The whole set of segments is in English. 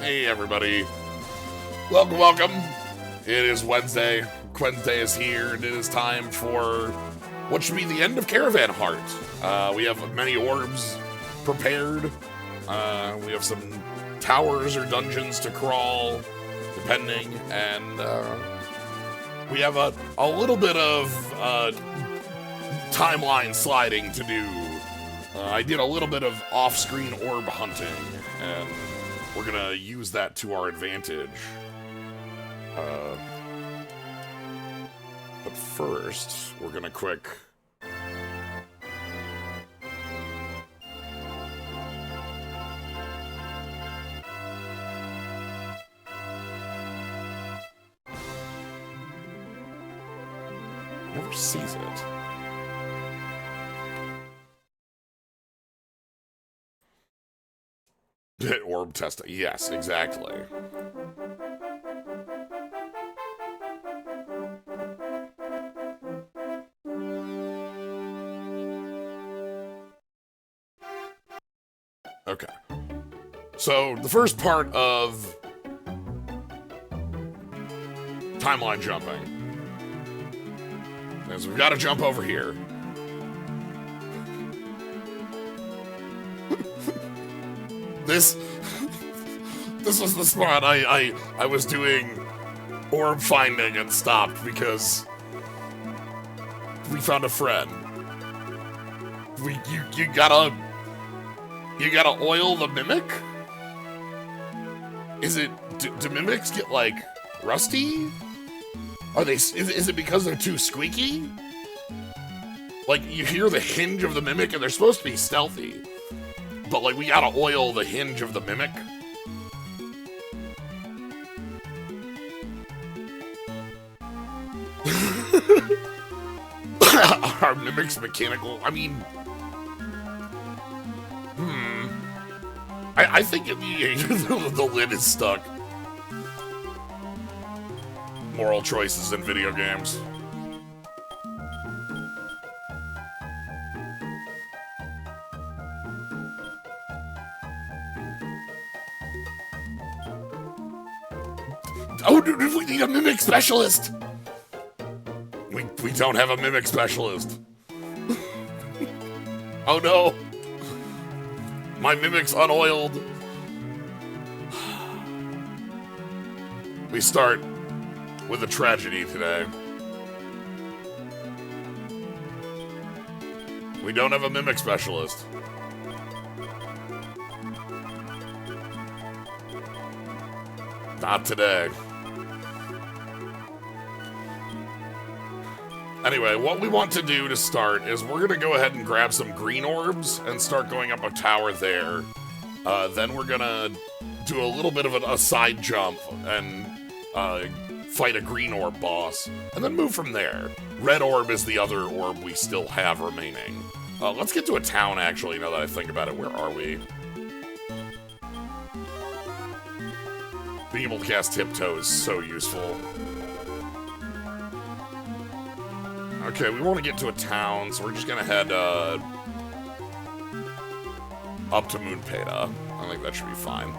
Hey everybody. Welcome, welcome. It is Wednesday. Wednesday is here, and it is time for what should be the end of Caravan Heart. We have many orbs prepared. We have some towers or dungeons to crawl, depending, and we have a little bit of timeline sliding to do. I did a little bit of off-screen orb hunting, and we're gonna use that to our advantage. But first, we're gonna quick... Never sees it. Orb test. Yes, exactly. Okay. So, the first part of timeline jumping is we've got to jump over here. This was the spot I was doing orb finding and stopped because we found a friend. You gotta oil the mimic? Is it do mimics get like rusty? Are they is it because they're too squeaky? Like you hear the hinge of the mimic and they're supposed to be stealthy. But, like, we gotta oil the hinge of the mimic. Are mimics mechanical? I mean... I think the lid is stuck. Moral choices in video games. Oh, dude, we need a mimic specialist. We don't have a mimic specialist. Oh no. My mimic's unoiled. We start with a tragedy today. We don't have a mimic specialist. Not today. Anyway, what we want to do to start is we're going to go ahead and grab some green orbs and start going up a tower there. Then we're going to do a little bit of a side jump and fight a green orb boss, and then move from there. Red orb is the other orb we still have remaining. Let's get to a town, actually, now that I think about it. Where are we? Being able to cast Tiptoe is so useful. Okay, we want to get to a town, so we're just gonna head up to Moonpeta. I think that should be fine.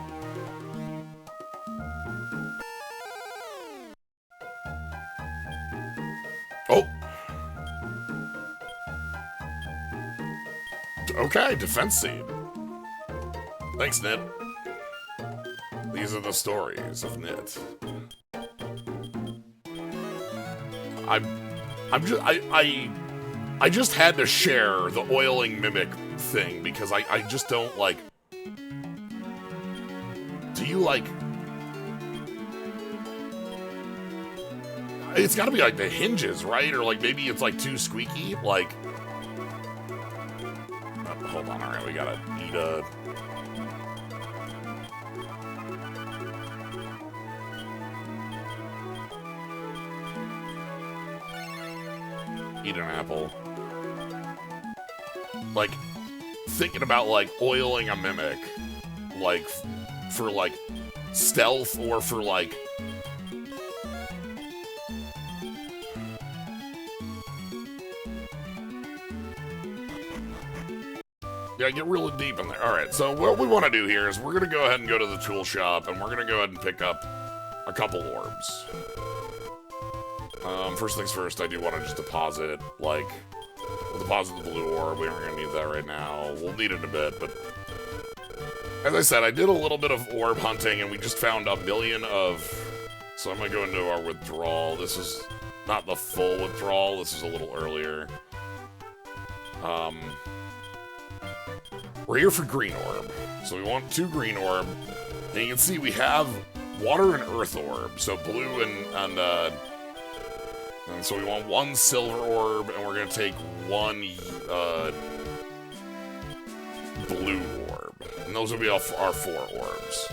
Oh! Okay, defense seed. Thanks, Nit. These are the stories of Nit. I just had to share the oiling mimic thing because I just don't like. Do you like? It's got to be like the hinges, right? Or like maybe it's like too squeaky. Like, oh, hold on, all right, we gotta eat a. Eat an apple. Like, thinking about, like, oiling a mimic, like, for, like, stealth or for, like... Yeah, get really deep in there. Alright, so what we want to do here is we're going to go ahead and go to the tool shop, and we're going to go ahead and pick up a couple orbs. First things first, I do want to just deposit, like, we'll deposit the blue orb. We aren't going to need that right now. We'll need it in a bit, but as I said, I did a little bit of orb hunting, and we just found a million of... So I'm going to go into our withdrawal. This is not the full withdrawal. This is a little earlier. We're here for green orb. So we want 2 green orb. And you can see we have water and earth orb. So blue and so we want 1 silver orb, and we're going to take 1 blue orb. And those will be our 4 orbs.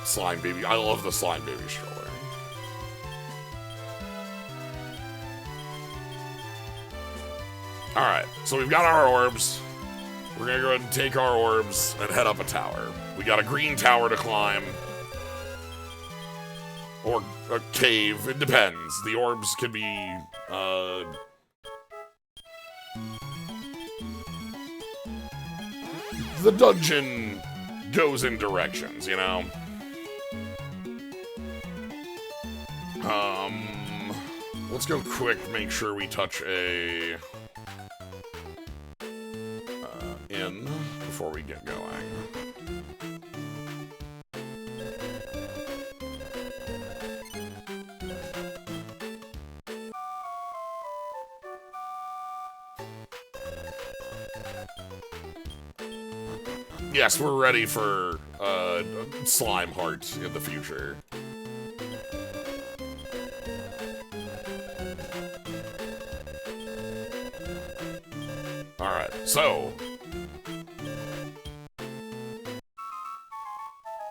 Slime baby. I love the slime baby stroller. Alright, so we've got our orbs. We're gonna go ahead and take our orbs and head up a tower. We got a green tower to climb. Or a cave, it depends. The orbs could be, the dungeon goes in directions, you know? Let's go quick, make sure we touch a... inn before we get going. Yes, we're ready for Slime Heart in the future. Alright, so...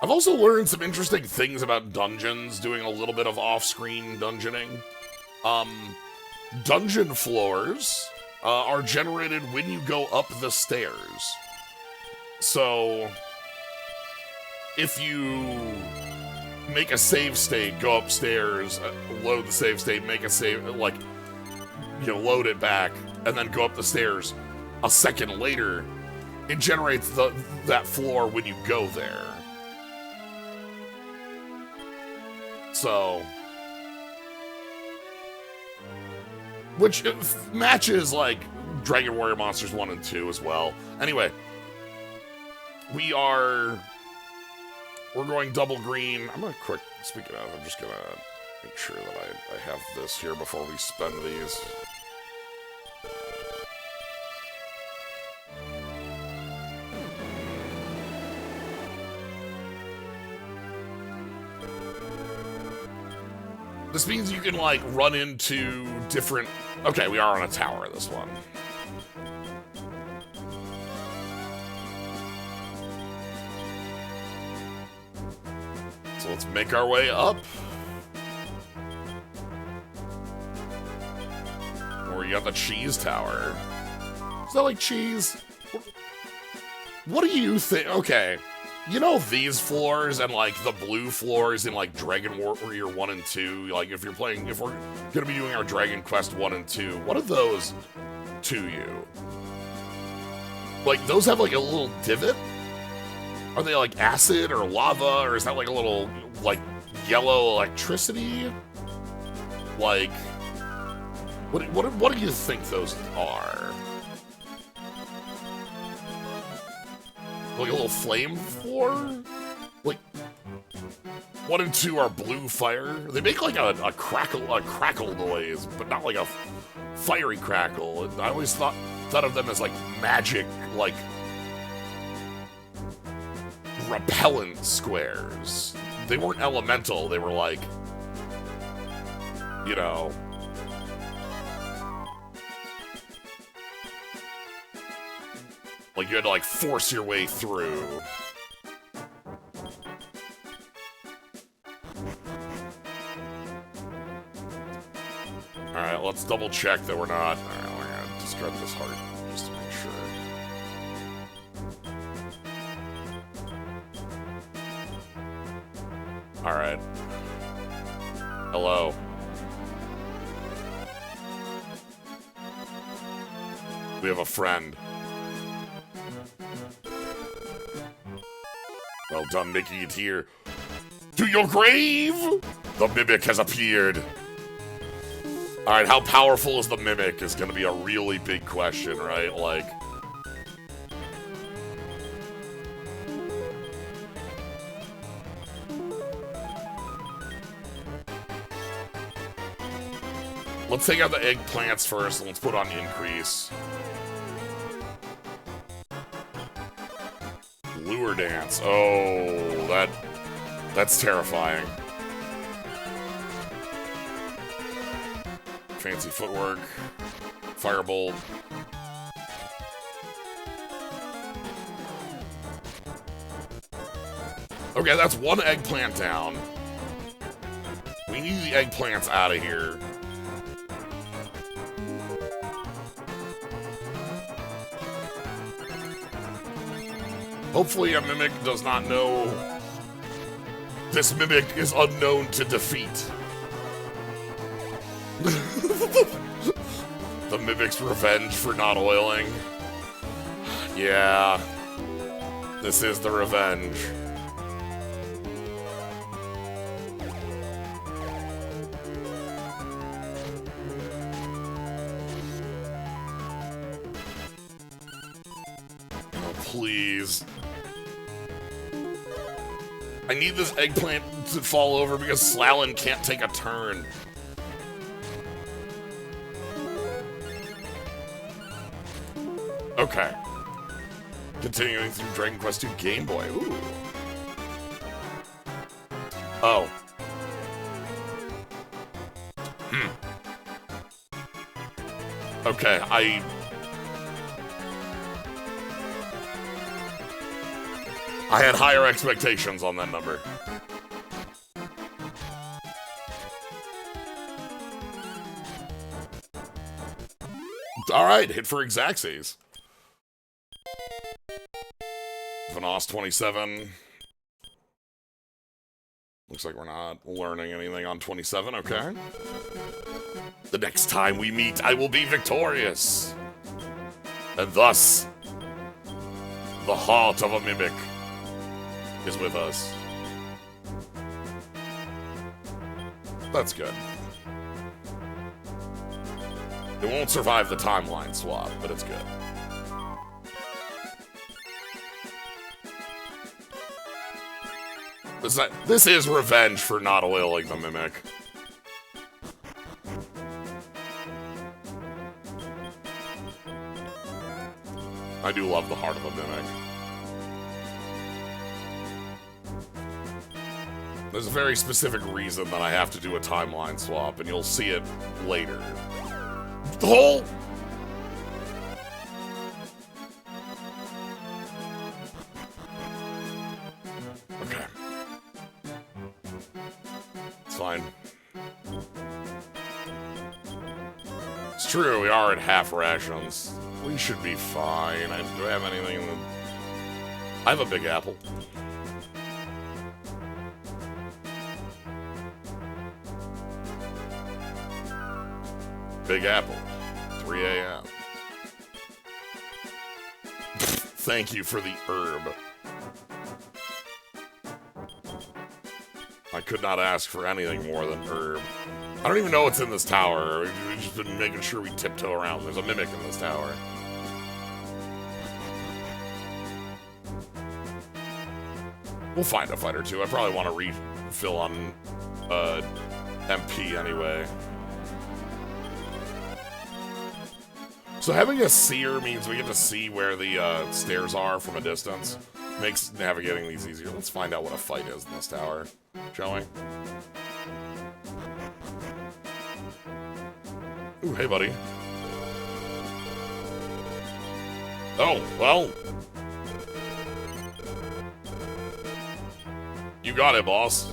I've also learned some interesting things about dungeons, doing a little bit of off-screen dungeoning. Dungeon floors are generated when you go up the stairs. So, if you make a save state, go upstairs, load the save state, make a save, like, you know, load it back, and then go up the stairs a second later, it generates that floor when you go there. So, which matches, like, Dragon Warrior Monsters 1 and 2 as well. Anyway, we're going double green. I'm gonna speaking of, I'm just gonna make sure that I have this here before we spend these. This means you can, like, run into different... Okay, we are on a tower, this one. So let's make our way up. Or you got the cheese tower. Is that like cheese? What do you think? Okay. You know these floors and, like, the blue floors in, like, Dragon Warrior 1 and 2? Like, if we're gonna be doing our Dragon Quest 1 and 2, what are those to you? Like, those have, like, a little divot? Are they, like, acid or lava? Or is that, like, a little, like, yellow electricity? Like, what do you think those are? Like a little flame floor? Like, 1 and 2 are blue fire. They make like a crackle noise, but not like a fiery crackle. I always thought of them as like magic, like repellent squares. They weren't elemental, they were like, you know, like you had to, like, force your way through. Alright, let's double check that we're not... Alright, we're gonna discard this heart, just to make sure. Alright. Hello. We have a friend. Well done making it here. To your grave! The Mimic has appeared. Alright, how powerful is the Mimic is gonna be a really big question, right? Like... Let's take out the eggplants first, and let's put on increase. Lure dance. Oh, that's terrifying. Fancy footwork. Firebolt. Okay, that's one eggplant down. We need the eggplants out of here. Hopefully a Mimic does not know. This Mimic is unknown to defeat. The Mimic's revenge for not oiling. Yeah. This is the revenge. Oh, please. I need this eggplant to fall over because Slalin can't take a turn. Okay. Continuing through Dragon Quest II Game Boy. Ooh. Oh. Okay, I had higher expectations on that number. Alright, hit for Xaxes. Vanoss 27. Looks like we're not learning anything on 27, okay. The next time we meet, I will be victorious. And thus, the heart of a Mimic is with us. That's good. It won't survive the timeline swap, but it's good. This is revenge for not oiling the Mimic. I do love the heart of a Mimic. There's a very specific reason that I have to do a timeline swap, and you'll see it later. The whole... Okay. It's fine. It's true, we are at half rations. We should be fine. Do I have anything in the... I have a big apple. Big apple. 3 a.m. Thank you for the herb. I could not ask for anything more than herb. I don't even know what's in this tower. We've just been making sure we tiptoe around. There's a Mimic in this tower. We'll find a fight or two. I probably want to refill on MP anyway. So having a seer means we get to see where the stairs are from a distance. Makes navigating these easier. Let's find out what a fight is in this tower, shall we? Ooh, hey, buddy. Oh, well. You got it, boss.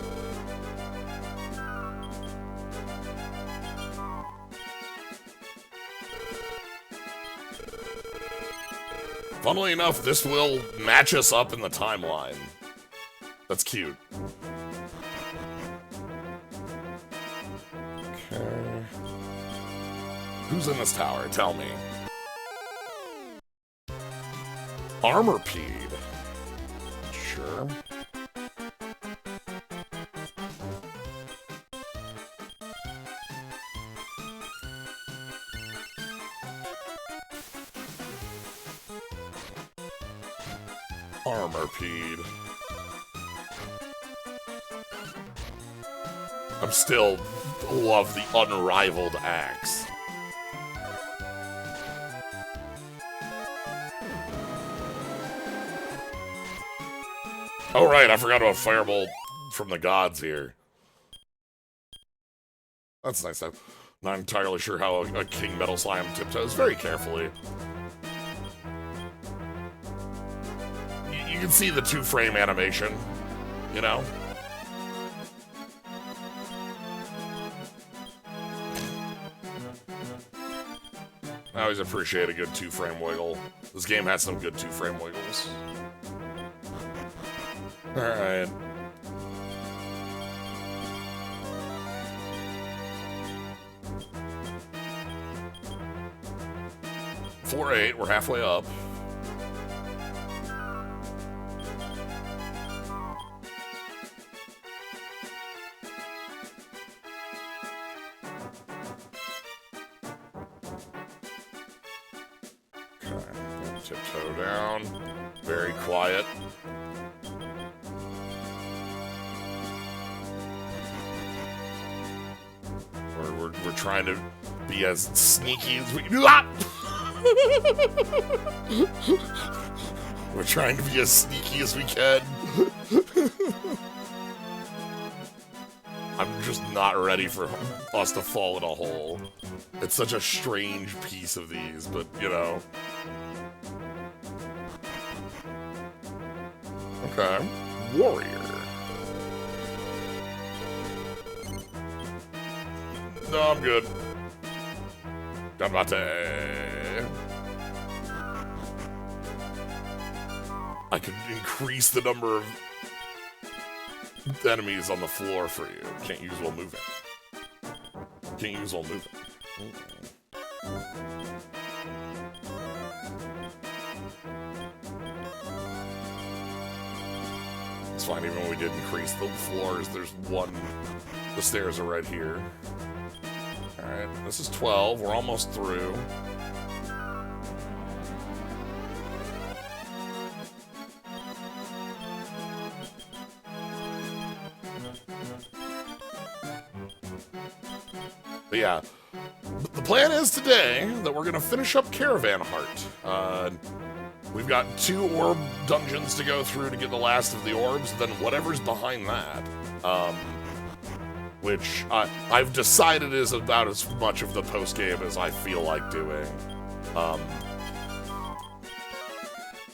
Funnily enough, this will match us up in the timeline. That's cute. Okay. Who's in this tower? Tell me. Armorpede. Sure. Armorpede. I'm still love the unrivaled axe. Oh right, I forgot about Firebolt from the gods here. That's nice. I'm not entirely sure how a King Metal Slime tiptoes very carefully. You can see the two-frame animation, you know? I always appreciate a good two-frame wiggle. This game has some good two-frame wiggles. Alright. $4-8, we're halfway up. Okay, tiptoe down. Very quiet. We're trying to be as sneaky as we can. We're trying to be as sneaky as we can. I'm just not ready for us to fall in a hole. It's such a strange piece of these, but you know. Okay. Warrior. No, I'm good. Ganbate. I could increase the number of enemies on the floor for you. Can't use while moving. Can't use while moving. It's fine, even when we did increase the floors, there's one. The stairs are right here. Alright, this is 12. We're almost through. But yeah, the plan is today that we're going to finish up Caravan Heart. We've got 2 orb dungeons to go through to get the last of the orbs, then whatever's behind that. Which I've decided is about as much of the post-game as I feel like doing.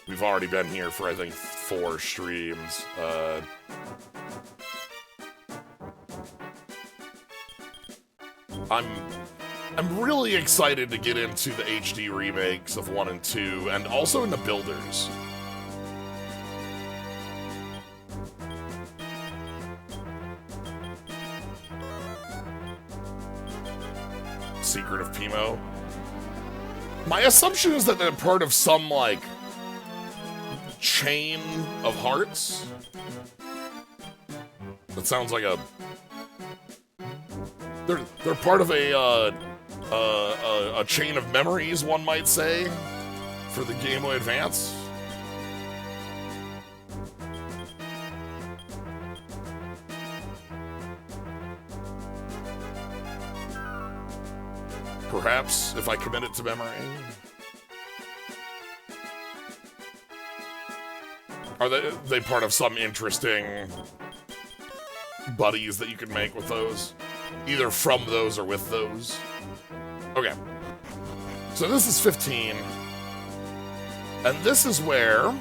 We've already been here for, I think, 4 streams. I'm really excited to get into the HD remakes of 1 and 2, and also into Builders. Secret of Pimo. My assumption is that they're part of some, like, chain of hearts. That sounds like a... They're part of a chain of memories, one might say, for the Game Boy Advance. Perhaps, if I commit it to memory. Are they part of some interesting buddies that you can make with those? Either from those or with those. Okay. So this is 15. And this is where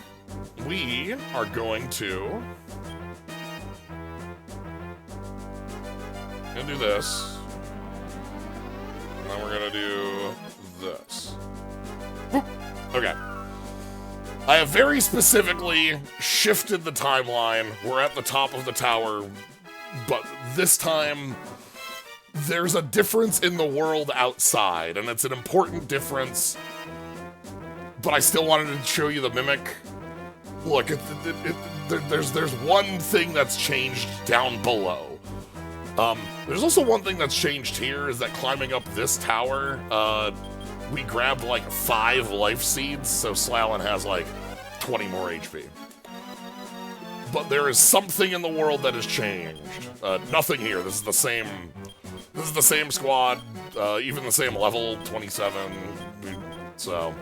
we are going to... Gonna do this. And then we're gonna do this. Boop. Okay. I have very specifically shifted the timeline. We're at the top of the tower, but this time there's a difference in the world outside, and it's an important difference, but I still wanted to show you the mimic. Look, there's one thing that's changed down below. There's also one thing that's changed here, is that climbing up this tower, we grabbed like 5 life seeds, so Slalin has like 20 more HP. but there is something in the world that has changed. Nothing here. This is the same. This is the same squad, even the same level, 27. So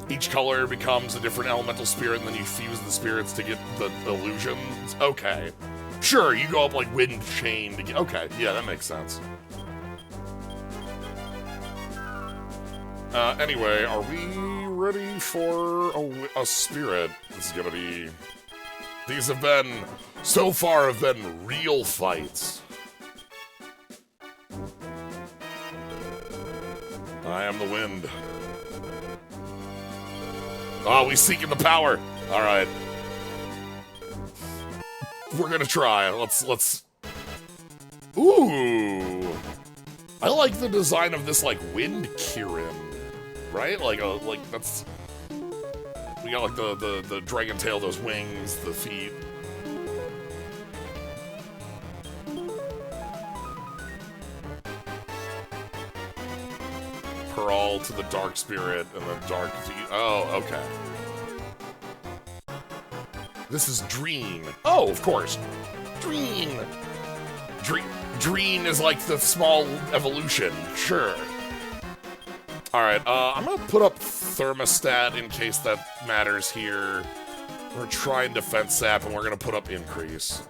each color becomes a different elemental spirit, and then you fuse the spirits to get the illusions. Okay, sure. You go up like wind chain to get. Okay, yeah, that makes sense. Anyway, are we ready for a spirit? This is gonna be... These have been, so far, have been real fights. I am the wind. Oh, we seeking the power. All right. We're gonna try. Let's... Ooh. I like the design of this, like, wind Kirin. Right? Like that's... We got, like, the dragon tail, those wings, the feet. Pearl to the dark spirit, and then dark feet. Oh, okay. This is Dreen. Oh, of course. Dreen! Dreen is like the small evolution. Sure. Alright, I'm gonna put up thermostat in case that matters here. We're trying defense sap, and we're gonna put up increase.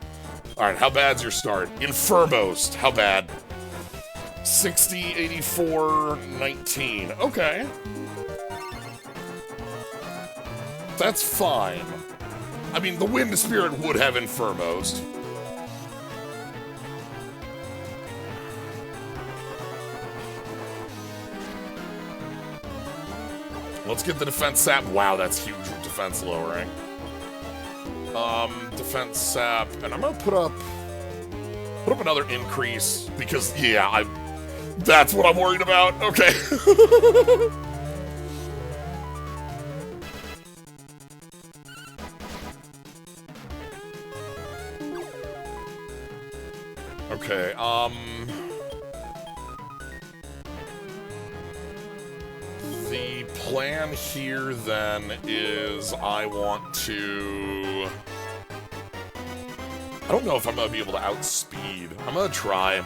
Alright, how bad's your start? Infirmost. How bad? 60, 84, 19. Okay. That's fine. I mean, the wind spirit would have Infirmost. Let's get the defense sap. Wow, that's huge defense lowering. Defense sap, and I'm gonna put up another increase because yeah, that's what I'm worried about. Okay. Okay, the plan here, then, is I want to... I don't know if I'm going to be able to outspeed. I'm going to try.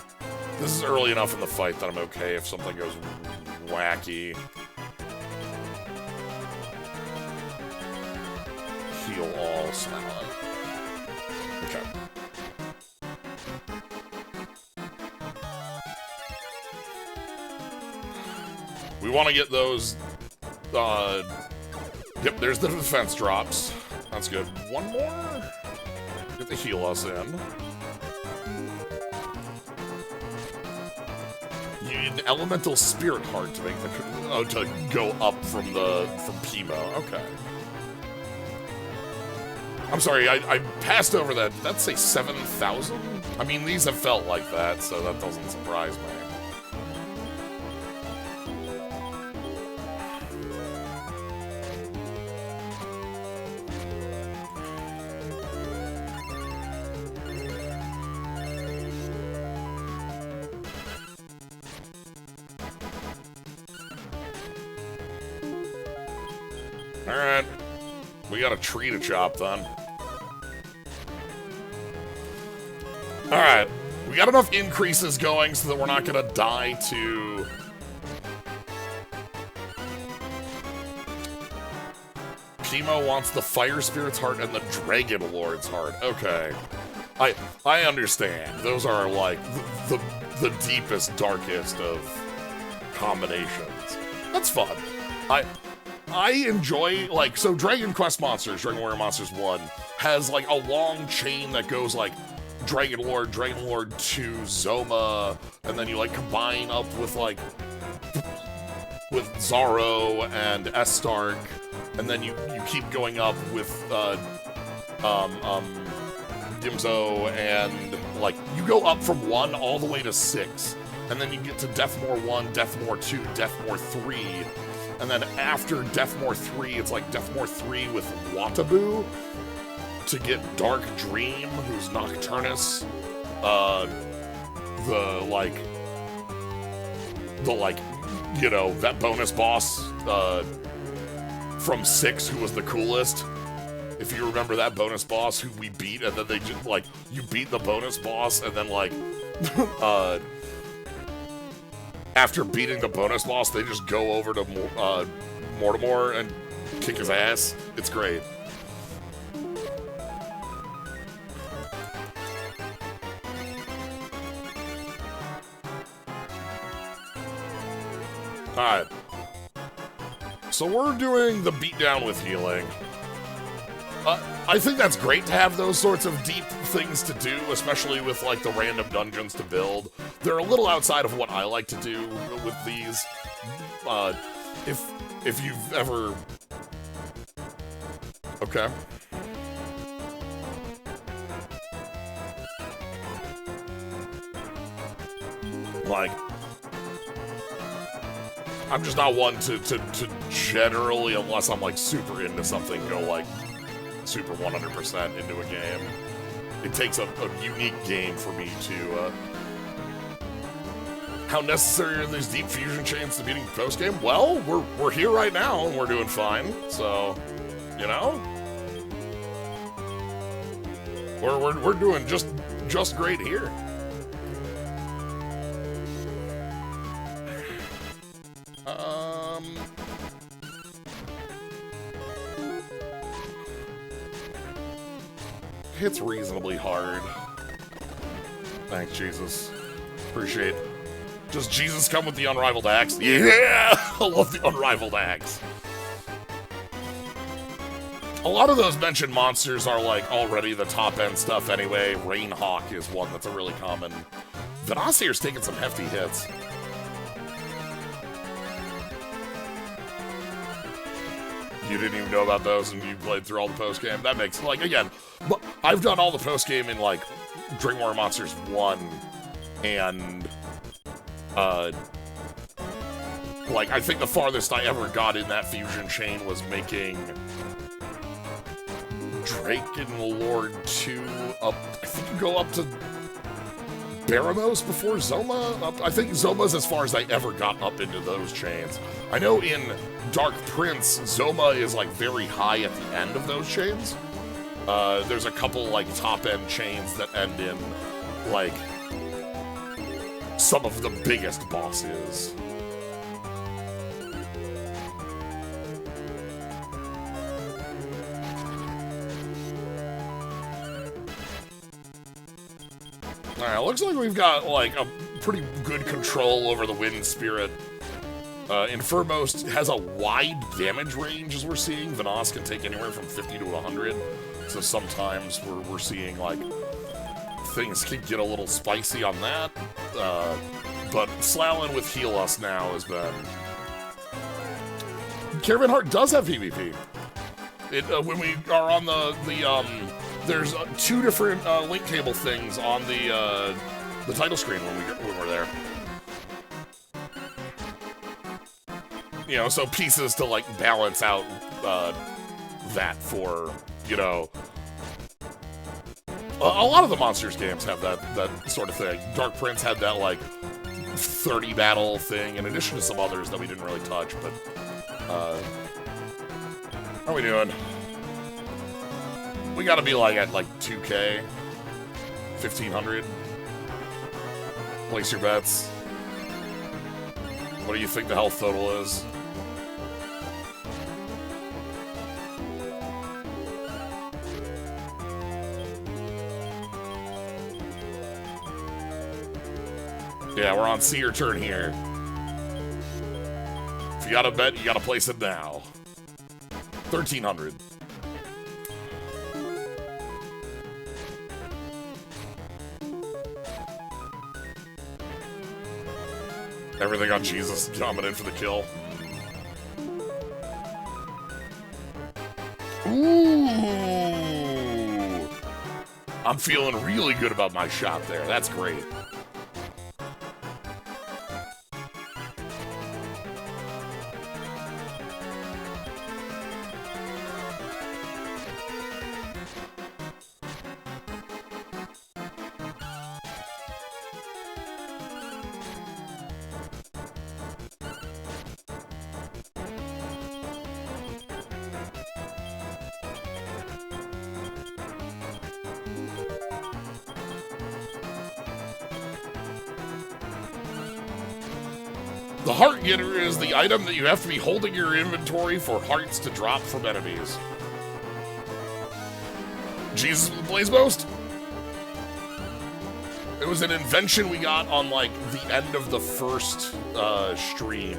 This is early enough in the fight that I'm okay if something goes wacky. Heal all, slam. Okay. We want to get those, yep, there's the defense drops. That's good. One more? Get the heal us in. You need an elemental spirit heart to make the, to go up from Pimo. Okay. I'm sorry, I passed over that. Did that say 7,000? I mean, these have felt like that, so that doesn't surprise me. Alright. We got a tree to chop, then. Alright. We got enough increases going so that we're not gonna die to... Pimo wants the Fire Spirit's heart and the Dragon Lord's heart. Okay. I understand. Those are, like, the deepest, darkest of combinations. That's fun. I enjoy, like, so Dragon Quest Monsters, Dragon Warrior Monsters 1, has, like, a long chain that goes, like, Dragon Lord 2, Zoma, and then you, like, combine up with, like, with Zaro and Estark, and then you keep going up with, Dimzo, and, like, you go up from 1 all the way to 6, and then you get to Deathmore 1, Deathmore 2, Deathmore 3, and then after Deathmore 3, it's like Deathmore 3 with Watabu to get Dark Dream, who's Nocturnus. You know, that bonus boss from 6 who was the coolest. If you remember that bonus boss who we beat, and then they just, like, you beat the bonus boss, and then, like, after beating the bonus boss, they just go over to Mortimer and kick his ass. It's great. Alright. So we're doing the beatdown with healing. I think that's great to have those sorts of deep things to do, especially with, like, the random dungeons to build. They're a little outside of what I like to do with these. If you've ever... Okay. Like... I'm just not one to generally, unless I'm, like, super into something, go, like, super 100% into a game. It takes a unique game for me to, How necessary are these deep fusion chains to beating post-game? Well, we're here right now, and we're doing fine, so, you know? We're doing just great here. It's reasonably hard. Thanks, Jesus. Appreciate it. Does Jesus come with the unrivaled axe? Yeah! I love the unrivaled axe. A lot of those mentioned monsters are, like, already the top-end stuff anyway. Rainhawk is one that's a really common. Venasier's taking some hefty hits. You didn't even know about those and you played through all the post-game? That makes, like, again, I've done all the post-game in, like, Dream Warrior Monsters 1, and, like, I think the farthest I ever got in that fusion chain was making Drake and Lord 2 up, I think you go up to Baramos before Zoma? I think Zoma's as far as I ever got up into those chains. I know in Dark Prince, Zoma is, like, very high at the end of those chains. There's a couple, like, top-end chains that end in, like, some of the biggest bosses. Alright, looks like we've got, like, a pretty good control over the Wind Spirit. Infirmos has a wide damage range, as we're seeing. Venas can take anywhere from 50 to 100. So sometimes we're seeing, like, things can get a little spicy on that. But Slalin with Heal Us now has been... Caravan Heart does have PvP. When we are on there's two different link table things on the title screen when we're there. You know, so pieces to, like, balance out that for, you know... A lot of the Monsters games have that sort of thing. Dark Prince had that, like, 30 battle thing, in addition to some others that we didn't really touch, but... how are we doing? We gotta be, like, at, like, 2K. 1,500. Place your bets. What do you think the health total is? Yeah, we're on see your turn here. If you gotta bet, you gotta place it now. 1,300. Everything on Jesus coming in for the kill. Ooh! I'm feeling really good about my shot there. That's great. The Heart Getter is the item that you have to be holding in your inventory for hearts to drop from enemies. Jesus with the Blaze Boast? It was an invention we got on, like, the end of the first stream.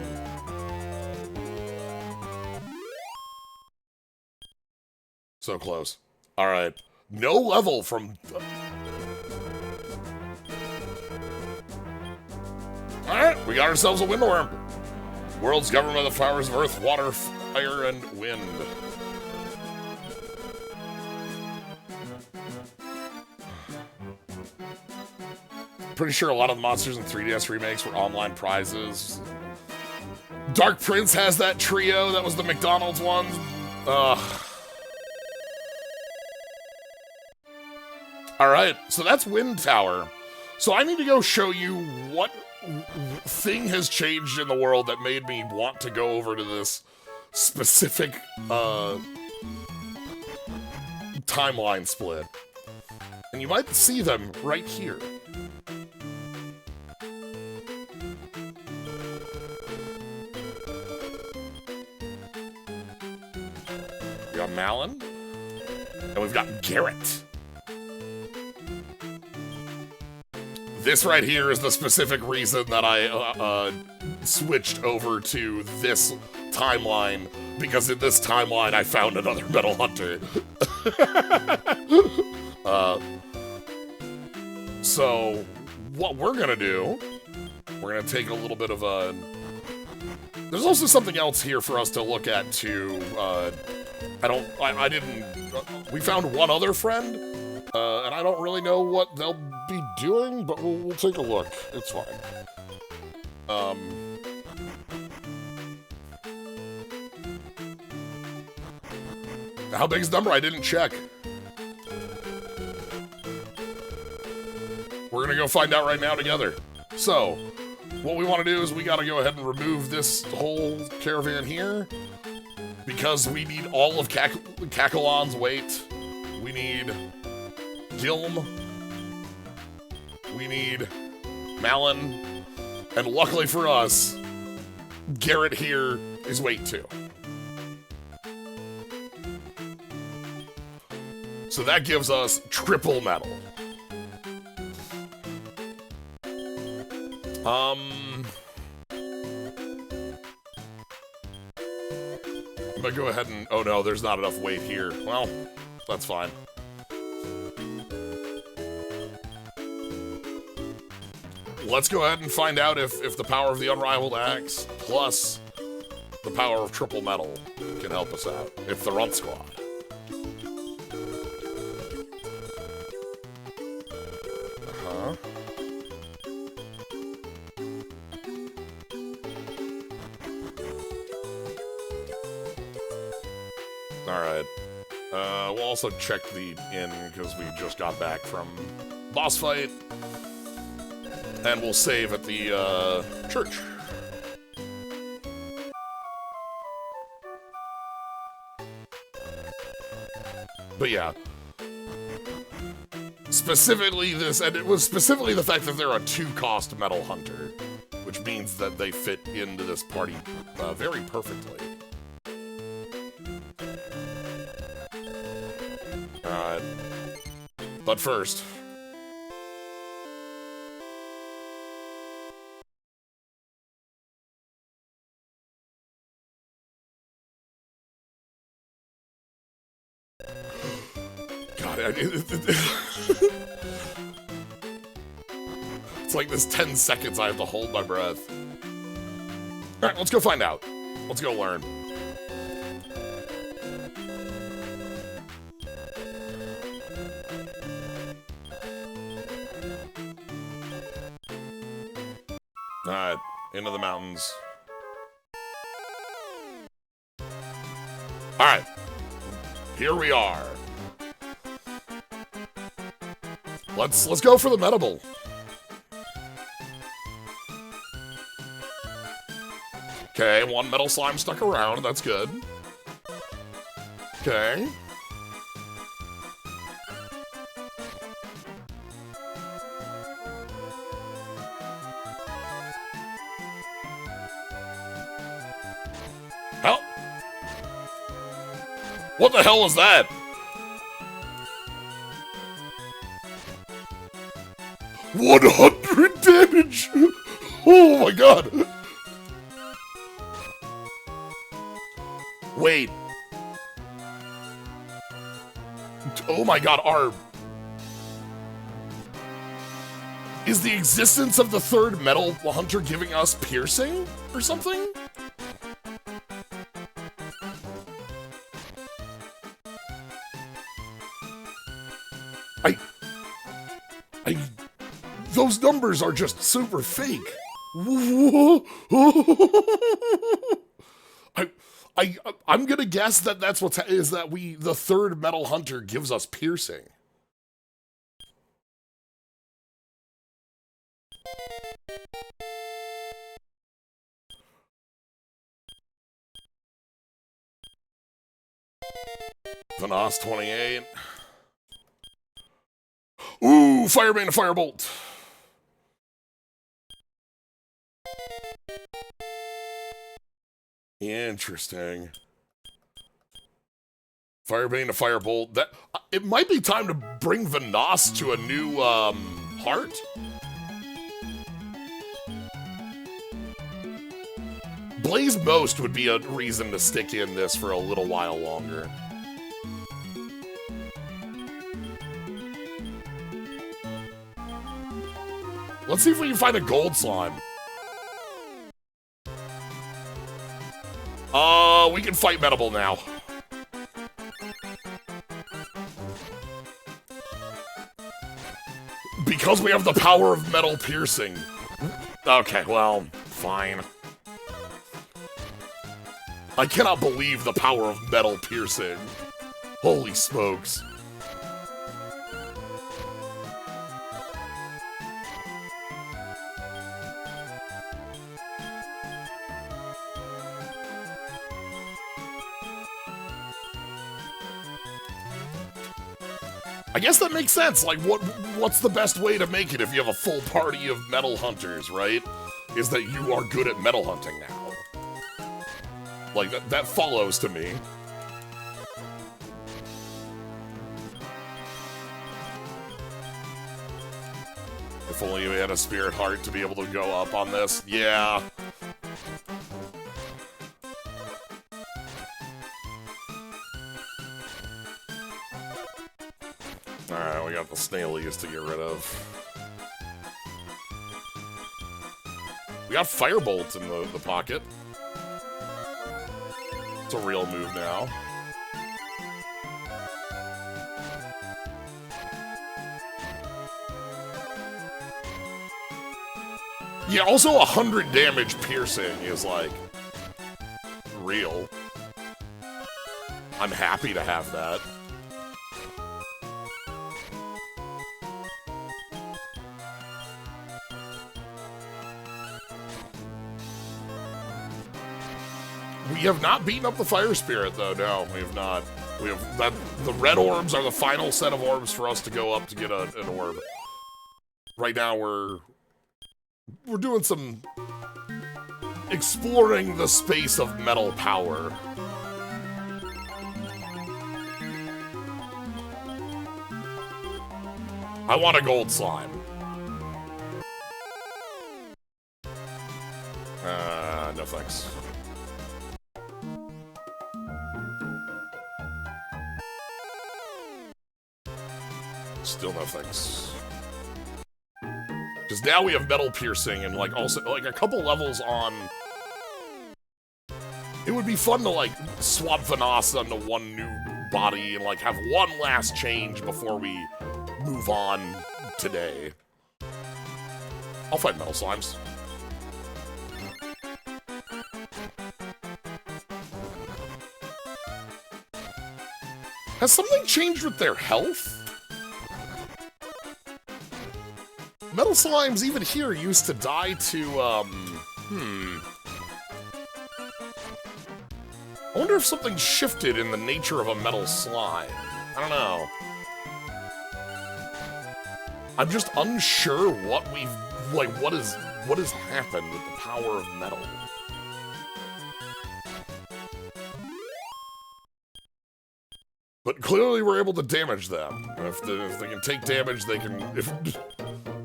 So close. Alright. No level from... Alright, we got ourselves a Windworm. World's governed by the powers of earth, water, fire, and wind. Pretty sure a lot of the monsters in 3DS remakes were online prizes. Dark Prince has that trio. That was the McDonald's one. Alright, so that's Wind Tower. So I need to go show you what thing has changed in the world that made me want to go over to this specific timeline split. And you might see them right here. We got Malin, and we've got Garrett. This right here is the specific reason that I switched over to this timeline, because in this timeline I found another Metal Hunter. So what we're gonna do, we're gonna take a little bit of a... There's also something else here for us to look at too. I didn't... We found one other friend, and I don't really know what they'll be doing, but we'll take a look. It's fine. How big is the number? I didn't check. We're gonna go find out right now together. So, what we want to do is we gotta go ahead and remove this whole caravan here, because we need all of Kakalon's weight. We need Gilm. We need Malin. And luckily for us, Garrett here is weight 2. So that gives us triple metal. I'm gonna go ahead and... Oh no, there's not enough weight here. Well, that's fine. Let's go ahead and find out if the power of the Unrivaled Axe plus the power of triple metal can help us out. If the Runt Squad. Alright. We'll also check the inn, because we just got back from boss fight. And we'll save at the, church. But yeah. Specifically this, and it was specifically the fact that they're a 2-cost Metal Hunter, which means that they fit into this party very perfectly. But first... God, it's like this 10 seconds I have to hold my breath. Alright, let's go find out. Let's go learn. Alright, into the mountains. Alright. Here we are. Let's go for the Medable. Okay, 1 metal slime stuck around, that's good. Okay. What the hell is that? $100 damage! Oh my god! Wait. Oh my god, is the existence of the third metal hunter giving us piercing or something? Those numbers are just super fake. I'm gonna guess that that's the third metal hunter gives us piercing. Vanoss 28. Ooh, Firebane to Firebolt. Interesting. Firebane to Firebolt. That it might be time to bring Vanoss to a new heart. Blaze Most would be a reason to stick in this for a little while longer. Let's see if we can find a gold slime. We can fight Medable now. Because we have the power of metal piercing. Okay, well, fine. I cannot believe the power of metal piercing. Holy smokes. I guess that makes sense. Like, what's the best way to make it if you have a full party of metal hunters, right? Is that you are good at metal hunting now. Like, that follows to me. If only we had a Spirit Heart to be able to go up on this. Yeah. Alright, we got the Snailies to get rid of. We got Firebolt in the pocket. It's a real move now. Yeah, also 100 damage piercing is, like, real. I'm happy to have that. We have not beaten up the Fire Spirit, though. No, we have not. We have that. The red orbs are the final set of orbs for us to go up to get an orb. Right now, we're doing some exploring the space of metal power. I want a gold slime. No thanks. Still no thanks. Because now we have metal piercing and, like, also, like, a couple levels on... It would be fun to, like, swap Vanoss onto one new body and, like, have one last change before we move on today. I'll fight metal slimes. Has something changed with their health? Metal slimes, even here, used to die to, I wonder if something shifted in the nature of a metal slime. I don't know. I'm just unsure what we've, like, what has happened with the power of metal. But clearly we're able to damage them. If they can take damage, they can,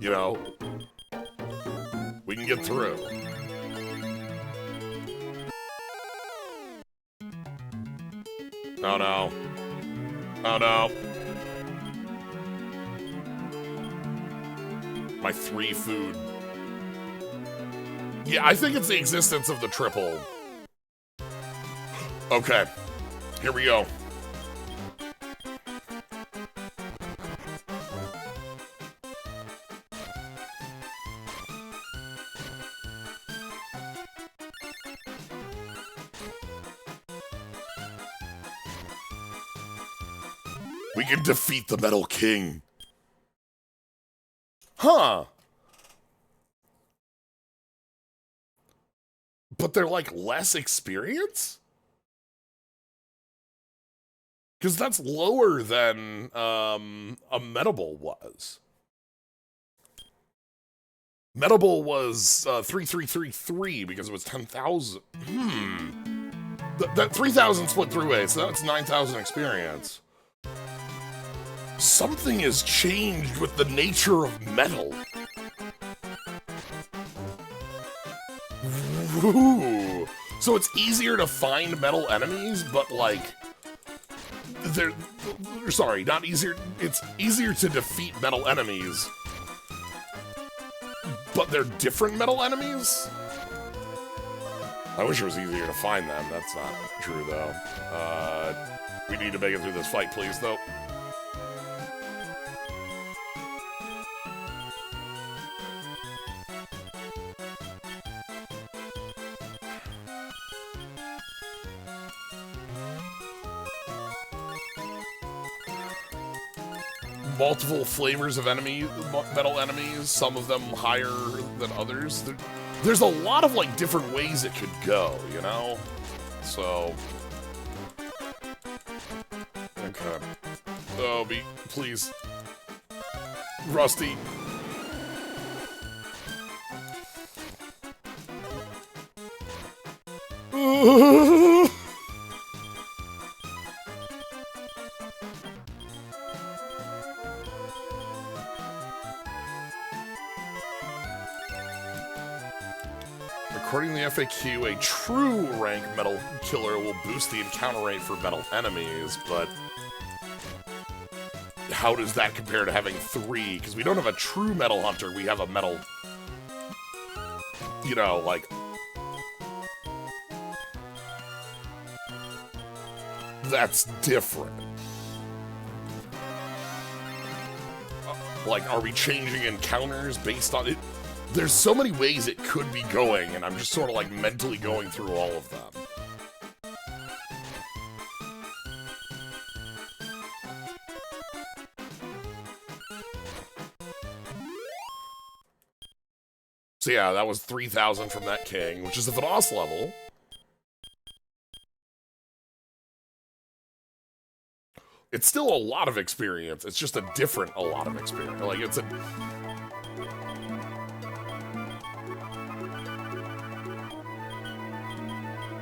you know, we can get through. Oh no. Oh no. My 3 food. Yeah, I think it's the existence of the triple. Okay, here we go. We can defeat the Metal King. Huh. But they're like less experience? Because that's lower than a Medable was. Medable was 3333 because it was 10,000. That 3,000 split through 8, so that's 9,000 experience. Something has changed with the nature of metal. Ooh. So it's easier to find metal enemies, but like, sorry, not easier, it's easier to defeat metal enemies, but they're different metal enemies? I wish it was easier to find them, that's not true though. We need to make it through this fight, please, though. Multiple flavors of metal enemies, some of them higher than others. There's a lot of like different ways it could go, you know? So, okay. Oh, please. Rusty. According to the FAQ, a true rank metal killer will boost the encounter rate for metal enemies, but how does that compare to having 3? Because we don't have a true metal hunter, we have a metal, you know, like, that's different. Like, are we changing encounters based on it? There's so many ways it could be going, and I'm just sort of like mentally going through all of them. So yeah, that was 3,000 from that king, which is a Vados level. It's still a lot of experience. It's just a different a lot of experience. Like, it's a...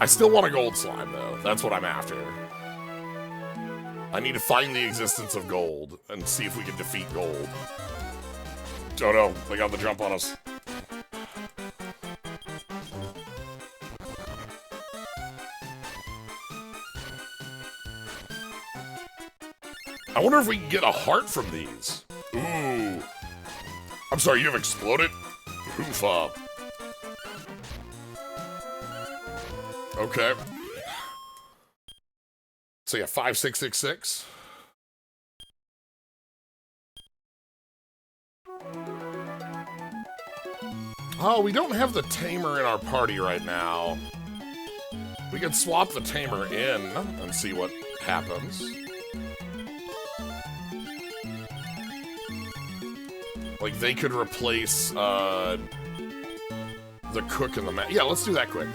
I still want a gold slime, though. That's what I'm after. I need to find the existence of gold and see if we can defeat gold. Oh no, they got the jump on us. I wonder if we can get a heart from these. Ooh. I'm sorry, you have exploded? Hoofa. Okay. So yeah, 5666. Oh, we don't have the tamer in our party right now. We could swap the tamer in and see what happens. Like, they could replace, the cook and the man. Yeah, let's do that quick.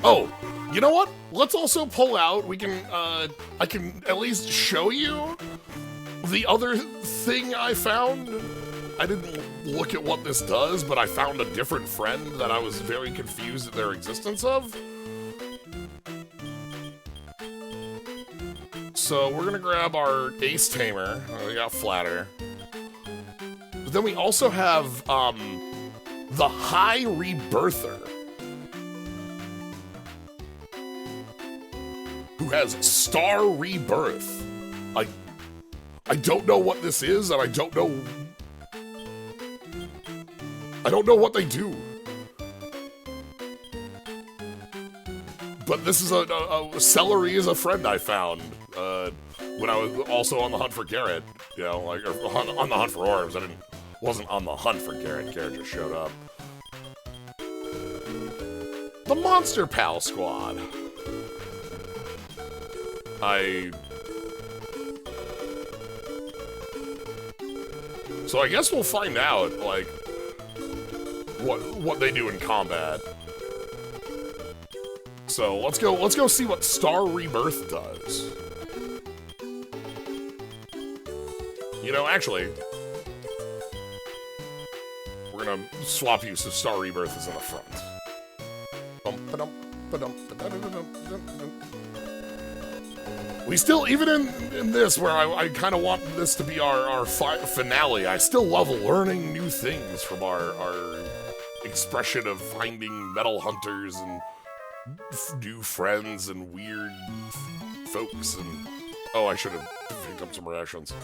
Oh, you know what? Let's also pull out, we can, I can at least show you the other thing I found. I didn't look at what this does, but I found a different friend that I was very confused at their existence of. So we're gonna grab our Ace Tamer. Oh, we got Flatter. But then we also have the High Rebirther, who has Star Rebirth. I don't know what this is, and I don't know what they do. But this is a Celery is a friend I found when I was also on the hunt for Garrett. You know, like on the hunt for orbs. Wasn't on the hunt for Garrett. Garrett just showed up. The Monster Pal Squad. So I guess we'll find out, like, what they do in combat. So let's go see what Star Rebirth does. You know, actually, we're gonna swap you so Star Rebirth is in the front. We still, even in this, where I kind of want this to be our finale, I still love learning new things from our expression of finding metal hunters and new friends and weird folks. And oh, I should have picked up some rations.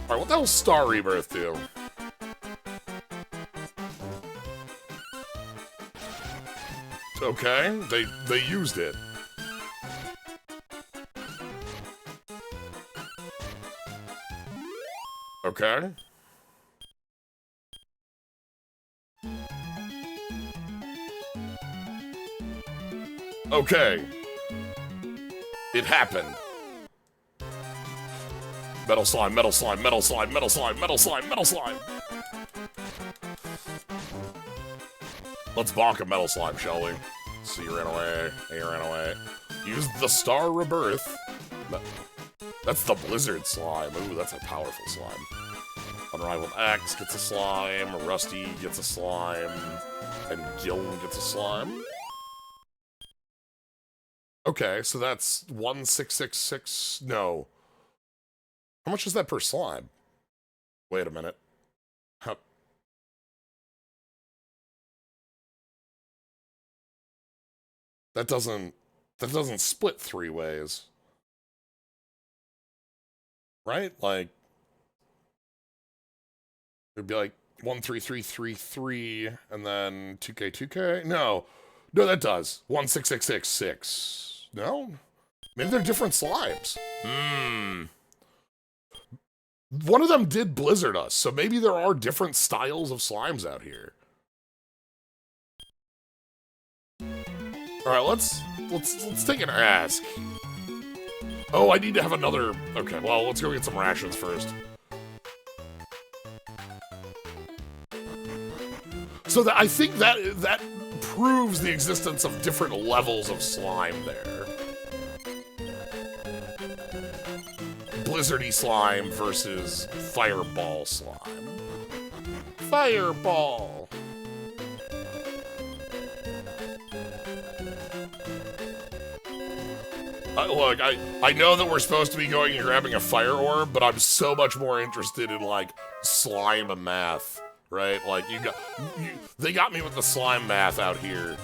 Alright, what the hell Star Rebirth do? Okay, they used it. Okay. Okay. It happened. Metal slime, metal slime, metal slime, metal slime, metal slime, metal slime. Let's bonk a metal slime, shall we? So you ran away. You ran away. Use the Star Rebirth. That's the Blizzard slime. Ooh, that's a powerful slime. Unrivaled Axe gets a slime. Rusty gets a slime. And Gilm gets a slime. Okay, so that's 1666. No. How much is that per slime? Wait a minute. Huh. That doesn't split 3 ways. Right? Like, it'd be like 13333 and then 2K. No, that does 16666. No, maybe they're different slimes. One of them did blizzard us, so maybe there are different styles of slimes out here. All right, let's take an ask. Oh, I need to have another. Okay, well, let's go get some rations first. So I think that proves the existence of different levels of slime there. Blizzardy slime versus fireball slime. Fireball. Look, I know that we're supposed to be going and grabbing a fire orb, but I'm so much more interested in, like, slime math, right? Like, they got me with the slime math out here,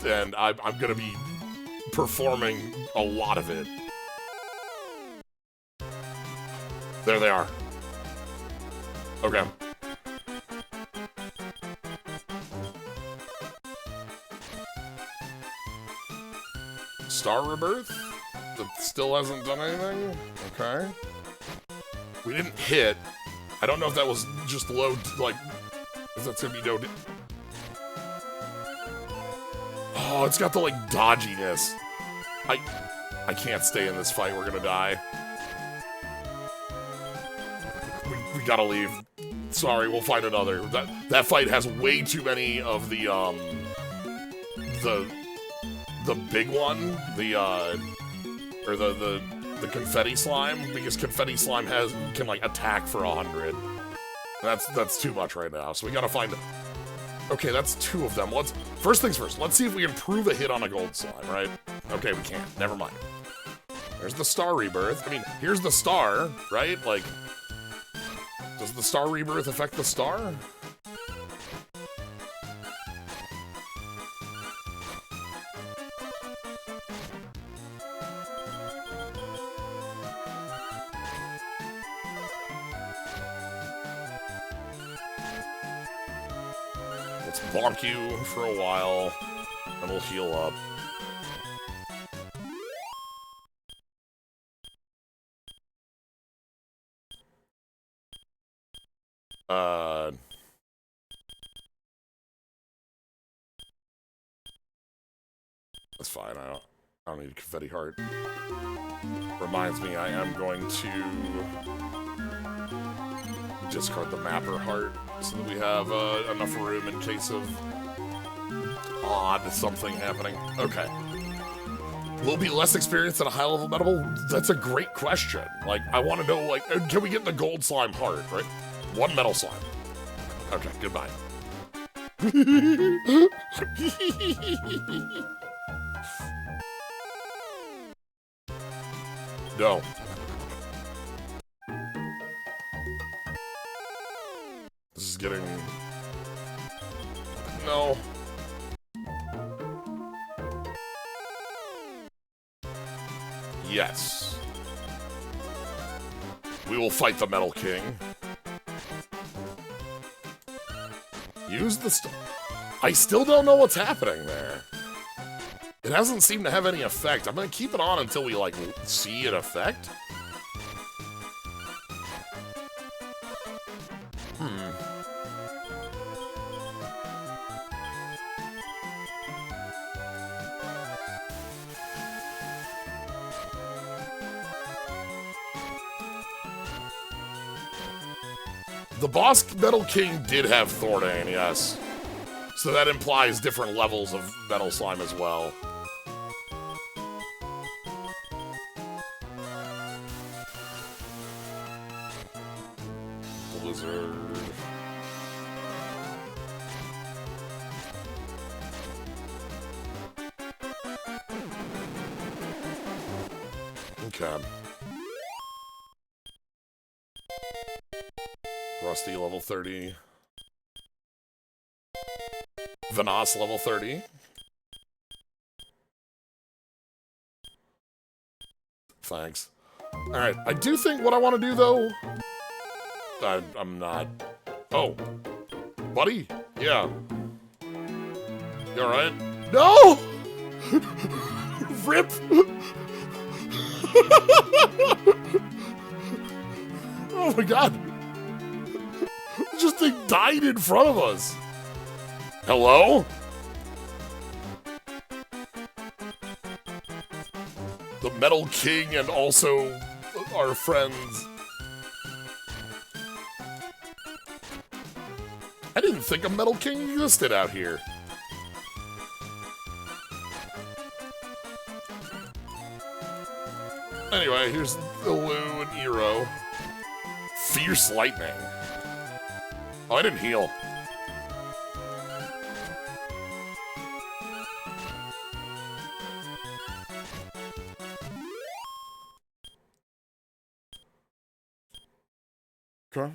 and I'm gonna be performing a lot of it. There they are. Okay. Star Rebirth? That still hasn't done anything? Okay. We didn't hit. I don't know if that was just low, like, if that's gonna be no... Oh, it's got the, like, dodginess. I can't stay in this fight, we're gonna die. We gotta leave. Sorry, we'll find another. That fight has way too many of the big one, or the confetti slime, because confetti slime can like attack for 100. That's too much right now. So we gotta find. Okay, that's 2 of them. First things first, let's see if we can prove a hit on a gold slime, right? Okay, we can't. Never mind. There's the star rebirth. I mean, here's the star, right? Like, does the star rebirth affect the star? Let's bonk you for a while, and we'll heal up. That's fine. I don't need a confetti heart. Reminds me, I am going to discard the mapper heart so that we have enough room in case of odd something happening. Okay. Will be less experienced at a high level medal? That's a great question. Like, I want to know, like, can we get the gold slime heart, right? One metal slime. Okay, goodbye. No. This is getting... No. Yes. We will fight the Metal King. Use the I still don't know what's happening there. It hasn't seemed to have any effect. I'm gonna keep it on until we, like, see an effect. The boss Metal King did have Thornane, yes. So that implies different levels of Metal Slime as well. Blizzard. Okay. Rusty, level 30. Vanoss, level 30. Thanks. Alright, I do think what I want to do, though... I'm not... Oh. Buddy? Yeah. You alright? No! Rip! Oh my god! This thing died in front of us! Hello? The Metal King and also our friends. I didn't think a Metal King existed out here. Anyway, here's the Lou and Eero. Fierce Lightning. Oh, I didn't heal. Okay.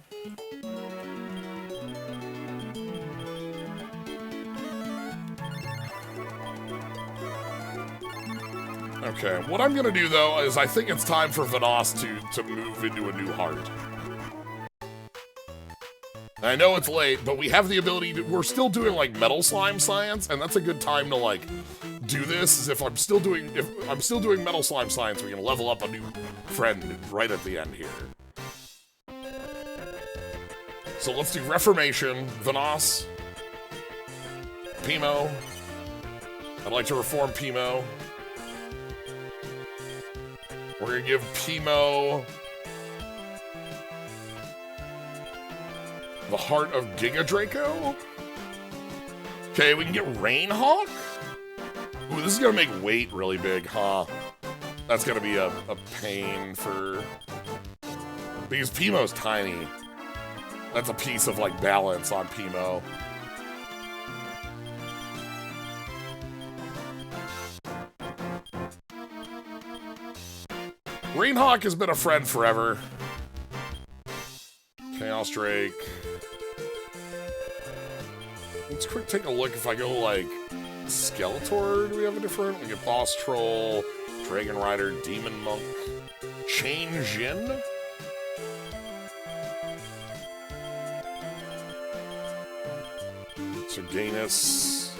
Okay, what I'm gonna do though is I think it's time for Vanoss to move into a new heart. I know it's late, but we have the ability to, we're still doing like metal slime science, and that's a good time to like do this, is if I'm still doing metal slime science, we can level up a new friend right at the end here. So let's do Reformation, Vanoss, Pimo. I'd like to reform Pimo. We're gonna give Pimo the heart of Giga Draco. Okay, we can get Rainhawk. Ooh, this is gonna make weight really big, huh? That's gonna be a pain for... Because Pimo's tiny. That's a piece of, like, balance on Pimo. Rainhawk has been a friend forever. Chaos Drake. Let's quick take a look if I go like Skeletor. Do we have a different? We get Boss Troll, Dragon Rider, Demon Monk, Chain Jin. Serganus.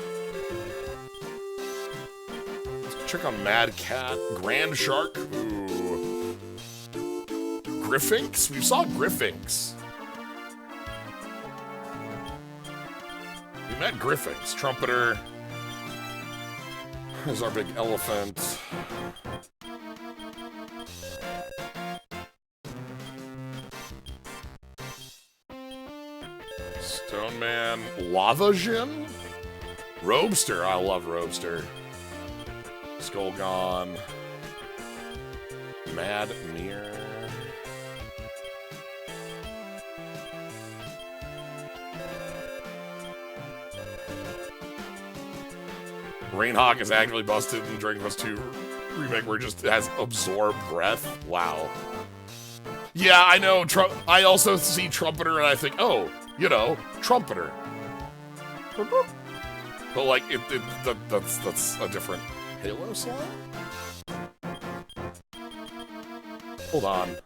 Let's check on Mad Cat, Grand Shark. Ooh. Griffinx? We saw Griffinx. We met Griffinx. Trumpeter. There's our big elephant. Stoneman. Lava Jin? Robester. I love Robester. Skullgone. Mad Mirror. Rainhawk is actually busted in Dragon Quest II Remake where it just has absorbed breath. Wow. Yeah, I know. I also see Trumpeter and I think, oh, you know, Trumpeter. But like, that's a different Halo slime? Hold on.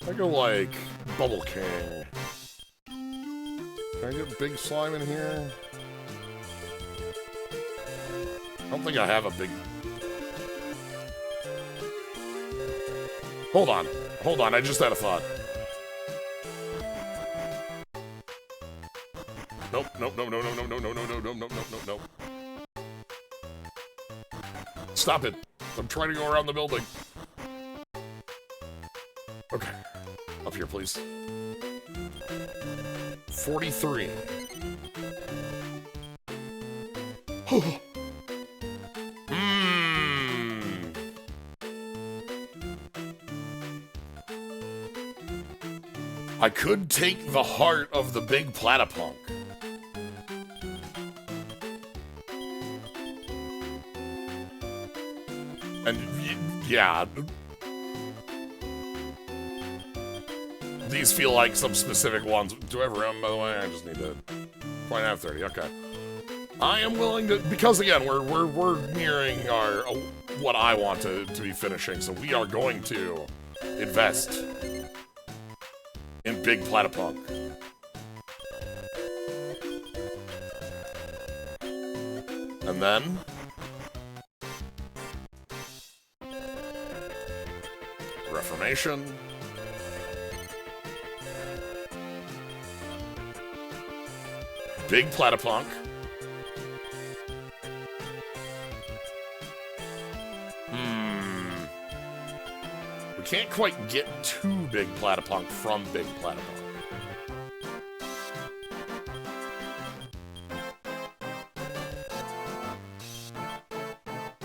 I go like Bubble King. Can I get big slime in here? I don't think I have a big... Hold on, I just had a thought. Nope. Stop it. I'm trying to go around the building. Okay. Up here, please. 43. I could take the heart of the big Platypunk. And, yeah. These feel like some specific ones. Do I have room, by the way? I just need to point out 30. Okay. I am willing to, because again, we're nearing our what I want to be finishing, so we are going to invest in big Platypunk. And then Reformation. Big Platypunk. We can't quite get to Big Platypunk from Big Platypunk.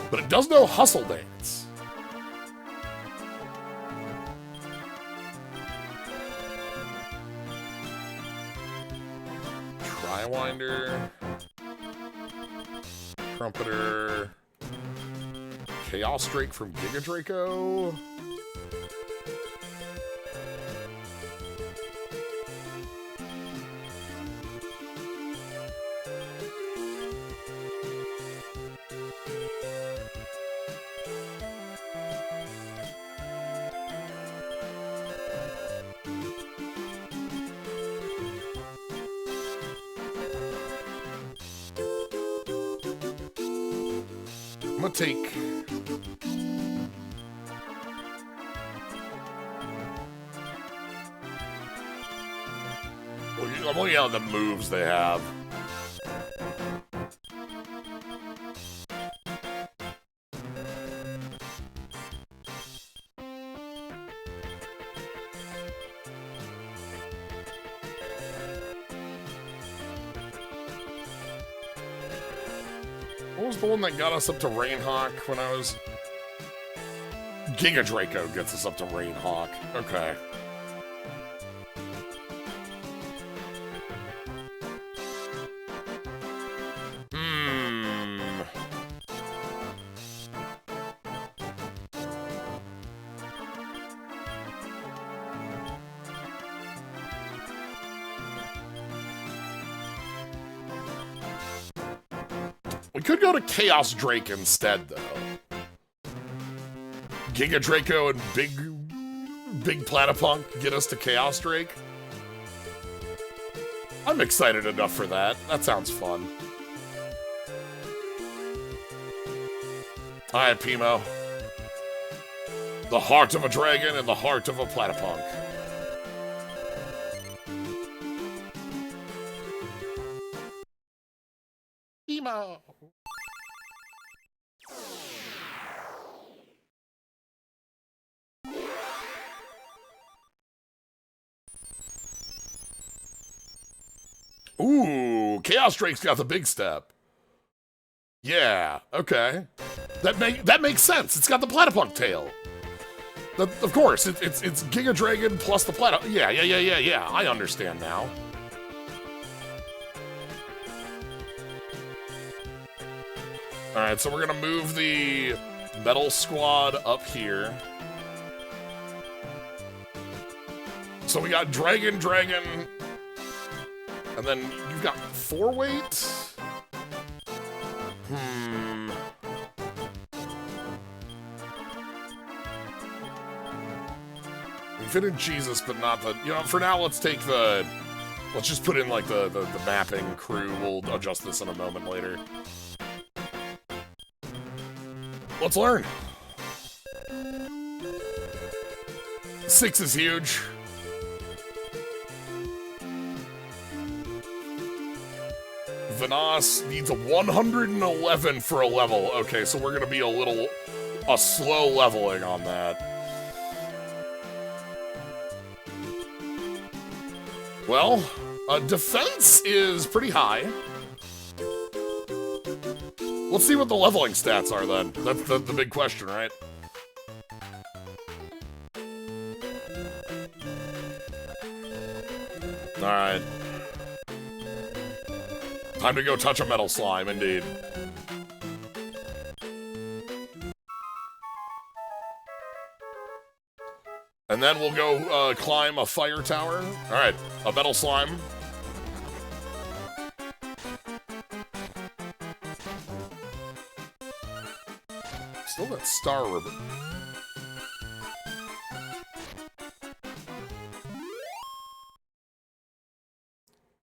But it does know Hustle Dance. Triwinder. Trumpeter. Chaos Drake from Giga Draco. I'm gonna take... I'm looking at the moves they have. What was the one that got us up to Rainhawk when I was... Giga Draco gets us up to Rainhawk. Okay. We could go to Chaos Drake instead, though. Giga Draco and Big Platypunk get us to Chaos Drake. I'm excited enough for that. That sounds fun. Alright, Pimo. The heart of a dragon and the heart of a platypunk. Pimo. Ooh, Chaos Drake's got the big step. Yeah, okay. That makes sense. It's got the platypunk tail. Of course, it's Giga Dragon plus the platypunk. Yeah. I understand now. All right, so we're gonna move the metal squad up here. So we got Dragon, and then you've got 4-weight. We fit in Jesus, but not the. You know, for now, let's take the. Let's just put in like the mapping crew. We'll adjust this in a moment later. Let's learn. 6 is huge. Vanoss needs a 111 for a level. Okay, so we're gonna be a slow leveling on that. Well, defense is pretty high. Let's see what the leveling stats are then. That's the big question, right? Alright. Time to go touch a metal slime, indeed. And then we'll go climb a fire tower. Alright, a metal slime. Still got star ribbon.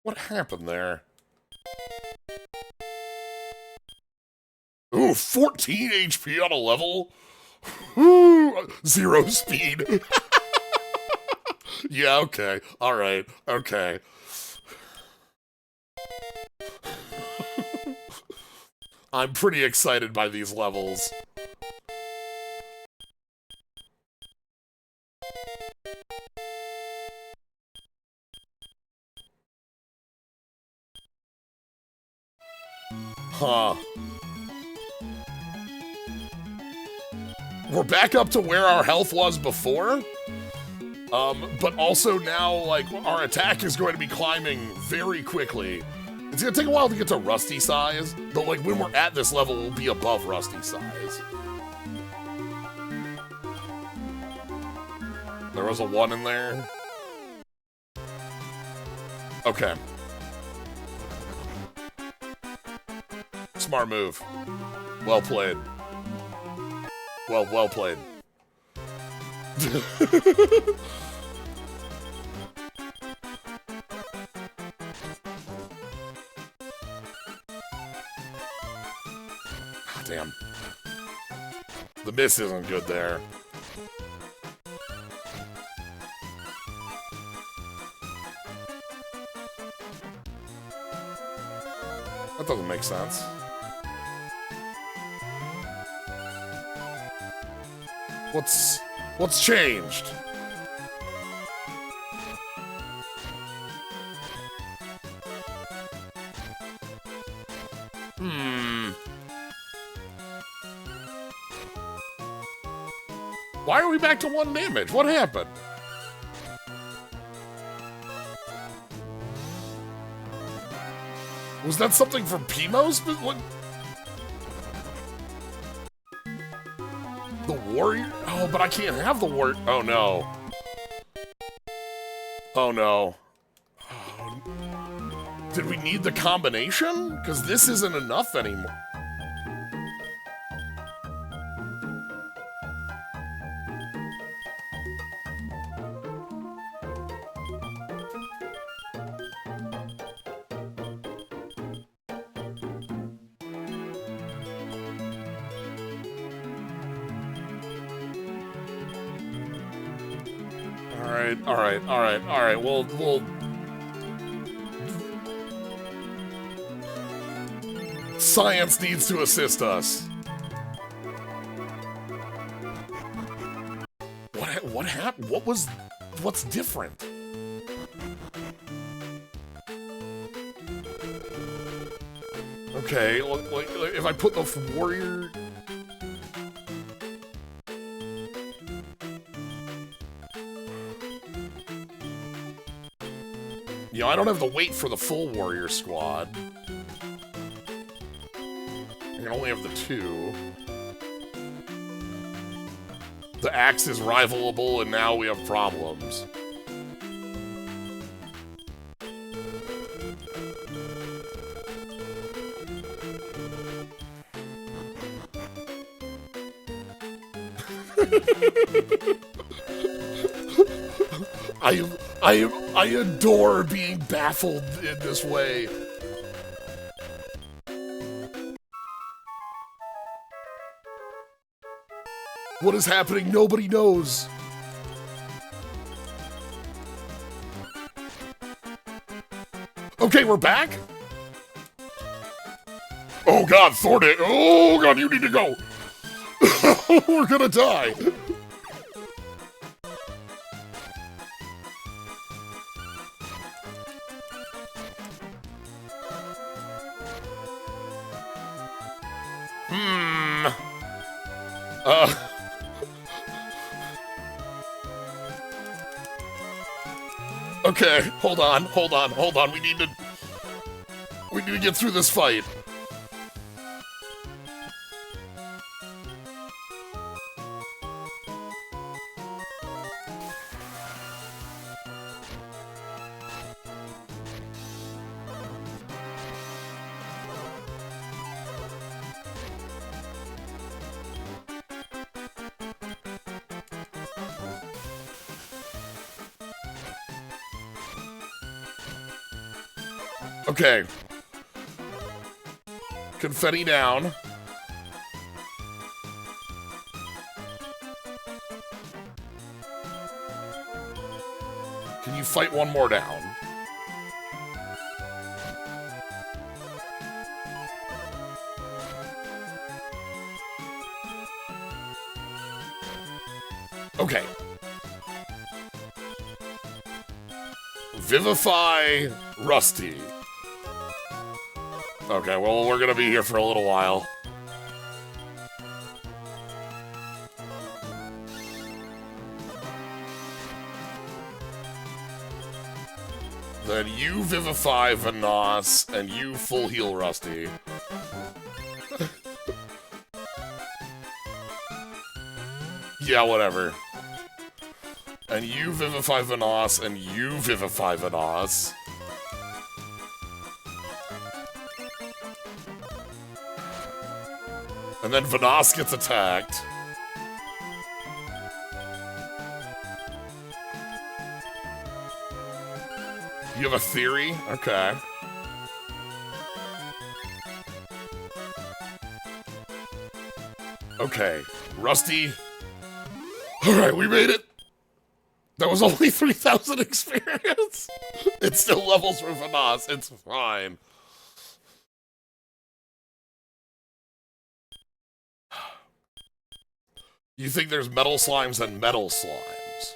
What happened there? Ooh, 14 HP on a level? Ooh, 0 speed. Yeah, okay. Alright, okay. I'm pretty excited by these levels. Huh. We're back up to where our health was before. But also now, like, our attack is going to be climbing very quickly. It's gonna take a while to get to Rusty size, but like when we're at this level, we'll be above Rusty size. There was a 1 in there. Okay. Smart move. Well played. Well played. Damn. The miss isn't good there. That doesn't make sense. What's changed? Why are we back to 1 damage? What happened? Was that something from Pimo's? What? The warrior? Oh, but I can't have the warrior. Oh, no. Oh, no. Oh. Did we need the combination? Because this isn't enough anymore. Alright. We'll... Science needs to assist us. What happened? What's different? Okay, like if I put the warrior... You know, I don't have the weight for the full warrior squad. I can only have the 2. The axe is rivalable, and now we have problems. I adore being baffled in this way. What is happening? Nobody knows. Okay, we're back? Oh god, Thornton! Oh god, you need to go! We're gonna die! Okay, hold on. We need to get through this fight. Okay. Confetti down. Can you fight one more down? Okay. Vivify Rusty. Okay, well, we're gonna be here for a little while. Then you Vivify Vanoss, and you full heal Rusty. Yeah, whatever. And you Vivify Vanoss, and you Vivify Vanoss. And then Vanoss gets attacked. You have a theory? Okay. Okay. Rusty. Alright, we made it. That was only 3,000 experience. It still levels for Vanoss. It's fine. You think there's metal slimes and metal slimes?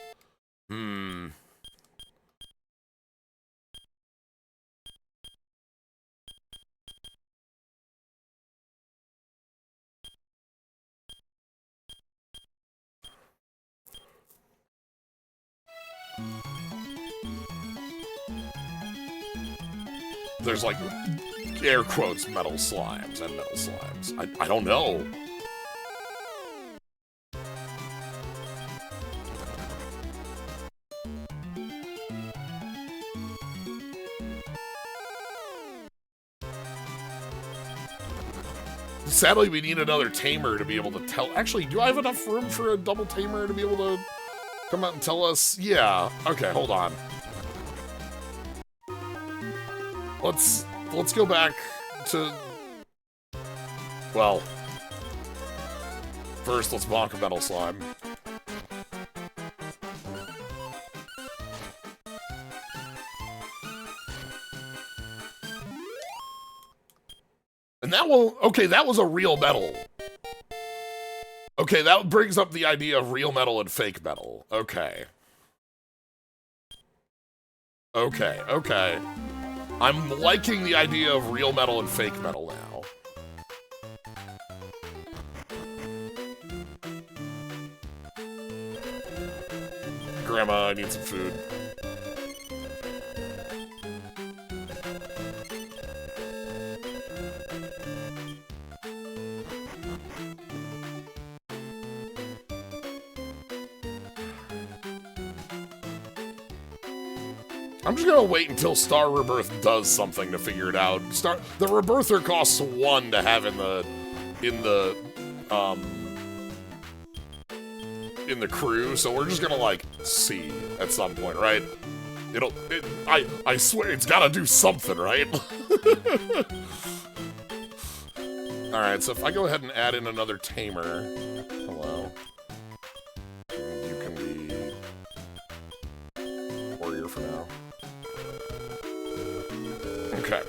There's like, air quotes, metal slimes and metal slimes. I don't know. Sadly, we need another tamer to be able to tell. Actually, do I have enough room for a double tamer to be able to come out and tell us? Yeah. Okay, hold on. Let's go back to. Well, first let's bonk a metal slime. And that will, okay, that was a real metal. Okay, that brings up the idea of real metal and fake metal. Okay. Okay, okay. I'm liking the idea of real metal and fake metal now. Grandma, I need some food. I'm just gonna wait until Star Rebirth does something to figure it out. The Rebirther costs 1 to have in the crew, so we're just gonna like see at some point, right? I swear it's gotta do something, right? Alright, so if I go ahead and add in another tamer. Hello. You can be warrior for now. Okay.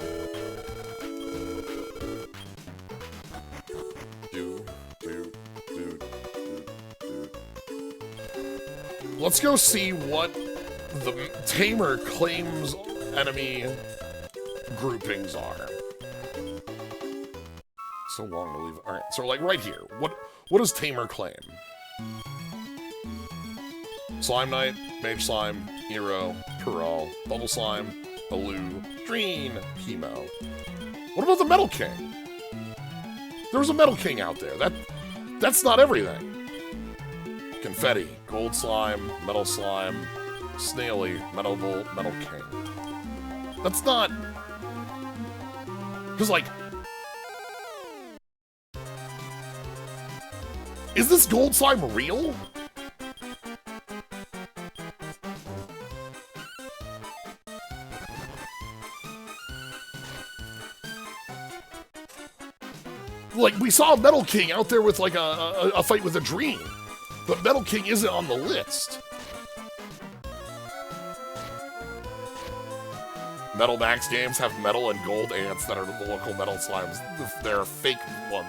Let's go see what the tamer claims enemy groupings are. So long to leave. Alright, so like right here. What does tamer claim? Slime Knight, Mage Slime, Hero, Pearl, Bubble Slime, Alu, Green, Hemo. What about the Metal King? There was a Metal King out there. That's not everything. Confetti, Gold Slime, Metal Slime, Snaily, Metal Bolt, Metal King. That's not... Because, like... Is this Gold Slime real? Like, we saw Metal King out there with, like, a fight with a dream. But Metal King isn't on the list. Metal Max games have metal and gold ants that are the local metal slimes. They're fake ones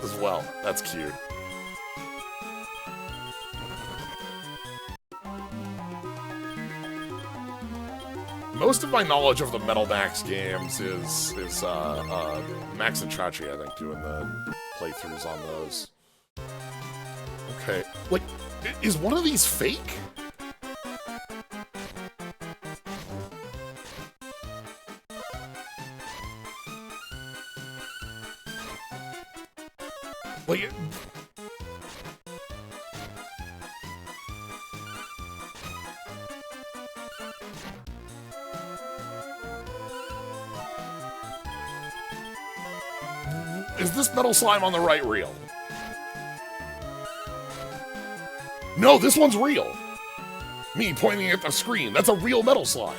as well. That's cute. Most of my knowledge of the Metal Max games is Max and Chachi, I think, doing the playthroughs on those. Okay, like, is one of these fake? Like, is this metal slime on the right reel? No, this one's real. Me pointing at the screen. That's a real metal slime.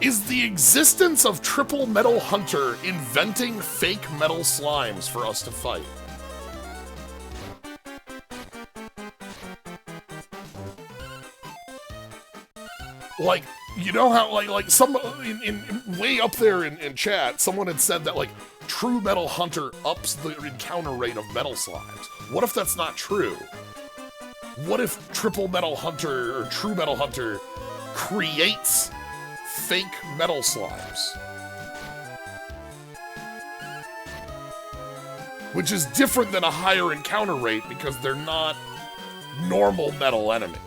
Is the existence of Triple Metal Hunter inventing fake metal slimes for us to fight? Like, you know how, like some, in way up there in chat, someone had said that, like, True Metal Hunter ups the encounter rate of metal slimes. What if that's not true? What if Triple Metal Hunter, or True Metal Hunter, creates fake metal slimes? Which is different than a higher encounter rate because they're not normal metal enemies.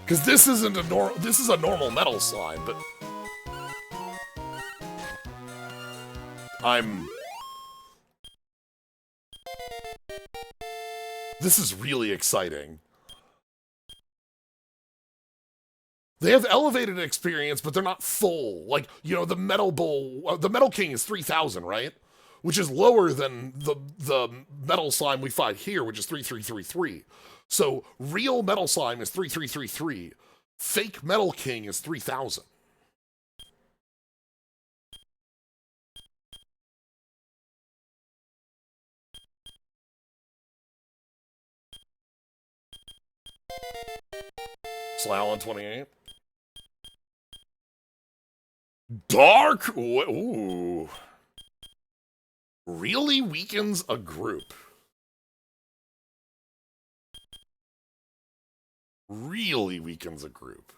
Because this isn't this is a normal metal slime, but this is really exciting. They have elevated experience, but they're not full. Like, you know, the Metal Bull, the Metal King is 3,000, right? Which is lower than the metal slime we fight here, which is 3,333. So, real metal slime is 3,333. Fake Metal King is 3,000. Slough on 28. Dark. Ooh. Really weakens a group. Really weakens a group.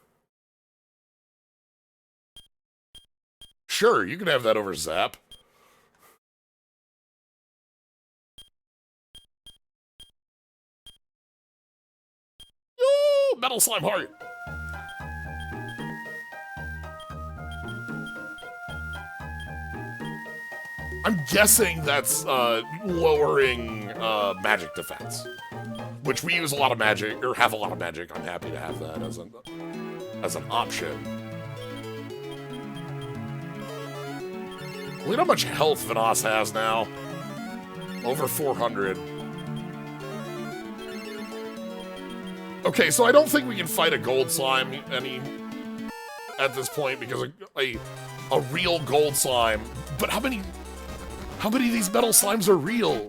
Sure, you can have that over Zap. Ooh, Metal Slime Heart. I'm guessing that's lowering magic defense, which we use a lot of magic, or have a lot of magic. I'm happy to have that as an option. Look at how much health Vanoss has now. Over 400. Okay, so I don't think we can fight a gold slime at this point, because a real gold slime. But how many of these metal slimes are real?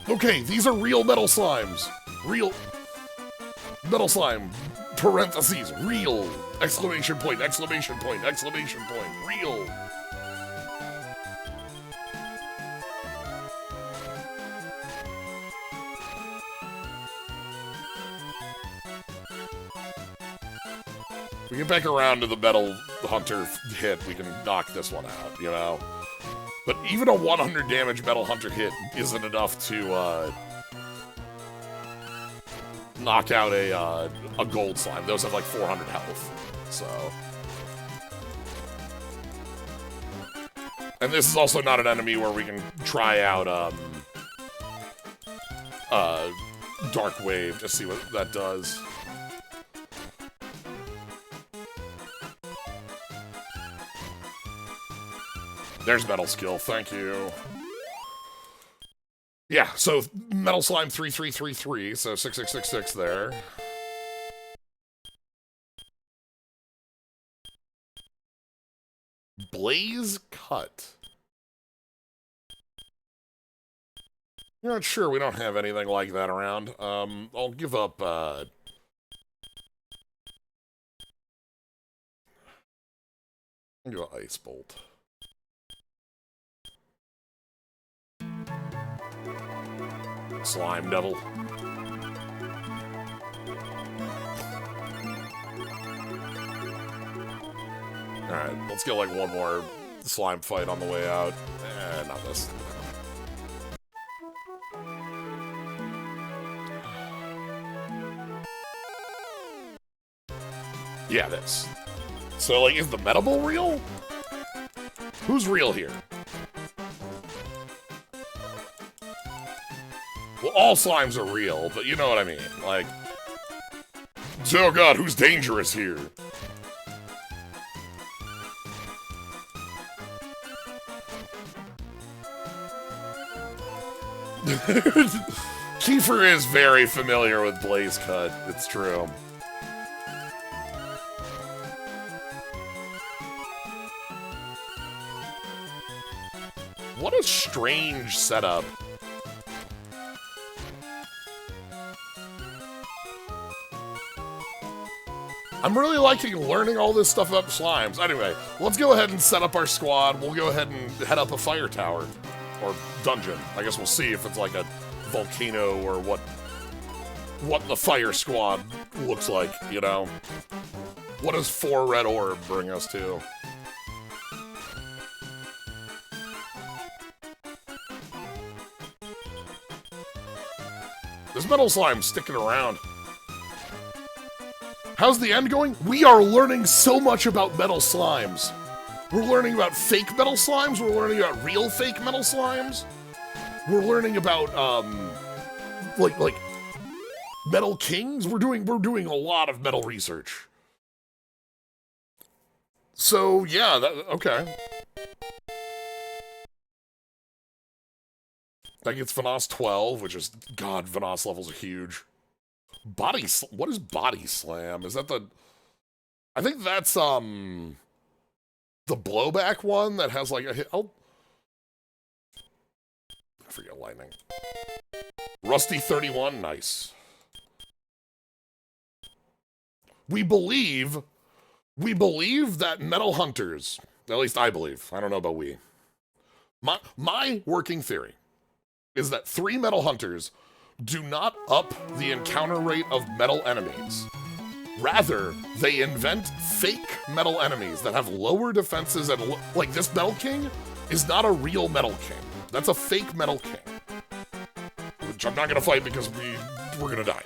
Okay, these are real metal slimes. Real metal slime, parentheses, real, exclamation point, exclamation point, exclamation point, real. If we get back around to the metal hunter hit, we can knock this one out, you know? But even a 100 damage metal hunter hit isn't enough to knock out a gold slime. Those have like 400 health, so. And this is also not an enemy where we can try out Dark Wave to see what that does. There's Metal Skill, thank you. Yeah, so Metal Slime 3333, so 6666 there. Blaze Cut. Not sure, we don't have anything like that around. I'll give up, I'll give an Ice Bolt. Slime Devil. Alright, let's get like one more slime fight on the way out. Not this. Yeah, this. So, like, is the Medable real? Who's real here? Well, all slimes are real, but you know what I mean. Like, oh god, who's dangerous here? Kiefer is very familiar with Blaze Cut, it's true. What a strange setup. I'm really liking learning all this stuff about slimes. Anyway, let's go ahead and set up our squad. We'll go ahead and head up a fire tower. Or dungeon. I guess we'll see if it's like a volcano or what the fire squad looks like, you know? What does 4 red orb bring us to? This metal slime's sticking around. How's the end going? We are learning so much about metal slimes. We're learning about fake metal slimes. We're learning about real fake metal slimes. We're learning about like metal kings. We're doing a lot of metal research. So yeah, okay. That gets Vanoss 12, which is god. Vanoss levels are huge. What is body slam? Is that the? I think that's the blowback one that has like a hit. Oh, I forget lightning. Rusty 31, nice. We believe that metal hunters, at least I believe, I don't know about we. My working theory is that 3 metal hunters do not up the encounter rate of metal enemies. Rather, they invent fake metal enemies that have lower defenses and like this Metal King is not a real Metal King. That's a fake Metal King. Which I'm not gonna fight because we're gonna die.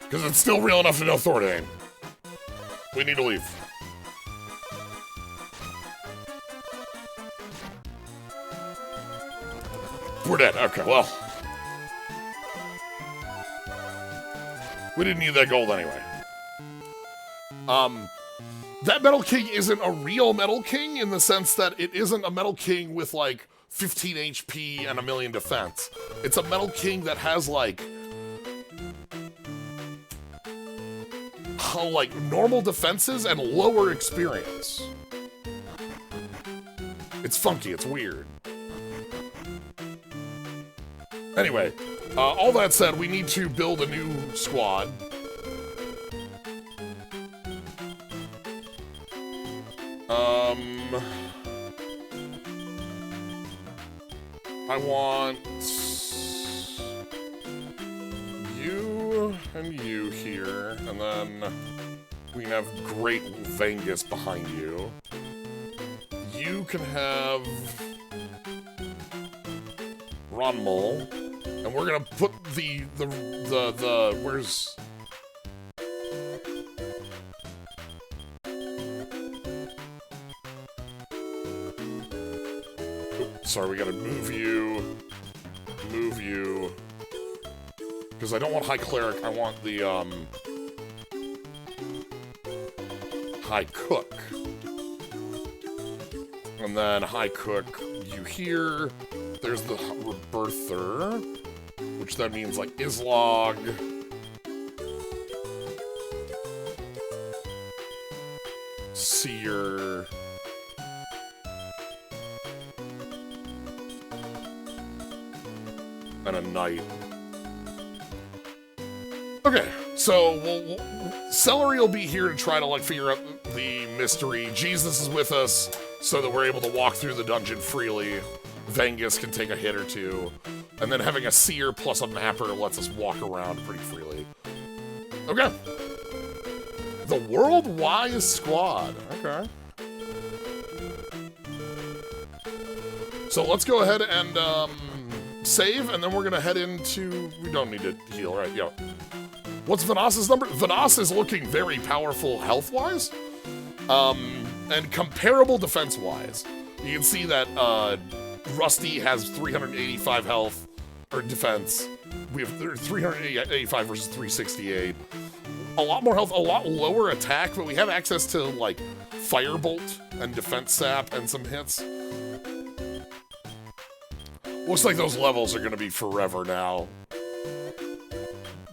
Because it's still real enough to know Thor to aim. We need to leave. We're dead. Okay, well. We didn't need that gold anyway. That Metal King isn't a real Metal King in the sense that it isn't a Metal King with like 15 HP and a million defense. It's a Metal King that has like normal defenses and lower experience. It's funky, it's weird. Anyway, all that said, we need to build a new squad. I want you and you here, and then we can have Great Vengus behind you. You can have Ronmol, and we're gonna put the where's sorry, we gotta move you, because I don't want High Cleric, I want the, High Cook. And then High Cook, you here, there's the Rebirther, which that means, like, Islog. Seer. And a knight. Okay, so Celery will be here to try to like figure out the mystery. Jesus is with us so that we're able to walk through the dungeon freely. Vengus can take a hit or two. And then having a seer plus a mapper lets us walk around pretty freely. Okay. The World-Wise Squad. Okay. So let's go ahead and save, and then we're gonna head into... We don't need to heal, right? Yeah. What's Vanas's number? Vanas is looking very powerful health-wise, and comparable defense-wise. You can see that Rusty has 385 health, or defense. We have 385 versus 368. A lot more health, a lot lower attack, but we have access to, like, Firebolt and Defense Sap and some hits. Looks like those levels are gonna be forever now.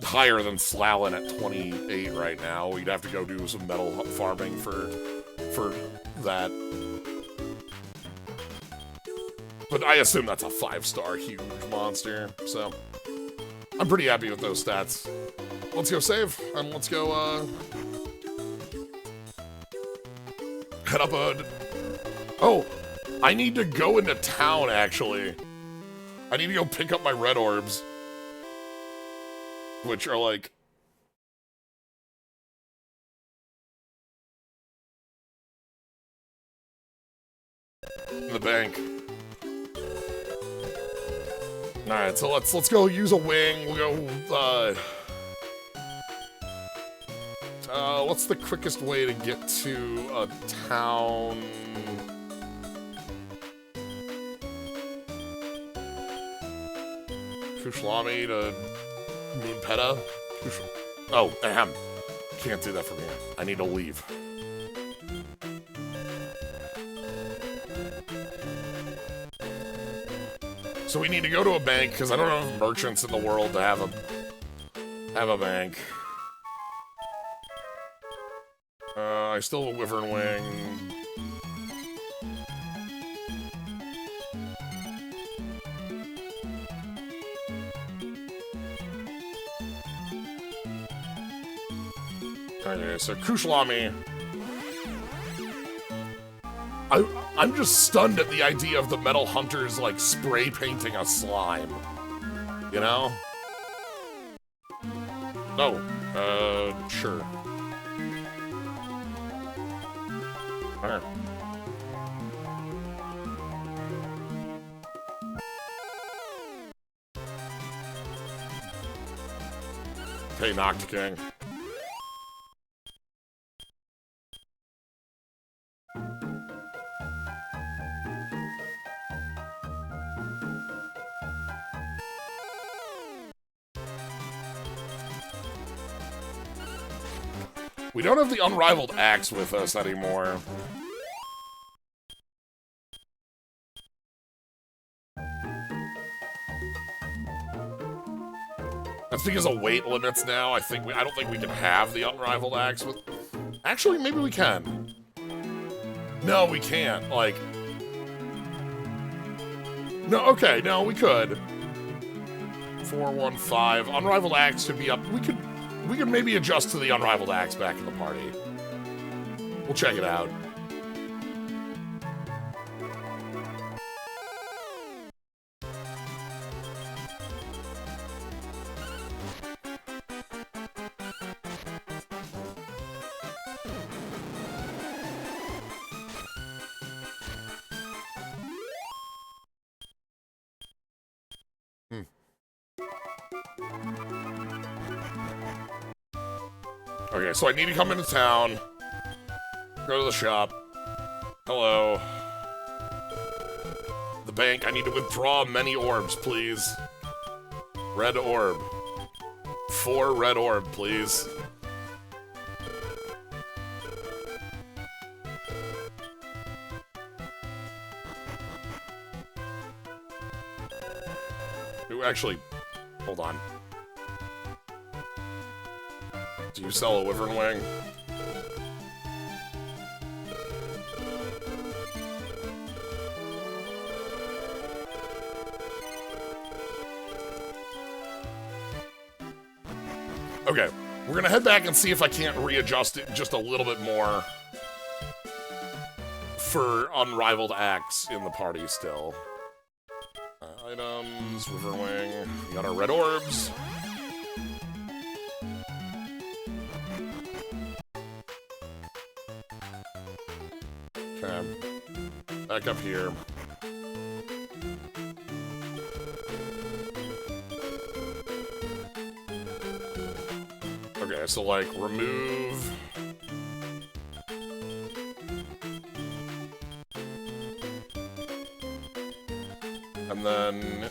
Higher than Slalin at 28 right now. We'd have to go do some metal farming for that. But I assume that's a 5-star huge monster, so I'm pretty happy with those stats. Let's go save, and let's go, head up a... Oh, I need to go into town, actually. I need to go pick up my red orbs. Which are like... in the bank. Alright, so let's go use a wing. We'll go, what's the quickest way to get to a town? Kushlami to Moonpeta? Oh, ahem. Can't do that from here. I need to leave. So we need to go to a bank, because I don't have merchants in the world to have a bank. I still have a Wyvern Wing. Okay, so Kushlami. I'm just stunned at the idea of the Metal Hunters, like, spray painting a slime. You know? No. Sure. Alright. Okay, Nocta King. We don't have the Unrivaled Axe with us anymore. That's because of weight limits now. I don't think we can have the Unrivaled Axe with... Actually, maybe we can. No, we can't. Like... No, okay, no, we could. 415. Unrivaled Axe could be up. We could maybe adjust to the Unrivaled Axe back in the party. We'll check it out. Okay, so I need to come into town. Go to the shop. Hello. The bank, I need to withdraw many orbs, please. Red orb. 4 red orb, please. Ooh, actually, hold on. Do you sell a Wyvern Wing? Okay, we're gonna head back and see if I can't readjust it just a little bit more for Unrivaled Axe in the party still. Items, Wyvern Wing, we got our red orbs. Okay, back up here. Okay, so like remove. And then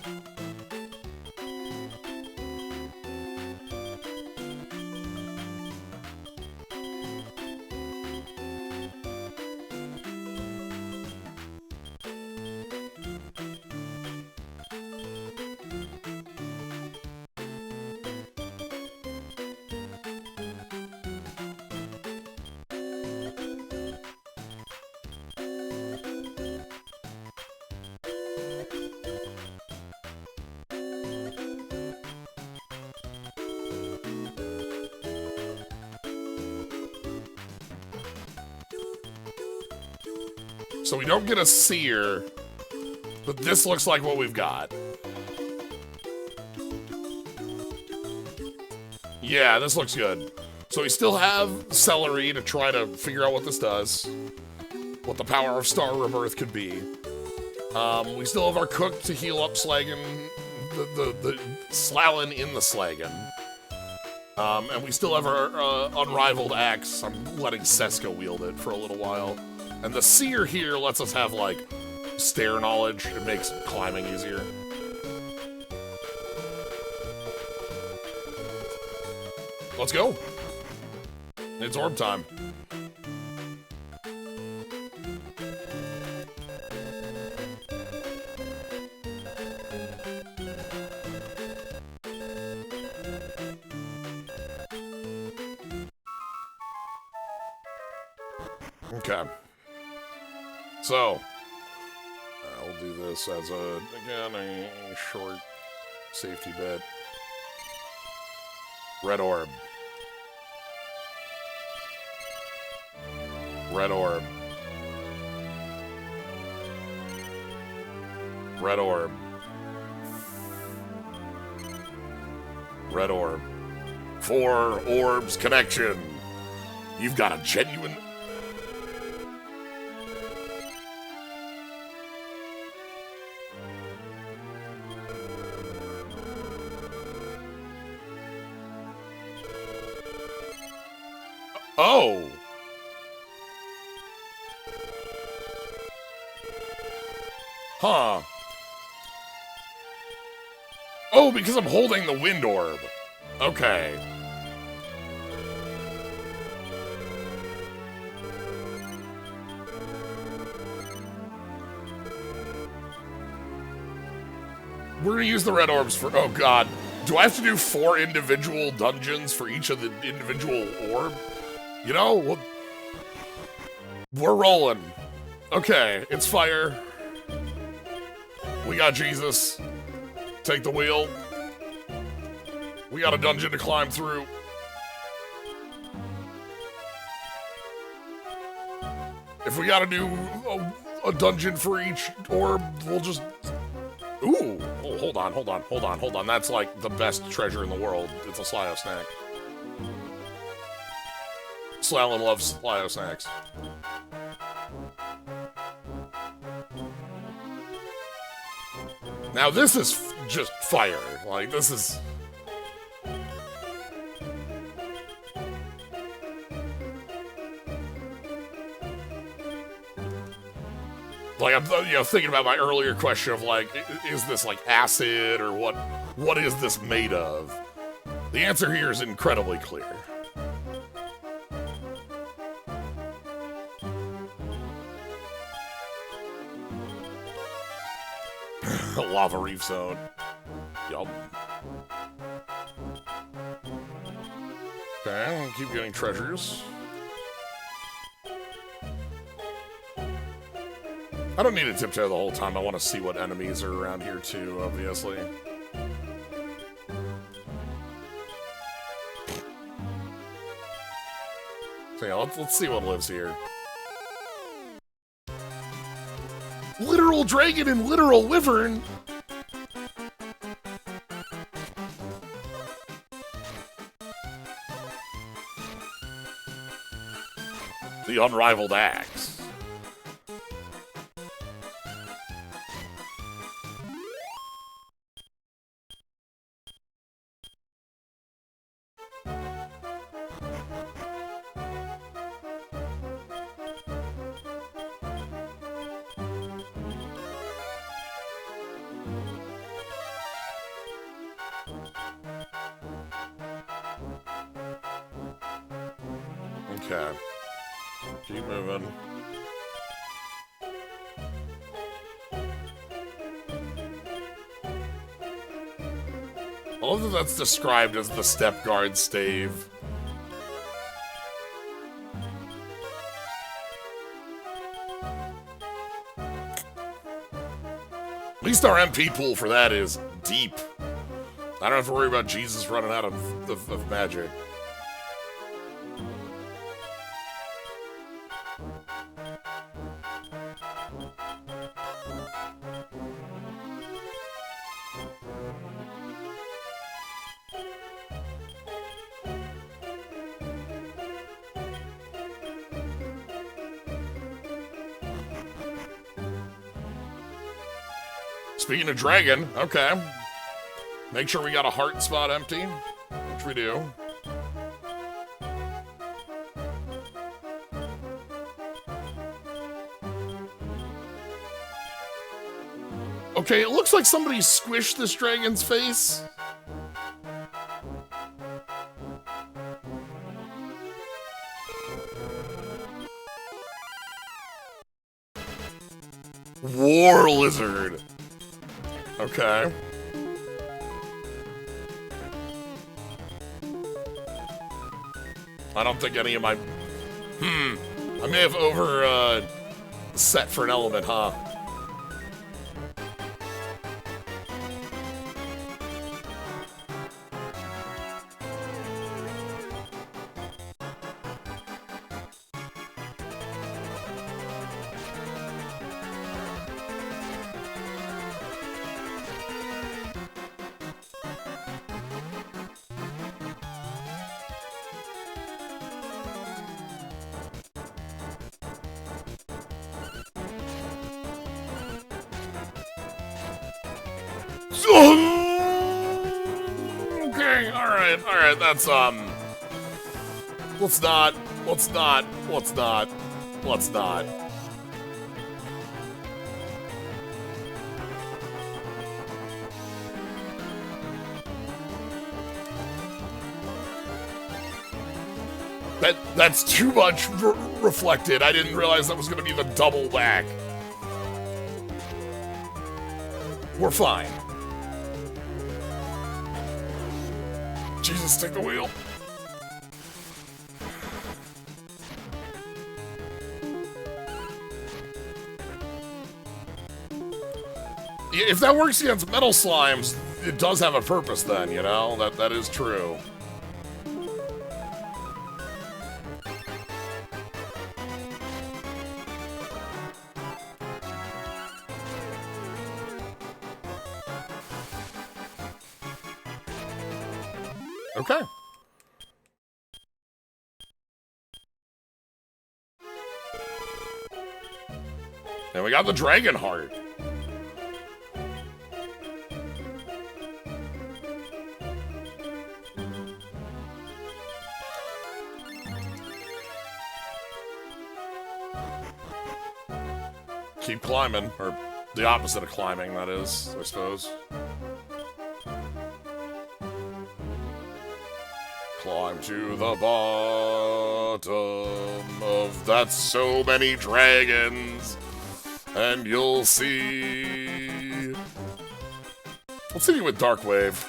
so we don't get a seer, but this looks like what we've got. Yeah, this looks good. So we still have celery to try to figure out what this does. What the power of Star Rebirth could be. We still have our cook to heal up Slagan, the Slalin in the Slagan. And we still have our Unrivaled Axe. I'm letting Seska wield it for a little while. And the seer here lets us have, like, stair knowledge. It makes climbing easier. Let's go. It's orb time. Okay. So, I'll do this as again, a short safety bit. Red orb. Red orb. Red orb. Red orb. 4 orbs connection. You've got a genuine... Oh! Huh. Oh, because I'm holding the wind orb. Okay. We're gonna use the red orbs for... Oh, God. Do I have to do 4 individual dungeons for each of the individual orb? You know, we're rolling. Okay, it's fire. We got Jesus. Take the wheel. We got a dungeon to climb through. If we gotta do a dungeon for each orb, we'll just... Ooh! Oh, hold on. That's like the best treasure in the world. It's a Slyo snack. Slalom loves Slyo snacks. Now this is just fire. Like, this is... Like, I'm thinking about my earlier question of, like, is this, like, acid, or what is this made of? The answer here is incredibly clear. Lava Reef Zone. Yup. Okay, I'll keep getting treasures. I don't need to tiptoe the whole time. I want to see what enemies are around here too, obviously. So yeah, let's see what lives here. Literal dragon and literal wyvern? The unrivaled axe. Okay. Keep moving. I love that that's described as the step guard stave. At least our MP pool for that is deep. I don't have to worry about Jesus running out of magic. Speaking of dragon, okay. Make sure we got a heart spot empty, which we do. Okay, it looks like somebody squished this dragon's face. War lizard. Okay. I don't think any of my... I may have over, set for an element, huh? Okay, alright, that's, let's not. That's too much reflected. I didn't realize that was gonna be the double back. We're fine. Jesus, take the wheel. Yeah, if that works against metal slimes, it does have a purpose then, you know? That is true. Okay. And we got the Dragon Heart. Keep climbing, or the opposite of climbing, that is, I suppose. Climb to the bottom of that so many dragons, and you'll see. Let's see you with Dark Wave.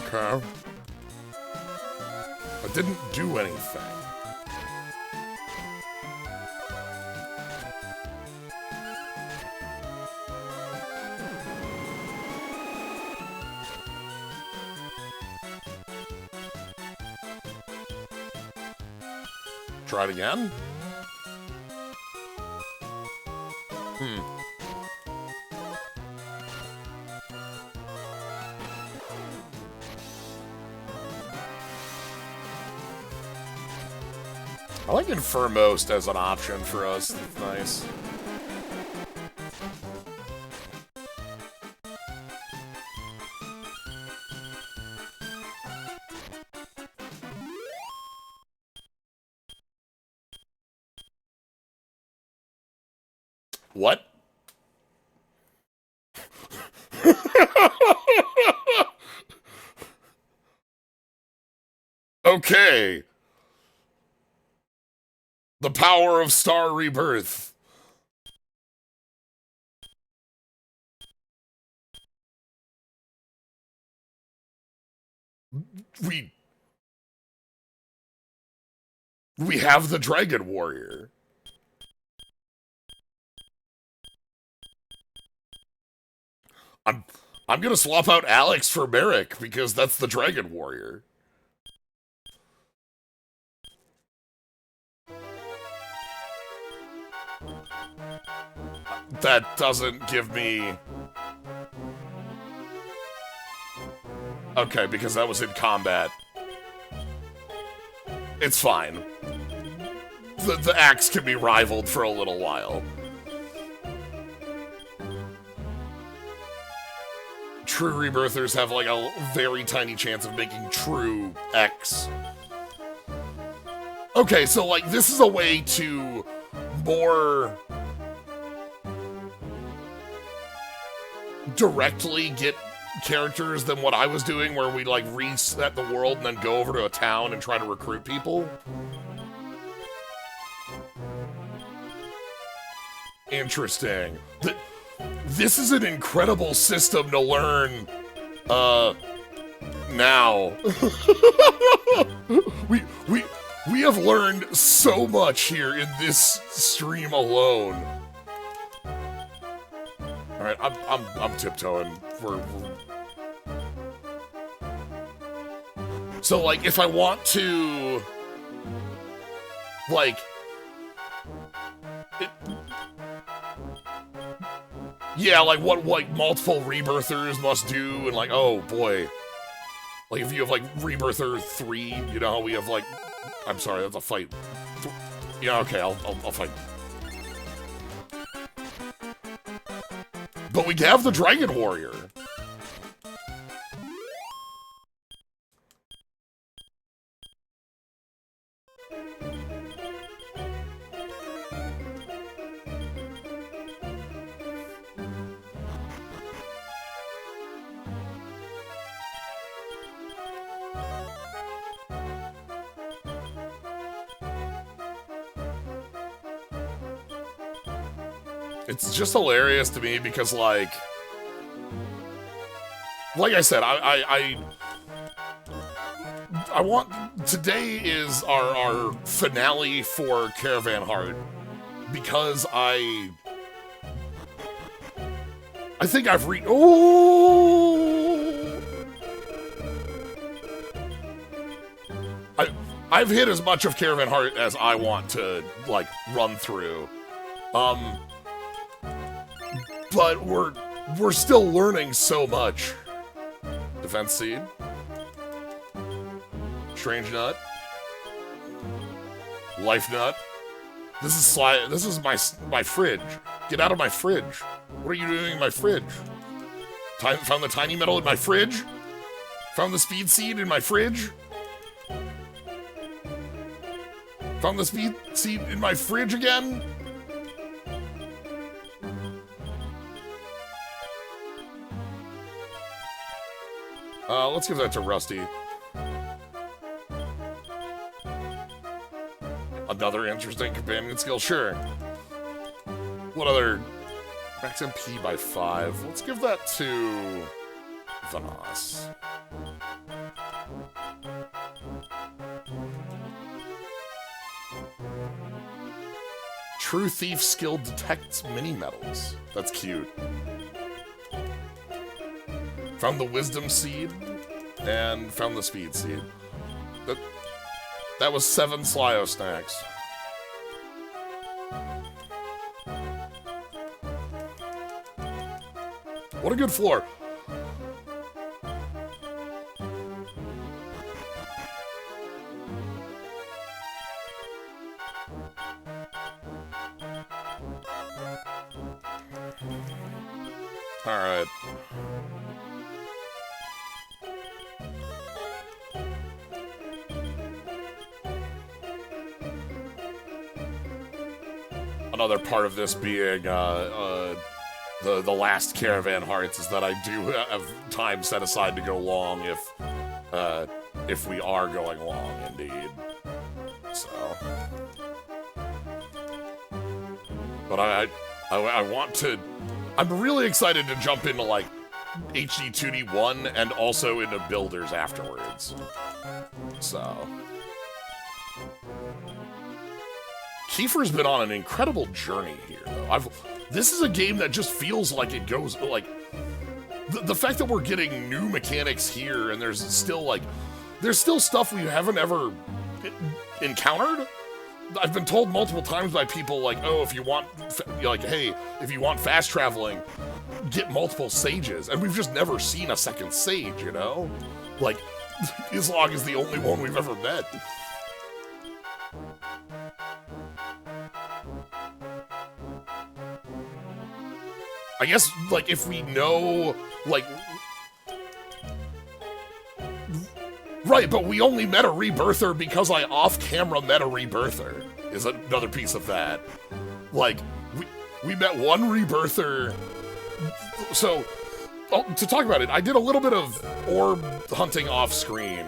Okay. I didn't do anything. Try it again? I like Infirmost as an option for us. That's nice. What? Okay. The power of Star Rebirth. We have the Dragon Warrior. I'm gonna swap out Alex for Merrick because that's the Dragon Warrior. That doesn't give me... Okay, because that was in combat. It's fine. The axe can be rivaled for a little while. True Rebirthers have like a very tiny chance of making true X. Okay, so like this is a way to more directly get characters than what I was doing, where we like reset the world and then go over to a town and try to recruit people. Interesting. this is an incredible system to learn, now. We have learned so much here in this stream alone. All right, I'm tiptoeing. So, like, if I want to, like, yeah, like what multiple Rebirthers must do, and like, oh boy, like if you have like Rebirther 3, you know how we have like, I'm sorry, that's a fight. Yeah, okay, I'll fight. But we have the Dragon Warrior. It's just hilarious to me because, like I said, I want, today is our finale for Caravan Heart, because I think I've I've hit as much of Caravan Heart as I want to, like, run through. But we're still learning so much. Defense Seed. Strange Nut. Life Nut. This is my fridge. Get out of my fridge. What are you doing in my fridge? Found the tiny metal in my fridge? Found the speed seed in my fridge? Found the speed seed in my fridge again? Let's give that to Rusty. Another interesting companion skill, sure. What other? Max MP by 5. Let's give that to Vanas. True Thief skill detects mini metals. That's cute. Found the Wisdom Seed, and found the Speed Seed. That was 7 Slyo snacks. What a good floor. All right. Another part of this being the last Caravan Hearts is that I do have time set aside to go long if we are going long indeed. So, but I want to. I'm really excited to jump into like HD 2D 1 and also into Builders afterwards. So. Kiefer's been on an incredible journey here, though. This is a game that just feels like it goes, like, the fact that we're getting new mechanics here, and there's still stuff we haven't ever encountered. I've been told multiple times by people, like, oh, if you want fast traveling, get multiple sages, and we've just never seen a second sage, you know? Like, Islog is the only one we've ever met. I guess, like, if we know, like... Right, but we only met a Rebirther because I off-camera met a Rebirther, is another piece of that. Like, we met one Rebirther... So, to talk about it, I did a little bit of orb hunting off-screen,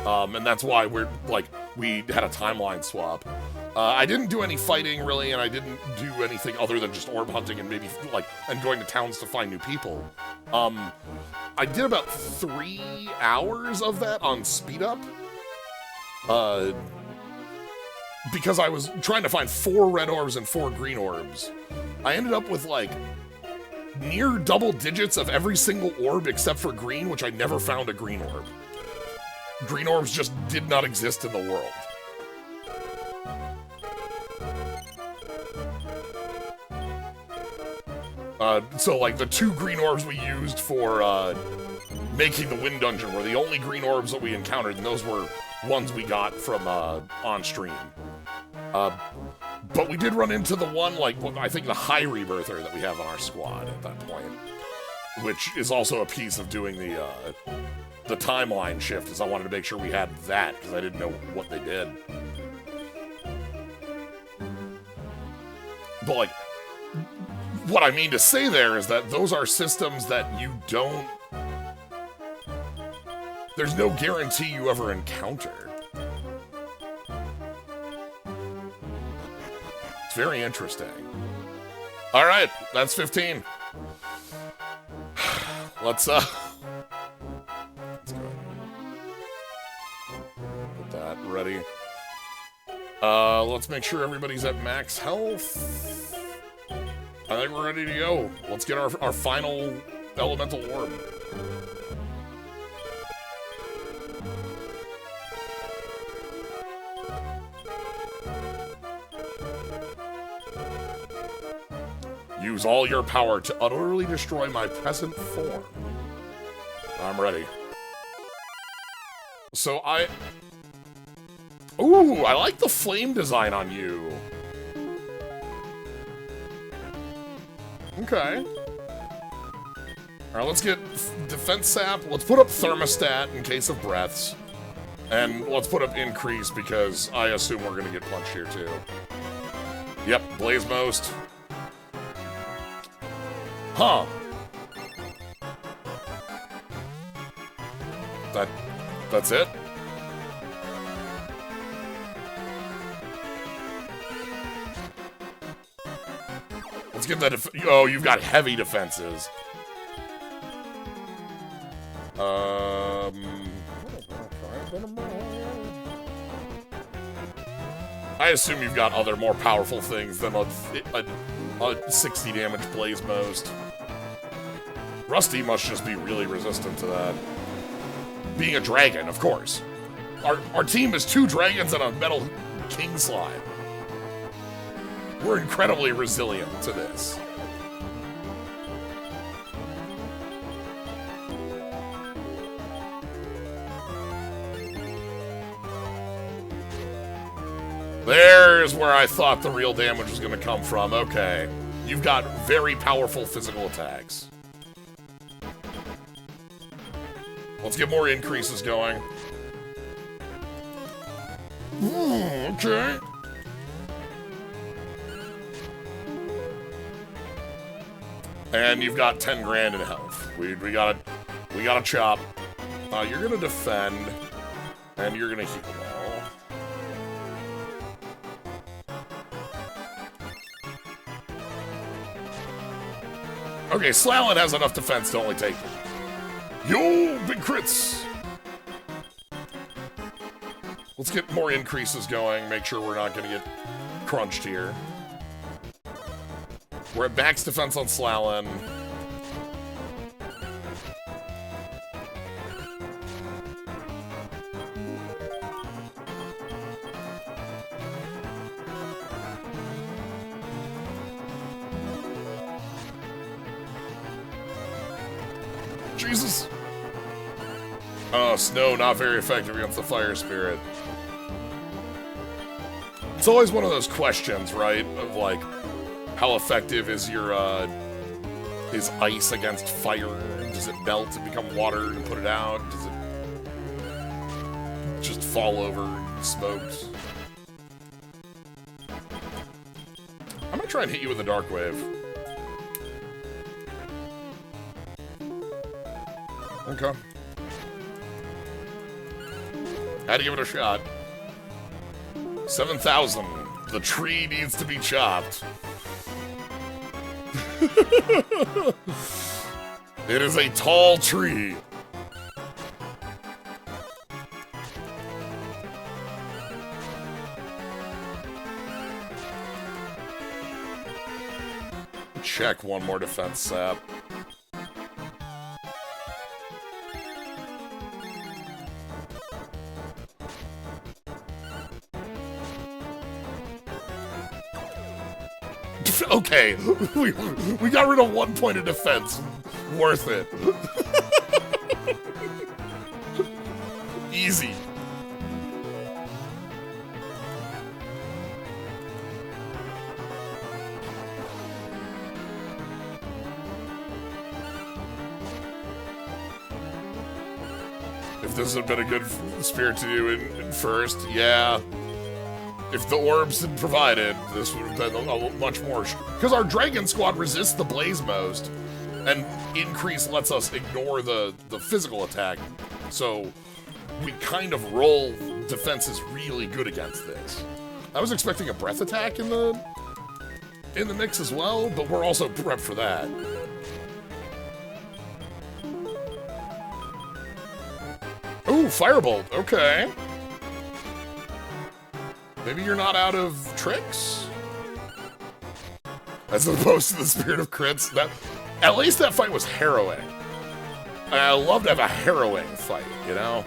and that's why we had a timeline swap. I didn't do any fighting, really, and I didn't do anything other than just orb hunting and maybe, like, and going to towns to find new people. I did about 3 hours of that on speed up. Because I was trying to find 4 red orbs and 4 green orbs. I ended up with, like, near double digits of every single orb except for green, which I never found a green orb. Green orbs just did not exist in the world. So, like, the 2 green orbs we used for, making the wind dungeon were the only green orbs that we encountered, and those were ones we got from, on stream. But we did run into the one, like, I think the high rebirther that we have on our squad at that point, which is also a piece of doing the timeline shift, is I wanted to make sure we had that, because I didn't know what they did. But, like, what I mean to say there is that those are systems that you don't... There's no guarantee you ever encounter. It's very interesting. All right, that's 15. Let's go ahead. Put that ready. Let's make sure everybody's at max health. I think we're ready to go. Let's get our final elemental orb. Use all your power to utterly destroy my present form. I'm ready. So Ooh, I like the flame design on you. Okay. Alright, let's get defense sap. Let's put up thermostat in case of breaths. And let's put up increase because I assume we're gonna get punched here too. Yep, blaze most. Huh. That's it? Let's get that. Oh, you've got heavy defenses. I assume you've got other more powerful things than a 60 damage blaze most. Rusty must just be really resistant to that. Being a dragon, of course. Our team is 2 dragons and a metal king slime. We're incredibly resilient to this. There's where I thought the real damage was going to come from. Okay. You've got very powerful physical attacks. Let's get more increases going. Okay. And you've got 10 grand in health. We gotta chop. You're gonna defend, and you're gonna heal all. Okay, Slalin has enough defense to only take them. Yo, big crits! Let's get more increases going, make sure we're not gonna get crunched here. We're at max defense on Slalin. Jesus! Oh, snow not very effective against the fire spirit. It's always one of those questions, right? Of like, how effective is your, is ice against fire? Does it melt and become water and put it out? Does it just fall over and smoked? I'm gonna try and hit you with a dark wave. Okay. Had to give it a shot. 7,000 The tree needs to be chopped. It is a tall tree. Check one more defense sap. Okay, we got rid of 1 point of defense. Worth it. Easy. If this had been a good spirit to do in first, yeah. If the orbs had provided, this would have been a much more... Because our Dragon Squad resists the Blaze most, and Increase lets us ignore the physical attack. So we kind of roll defenses really good against this. I was expecting a Breath attack in the mix as well, but we're also prepped for that. Ooh, Firebolt, okay. Maybe you're not out of tricks? As opposed to the Spirit of Crits. At least that fight was harrowing. I love to have a harrowing fight, you know?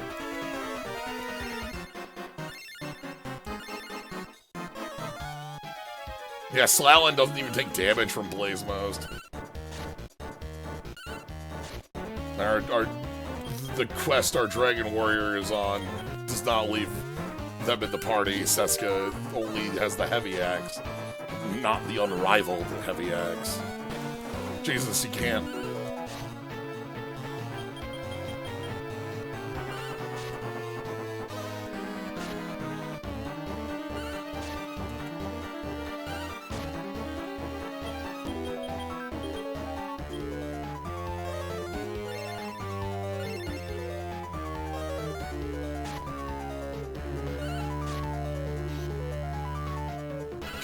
Yeah, Slalin doesn't even take damage from Blaze Most. The quest our Dragon Warrior is on does not leave them in the party. Seska only has the heavy axe, not the unrivaled heavy axe. Jesus, he can't.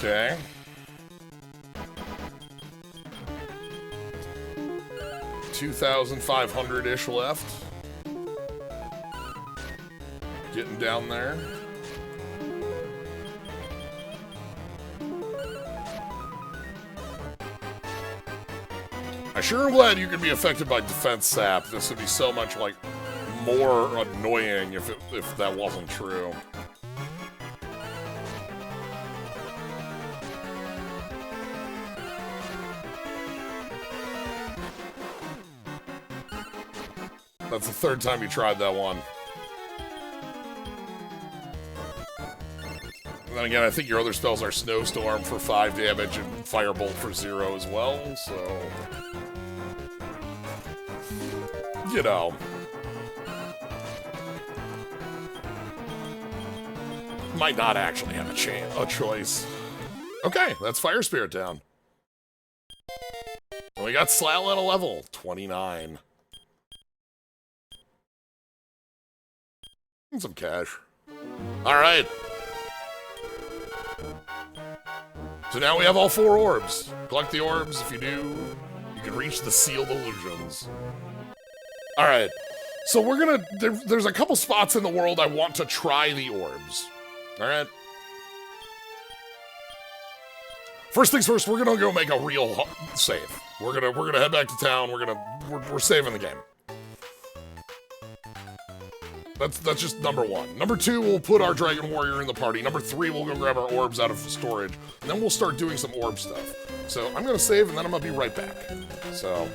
Okay. $2,500-ish left. Getting down there. I sure am glad you can be affected by defense sap. This would be so much, like, more annoying if that wasn't true. That's the third time you tried that one. And then again, I think your other spells are Snowstorm for 5 damage and Firebolt for 0 as well, so... You know. Might not actually have a choice. Okay, that's Fire Spirit down. And we got Slalin at a level 29. And some cash. Alright. So now we have all 4 orbs. Collect the orbs. If you do, you can reach the sealed illusions. Alright. So we're gonna... There's a couple spots in the world I want to try the orbs. Alright. First things first, we're gonna go make a real save. We're gonna head back to town. We're saving the game. That's just number 1. Number 2, we'll put our Dragon Warrior in the party. Number 3, we'll go grab our orbs out of storage. And then we'll start doing some orb stuff. So I'm gonna save and then I'm gonna be right back. So...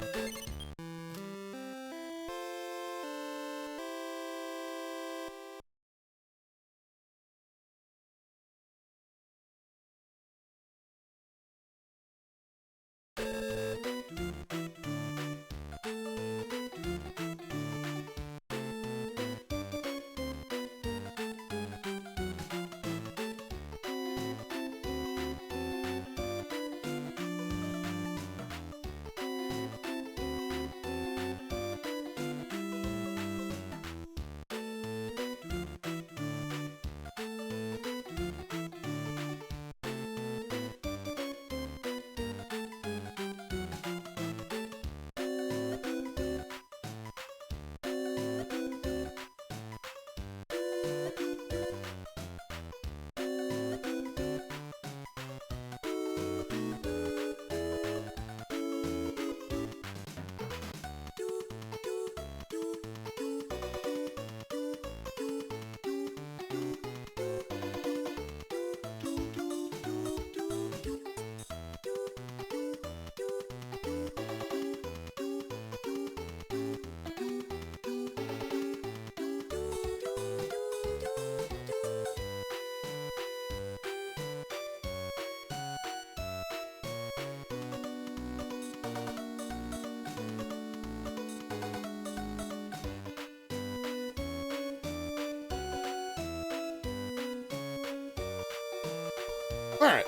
Alright.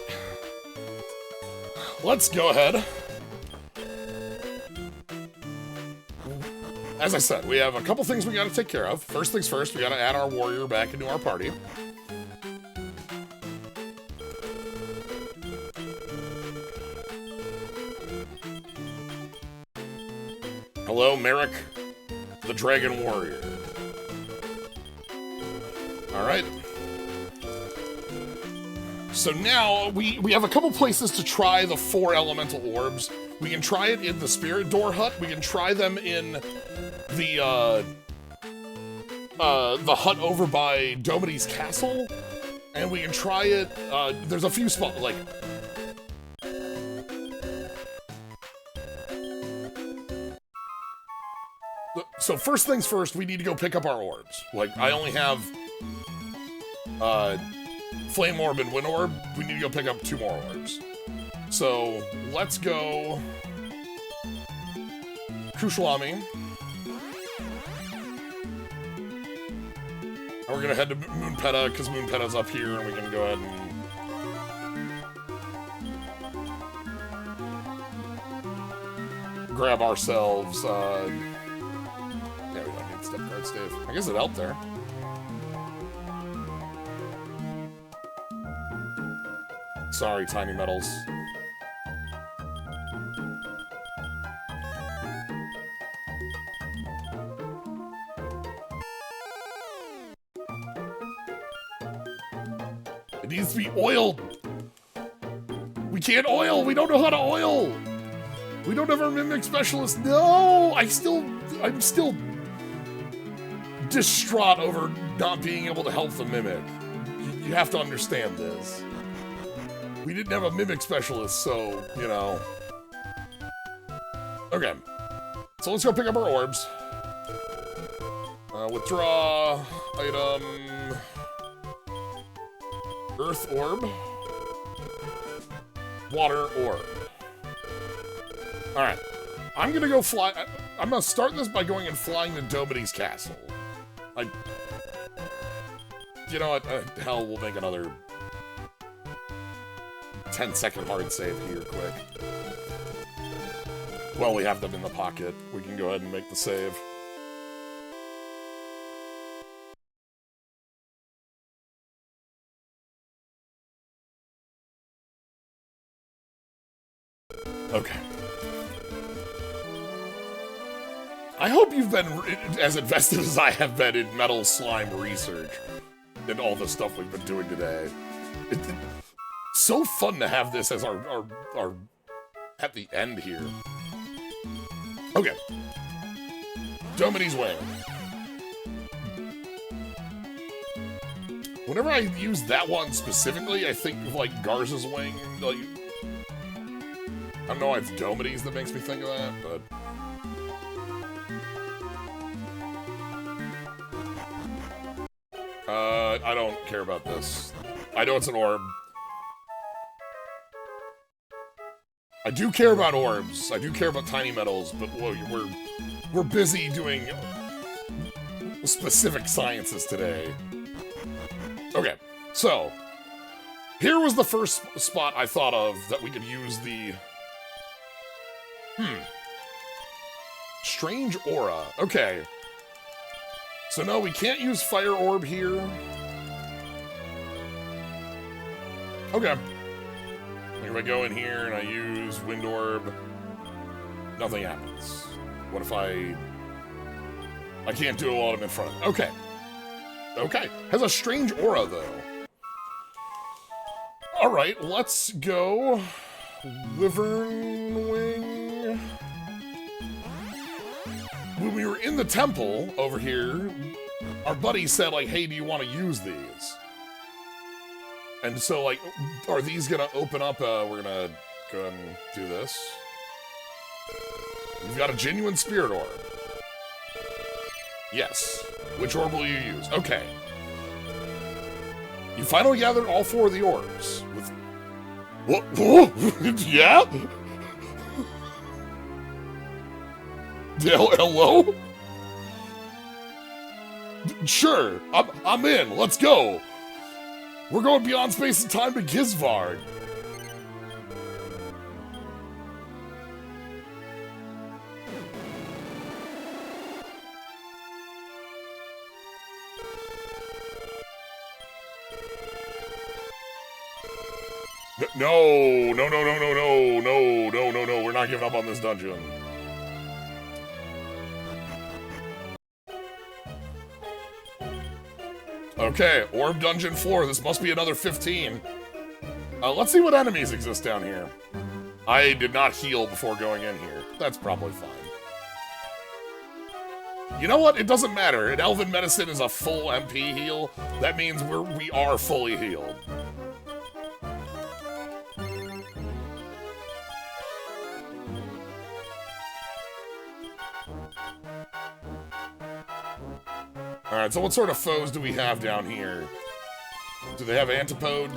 Let's go ahead. As I said, we have a couple things we gotta take care of. First things first, we gotta add our warrior back into our party. Hello, Merrick, the Dragon Warrior. Alright. So now, we have a couple places to try the 4 elemental orbs. We can try it in the Spirit Door Hut. We can try them in the hut over by Domity's Castle. And we can try it, there's a few spots, like... So first things first, we need to go pick up our orbs. Like, I only have, Flame Orb and Wind Orb. We need to go pick up 2 more orbs. So, let's go... Kushalami. And we're gonna head to Moonpeta, because Moonpeta's up here, and we can go ahead and... grab ourselves, yeah, we don't need Step Guard Stave. I guess it helped there. Sorry, Tiny Metals. It needs to be oiled. We can't oil. We don't know how to oil. We don't have our Mimic Specialist. No, I'm still distraught over not being able to help the Mimic. You have to understand this. We didn't have a Mimic Specialist, so, you know. Okay. So let's go pick up our orbs. Withdraw item... Earth Orb. Water Orb. Alright. I'm gonna go fly... I'm gonna start this by going and flying to Domity's Castle. You know what? Hell, we'll make another... 10-second hard save here, quick. Well, we have them in the pocket. We can go ahead and make the save. Okay. I hope you've been as invested as I have been in metal slime research and all the stuff we've been doing today. It's so fun to have this as our at the end here. Okay. Domity's Way. Whenever I use that one specifically, I think of like Garza's Wing, like... I don't know why it's Domity's that makes me think of that, but... I don't care about this. I know it's an orb. I do care about orbs. I do care about tiny metals, but whoa, we're busy doing specific sciences today. Okay, so... Here was the first spot I thought of that we could use the... Strange Aura. Okay. So no, we can't use Fire Orb here. Okay. If I go in here and I use Wind Orb, nothing happens. What if I can't do it while I'm in front of it. Okay. Okay. Has a strange aura, though. Alright, let's go. Wyvern Wing. When we were in the temple over here, our buddy said, like, hey, do you want to use these? And so, like, are these gonna open up? We're gonna go ahead and do this. We've got a genuine Spirit Orb. Yes. Which orb will you use? Okay. You finally gathered all 4 of the orbs. With... What? Yeah? Hello? Sure. I'm in. Let's go. We're going beyond space and time to Gizvarg. No, no, no, no, no, no, no, no, no, no. We're not giving up on this dungeon. Okay, Orb Dungeon 4. This must be another 15. Let's see what enemies exist down here. I did not heal before going in here. That's probably fine. You know what? It doesn't matter. An Elven Medicine is a full MP heal. That means we are fully healed. Alright, so what sort of foes do we have down here? Do they have Antipode?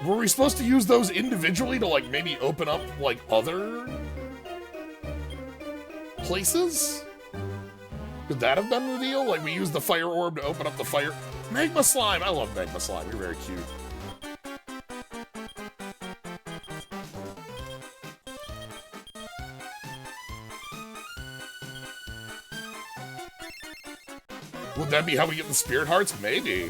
Were we supposed to use those individually to, like, maybe open up, like, other places? Could that have been the deal? Like, we used the Fire Orb to open up the fire... Magma Slime! I love Magma Slime. You're very cute. Would that be how we get the Spirit Hearts? Maybe.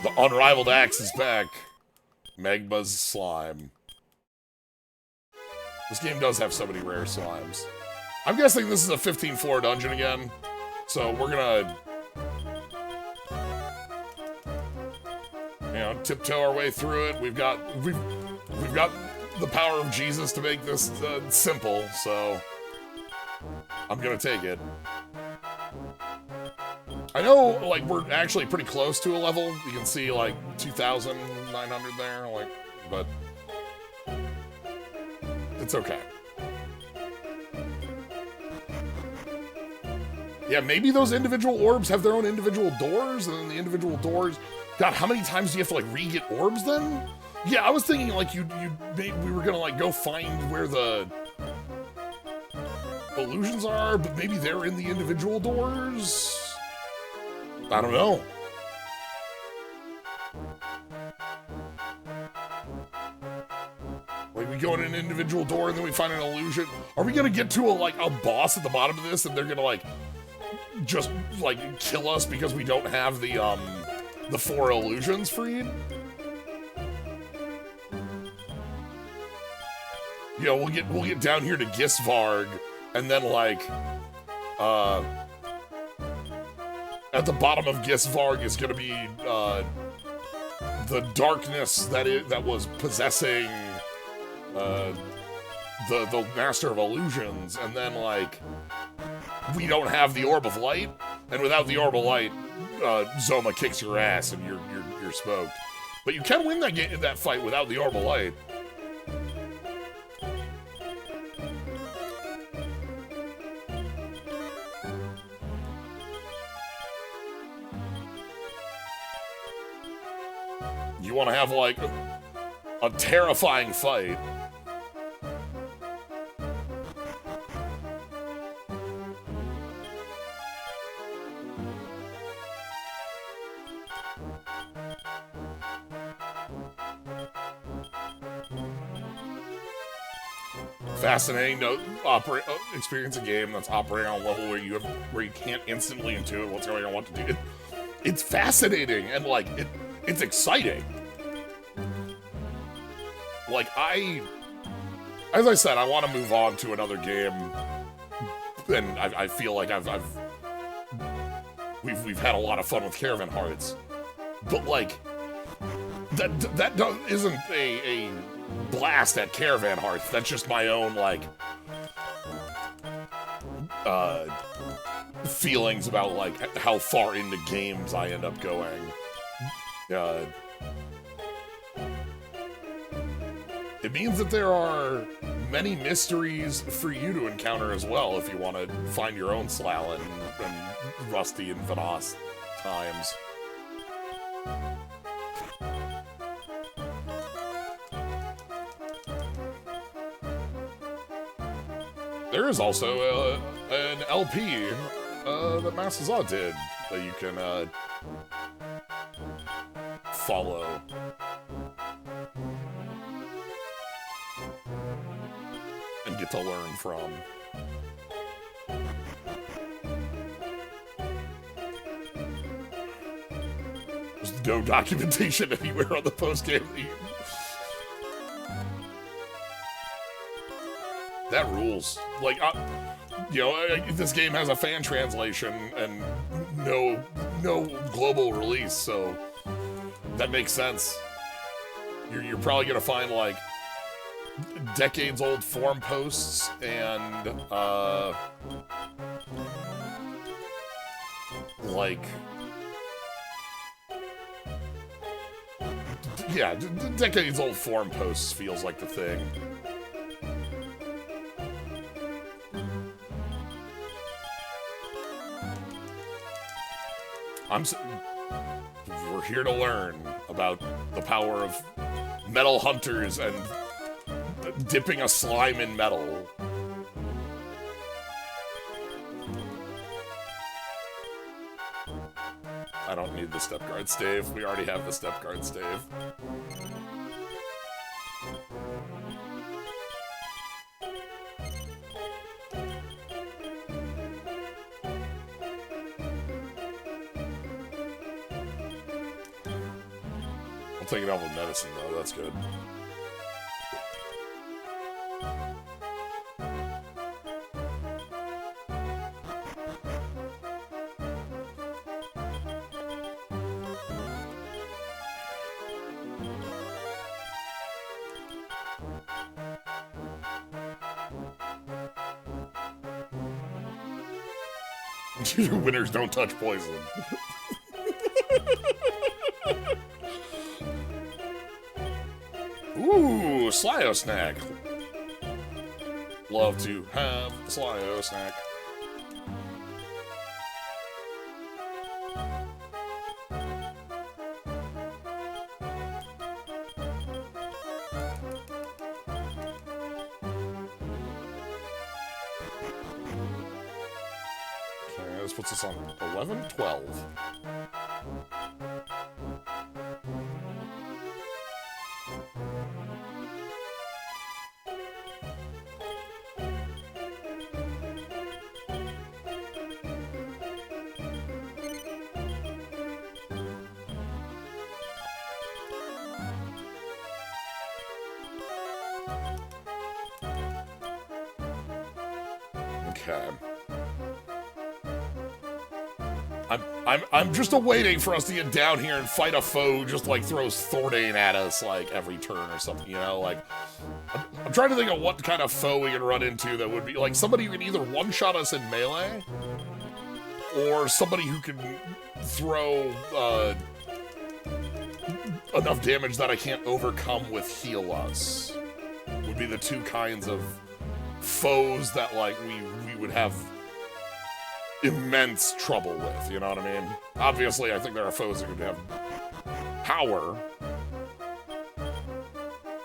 The Unrivaled Axe is back. Magma's Slime. This game does have so many rare slimes. I'm guessing this is a 15 floor dungeon again. So we're gonna... you know, tiptoe our way through it. We've got the power of Jesus to make this simple, so I'm gonna take it. I know, like, we're actually pretty close to a level. You can see, like, 2,900 there, like, but it's okay. Yeah, maybe those individual orbs have their own individual doors, and then the individual doors... God, how many times do you have to, like, re-get orbs, then? Yeah, I was thinking, like, we were gonna, like, go find where the illusions are, but maybe they're in the individual doors? I don't know. Like, we go in an individual door, and then we find an illusion. Are we gonna get to, a boss at the bottom of this, and they're gonna, like, just, like, kill us because we don't have the 4 illusions freed? You know, we'll get down here to Gizvarg, and then, like, at the bottom of Gizvarg is gonna be, the darkness that was possessing, the Master of Illusions, and then, like, we don't have the Orb of Light, and without the Orb of Light, Zoma kicks your ass and you're smoked. But you can win that fight without the Orb of Light. You want to have, like, a terrifying fight. Fascinating to experience a game that's operating on a level where you can't instantly intuit what's going on, what to do. It's fascinating and, like, it's exciting. Like, as I said, I want to move on to another game, and I feel like we've had a lot of fun with Caravan Hearts, but, like, that isn't a blast at Caravan Hearts. That's just my own, like, feelings about, like, how far into games I end up going. It means that there are many mysteries for you to encounter as well if you want to find your own Slalin and Rusty and Vanos times. There is also an LP that Massazaw did that you can follow. And get to learn from. There's no documentation anywhere on the post-game. That rules. Like, you know, this game has a fan translation and no global release, so that makes sense. You're probably gonna find like decades-old forum posts and like, yeah, decades-old forum posts feels like the thing. We're here to learn about the power of metal hunters and dipping a slime in metal. I don't need the step guard stave. We already have the step guard stave. I'll take it out with medicine, though. That's good. Winners don't touch poison. Ooh, Slyo snack. Love to have a Slyo snack. Okay, this puts us on 11, 12. Okay. I'm just awaiting for us to get down here and fight a foe who just like throws Thordane at us like every turn or something, you know? Like, I'm trying to think of what kind of foe we can run into that would be like somebody who can either one-shot us in melee or somebody who can throw enough damage that I can't overcome with heal us. Would be the two kinds of foes that like we would have immense trouble with, you know what I mean? Obviously, I think there are foes that could have power.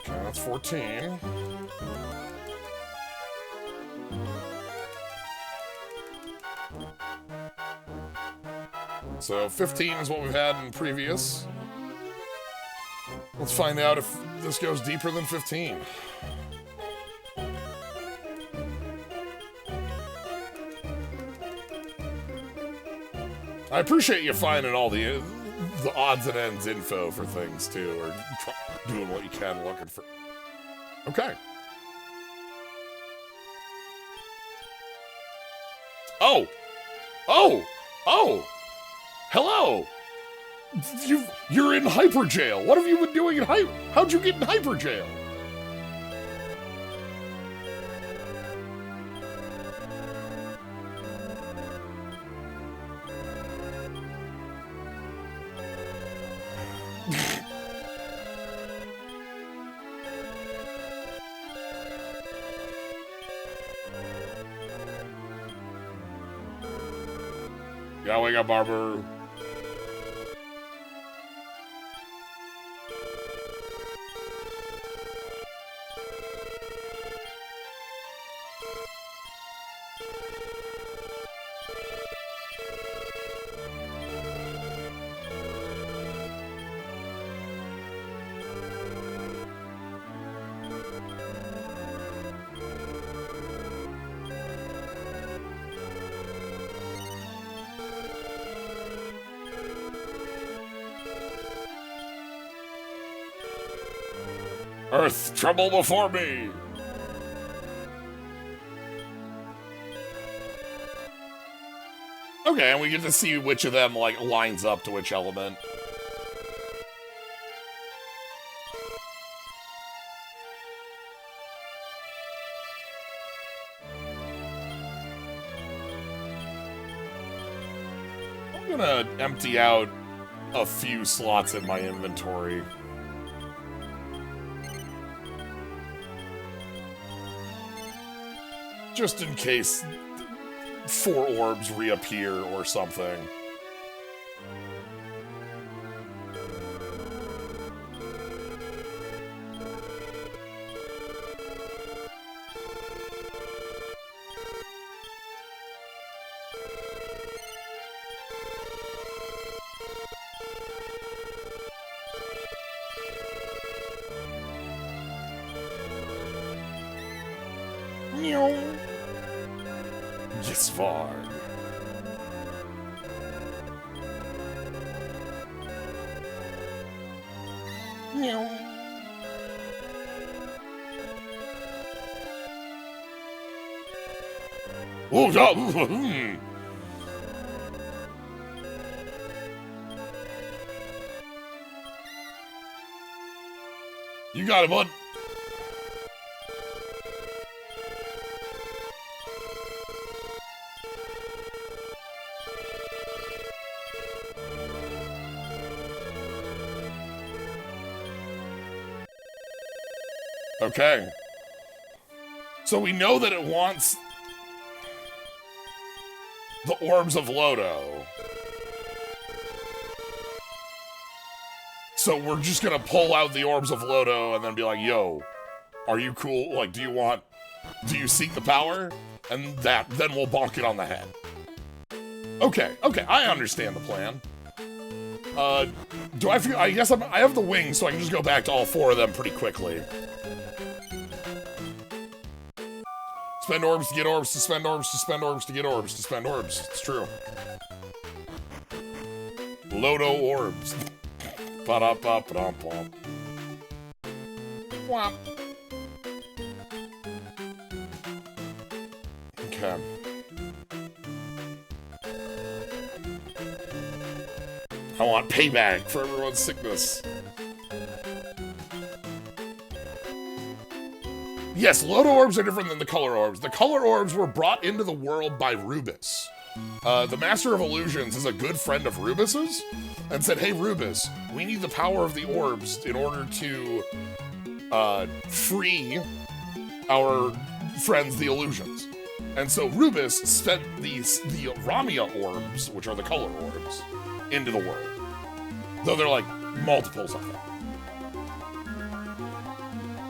Okay, that's 14. So 15 is what we've had in previous. Let's find out if this goes deeper than 15. I appreciate you finding all the odds and ends info for things, too, or doing what you can looking for... Okay. Oh! Oh! Oh! Hello! You're in hyper jail. What have you been doing in hyper... How'd you get in hyper jail? Yeah, wake up, Barber. Earth, tremble before me! Okay, and we get to see which of them, like, lines up to which element. I'm gonna empty out a few slots in my inventory. Just in case 4 orbs reappear or something. Yes, Varg. Oh, yeah. You got it, bud. Okay. So we know that it wants the Orbs of Lodo. So we're just gonna pull out the Orbs of Lodo and then be like, yo, are you cool? Like, do you seek the power? And then we'll bonk it on the head. Okay, I understand the plan. I guess I have the wings, so I can just go back to all 4 of them pretty quickly. Spend orbs to get orbs, to spend orbs, to spend orbs, to get orbs, to spend orbs. It's true. Lodo orbs. Ba-da-ba-ba-da-ba. Whop. Okay. I want payback for everyone's sickness. Yes, Lodo orbs are different than the color orbs. The color orbs were brought into the world by Rubus. The Master of Illusions is a good friend of Rubus's, and said, hey Rubus, we need the power of the orbs in order to free our friends, the Illusions. And so Rubus sent the Ramia orbs, which are the color orbs, into the world. Though they're like multiples of them.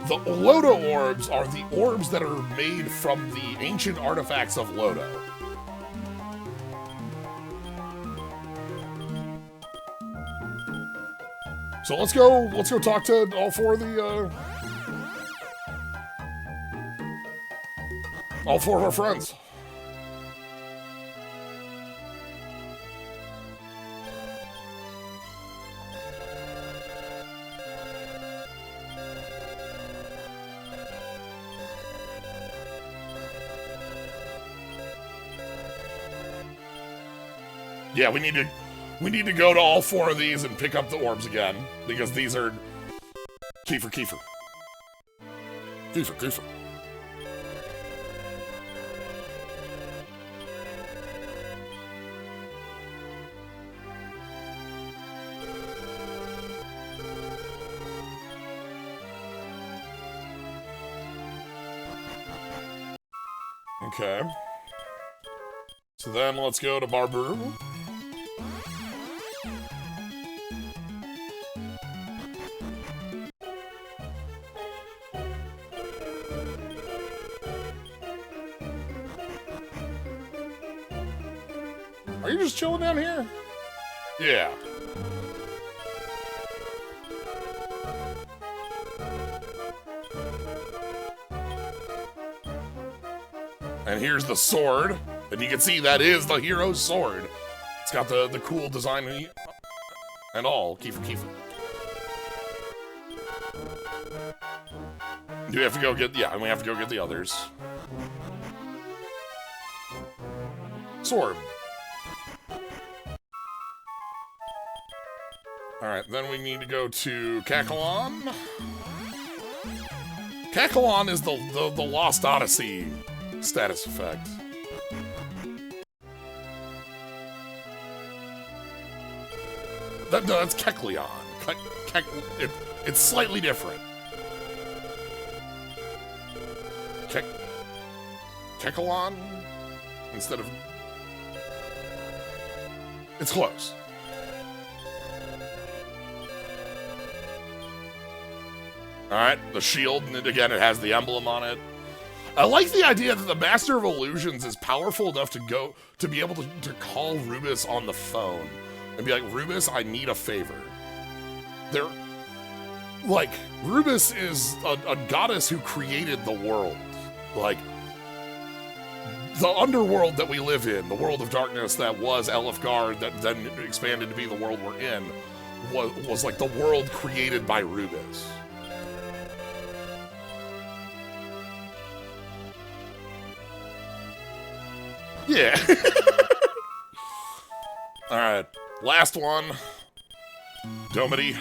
The Lodo orbs are the orbs that are made from the ancient artifacts of Lodo. So let's go talk to all 4 of the all 4 of our friends. Yeah, we need to go to all 4 of these and pick up the orbs again, because these are Kiefer. Okay. So then let's go to Barbu. Are you just chilling down here? Yeah. And here's the sword. And you can see that is the hero's sword. It's got the cool design and all. Kiefer. Do we have to go get... Yeah, and we have to go get the others. Sword. Alright, then we need to go to Kakalon. Kakalon is the Lost Odyssey status effect. No, that's Kecleon. It's slightly different. Kakalon? Instead of... It's close. Alright, the shield, and again, it has the emblem on it. I like the idea that the Master of Illusions is powerful enough to be able to call Rubus on the phone and be like, Rubus, I need a favor. Like, Rubus is a goddess who created the world. Like, the underworld that we live in, the world of darkness that was Elfgard, that then expanded to be the world we're in, was like the world created by Rubus. Yeah. Alright, last one. Domity.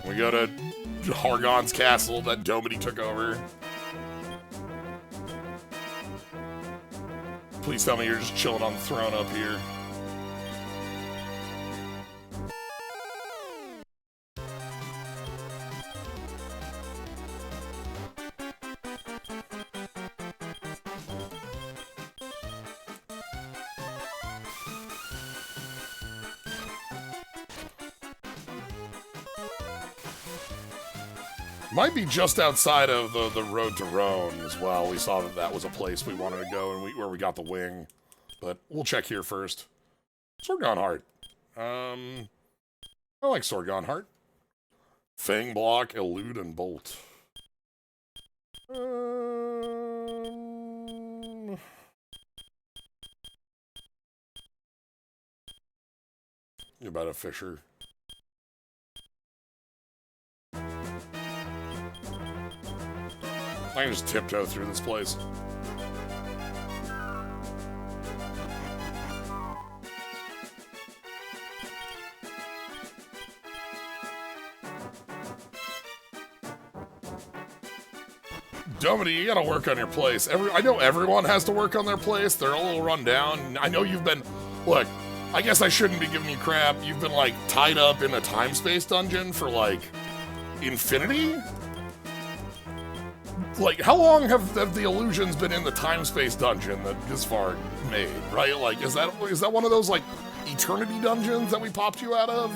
We go to Hargon's castle that Domity took over. Please tell me you're just chilling on the throne up here. Might be just outside of the road to Rhone as well. We saw that was a place we wanted to go and where we got the wing. But we'll check here first. Sorgon Heart. I like Sorgon Heart. Fang Block, Elude, and Bolt. You about a Fisher. I can just tiptoe through this place. Domity, you gotta work on your place. I know everyone has to work on their place. They're a little run down. I know you've been... Look, I guess I shouldn't be giving you crap. You've been, like, tied up in a time-space dungeon for, like, infinity? Like, how long have the illusions been in the time-space dungeon that Gisvar made, right? Like, is that one of those, like, eternity dungeons that we popped you out of?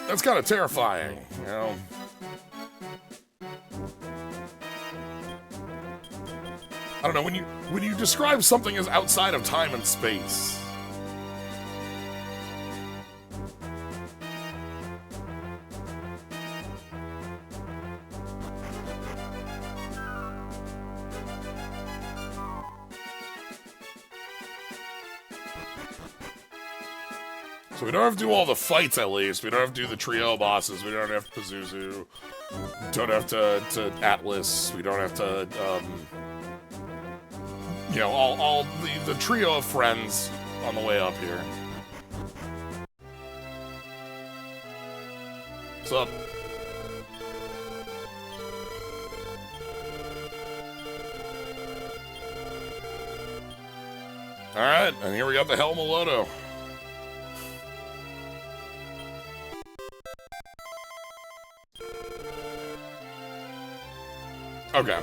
That's kind of terrifying, you know? I don't know, when you describe something as outside of time and space... So we don't have to do all the fights, at least. We don't have to do the trio bosses. We don't have to Pazuzu. Don't have to Atlas. We don't have to, you know, all the trio of friends on the way up here. What's up? Alright, and here we got the Helm of Lodo. Okay.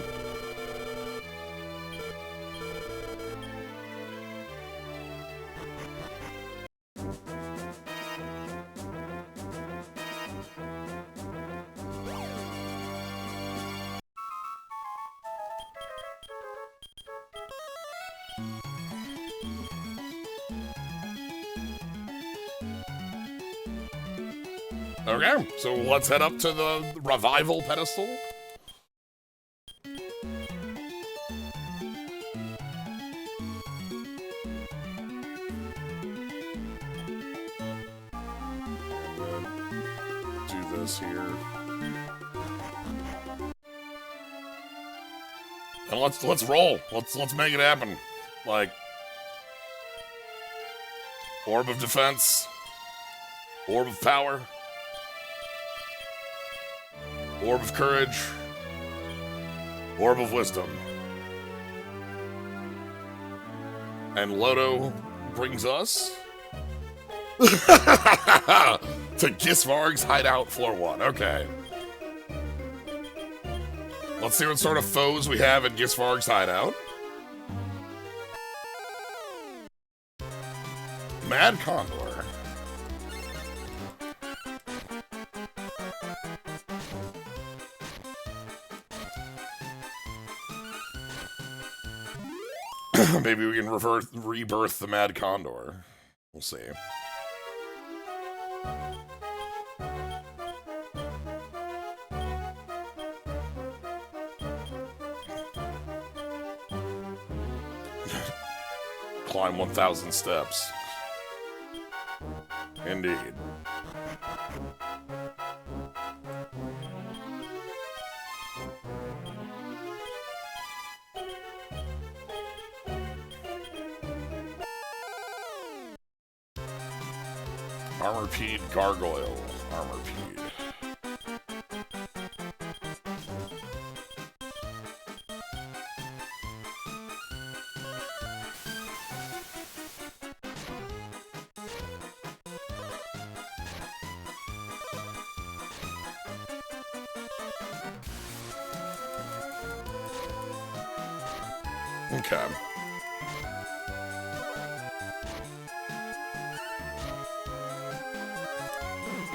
Okay, so let's head up to the revival pedestal. this here. And let's roll. Let's make it happen. Like, Orb of Defense, Orb of Power, Orb of Courage, Orb of Wisdom. And Lodo brings us to Gisvarg's Hideout, Floor 1. Okay. Let's see what sort of foes we have in Gisvarg's Hideout. Mad Condor. Maybe we can rebirth the Mad Condor. We'll see. Climb 1,000 steps. Indeed. Armorpeed Gargoyle. Armorpeed. Okay.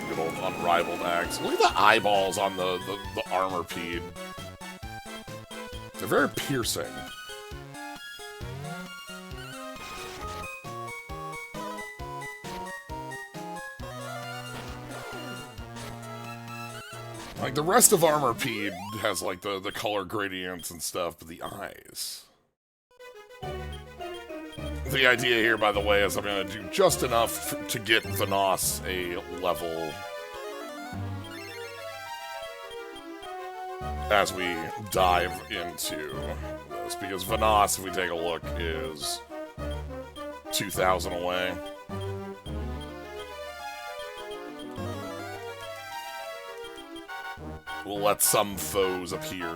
Good old unrivaled axe. Look at the eyeballs on the Armorpeed. They're very piercing. Like, the rest of Armorpeed has, like, the color gradients and stuff, but the eyes... The idea here, by the way, is I'm going to do just enough to get Vanoss a level as we dive into this, because Vanoss, if we take a look, is 2,000 away. We'll let some foes appear.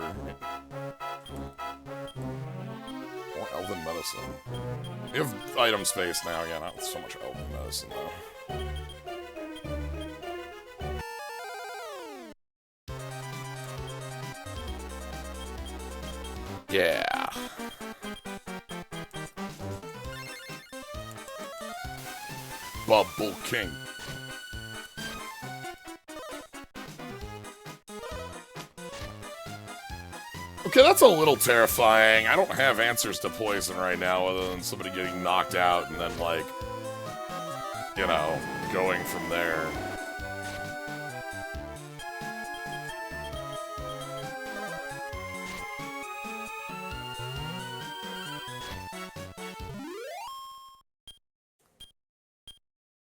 More Elven Medicine. We have item space now, yeah, not so much Elven Medicine, though. Yeah. Bubble King. Okay, that's a little terrifying. I don't have answers to poison right now other than somebody getting knocked out and then, like, you know, going from there.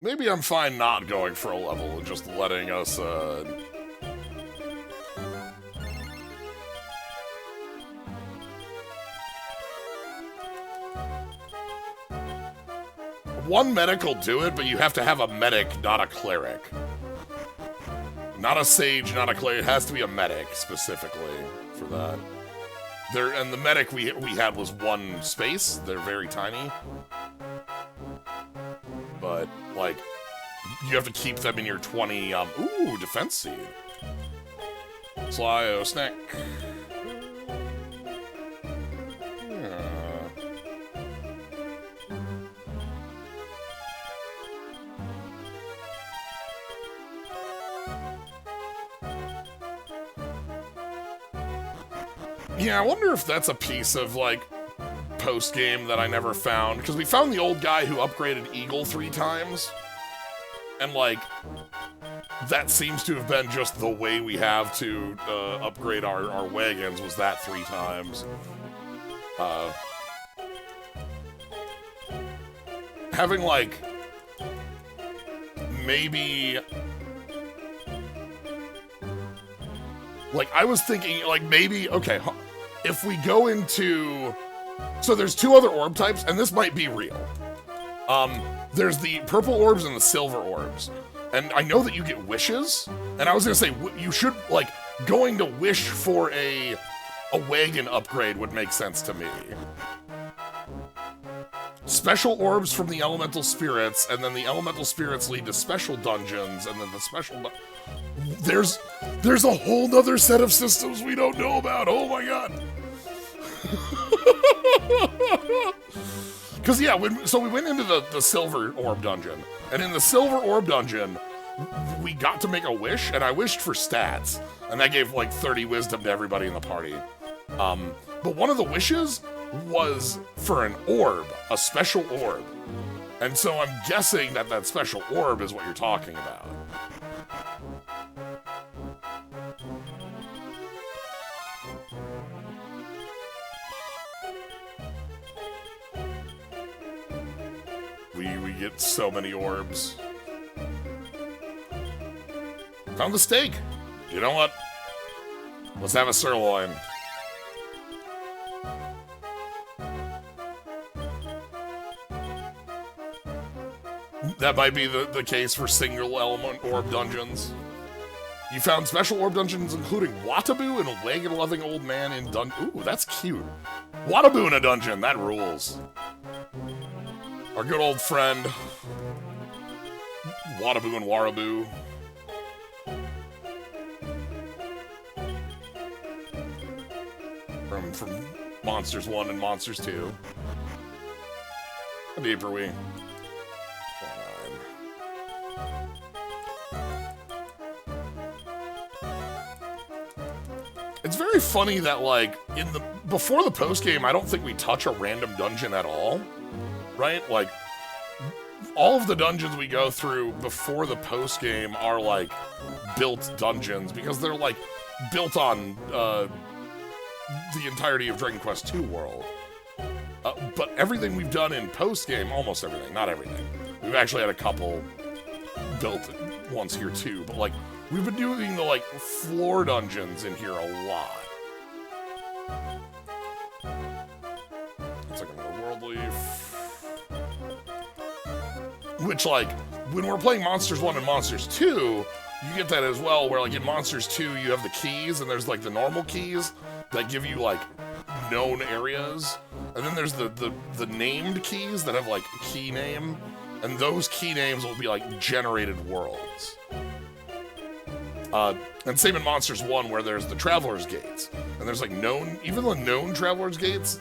Maybe I'm fine not going for a level and just letting us, one medic will do it, but you have to have a medic, not a cleric. Not a sage, not a cleric. It has to be a medic, specifically, for that. And the medic we had was one space. They're very tiny. But, like, you have to keep them in your 20, ooh, defense seed. Slyo snack. Yeah, I wonder if that's a piece of, like, post-game that I never found. Because we found the old guy who upgraded Eagle 3 times. And, like, that seems to have been just the way we have to upgrade our wagons, was that 3 times. Having, like, maybe Like, I was thinking, like, maybe, okay, if we go into... So there's 2 other orb types, and this might be real. There's the purple orbs and the silver orbs. And I know that you get wishes, and I was gonna say, you should, like, going to wish for a wagon upgrade would make sense to me. Special orbs from the elemental spirits, and then the elemental spirits lead to special dungeons, and then the special... There's a whole nother set of systems we don't know about. Oh my god. Because, yeah, so we went into the silver orb dungeon, and in the silver orb dungeon, we got to make a wish, and I wished for stats, and that gave, like, 30 wisdom to everybody in the party. But one of the wishes was for an orb, a special orb. And so I'm guessing that special orb is what you're talking about. We get so many orbs. Found the steak. You know what? Let's have a sirloin. That might be the case for single element orb dungeons. You found special orb dungeons including Wataboo and a wagon-loving old man in dungeon. Ooh, that's cute. Wataboo in a dungeon, that rules. Our good old friend, Wataboo and Waraboo. From Monsters 1 and Monsters 2. How deep are we? It's very funny that, like, before the post game, I don't think we touch a random dungeon at all, right? Like, all of the dungeons we go through before the post game are like built dungeons because they're like built on the entirety of Dragon Quest II world. But everything we've done in post game, almost everything, not everything. We've actually had a couple built ones here too, but like. We've been doing the, like, floor dungeons in here a lot. It's like another world leaf. Which, like, when we're playing Monsters 1 and Monsters 2, you get that as well, where, like, in Monsters 2, you have the keys, and there's, like, the normal keys that give you, like, known areas. And then there's the named keys that have, like, key name. And those key names will be, like, generated worlds. And same in Monsters 1, where there's the Traveler's Gates. And there's, like, even the known Traveler's Gates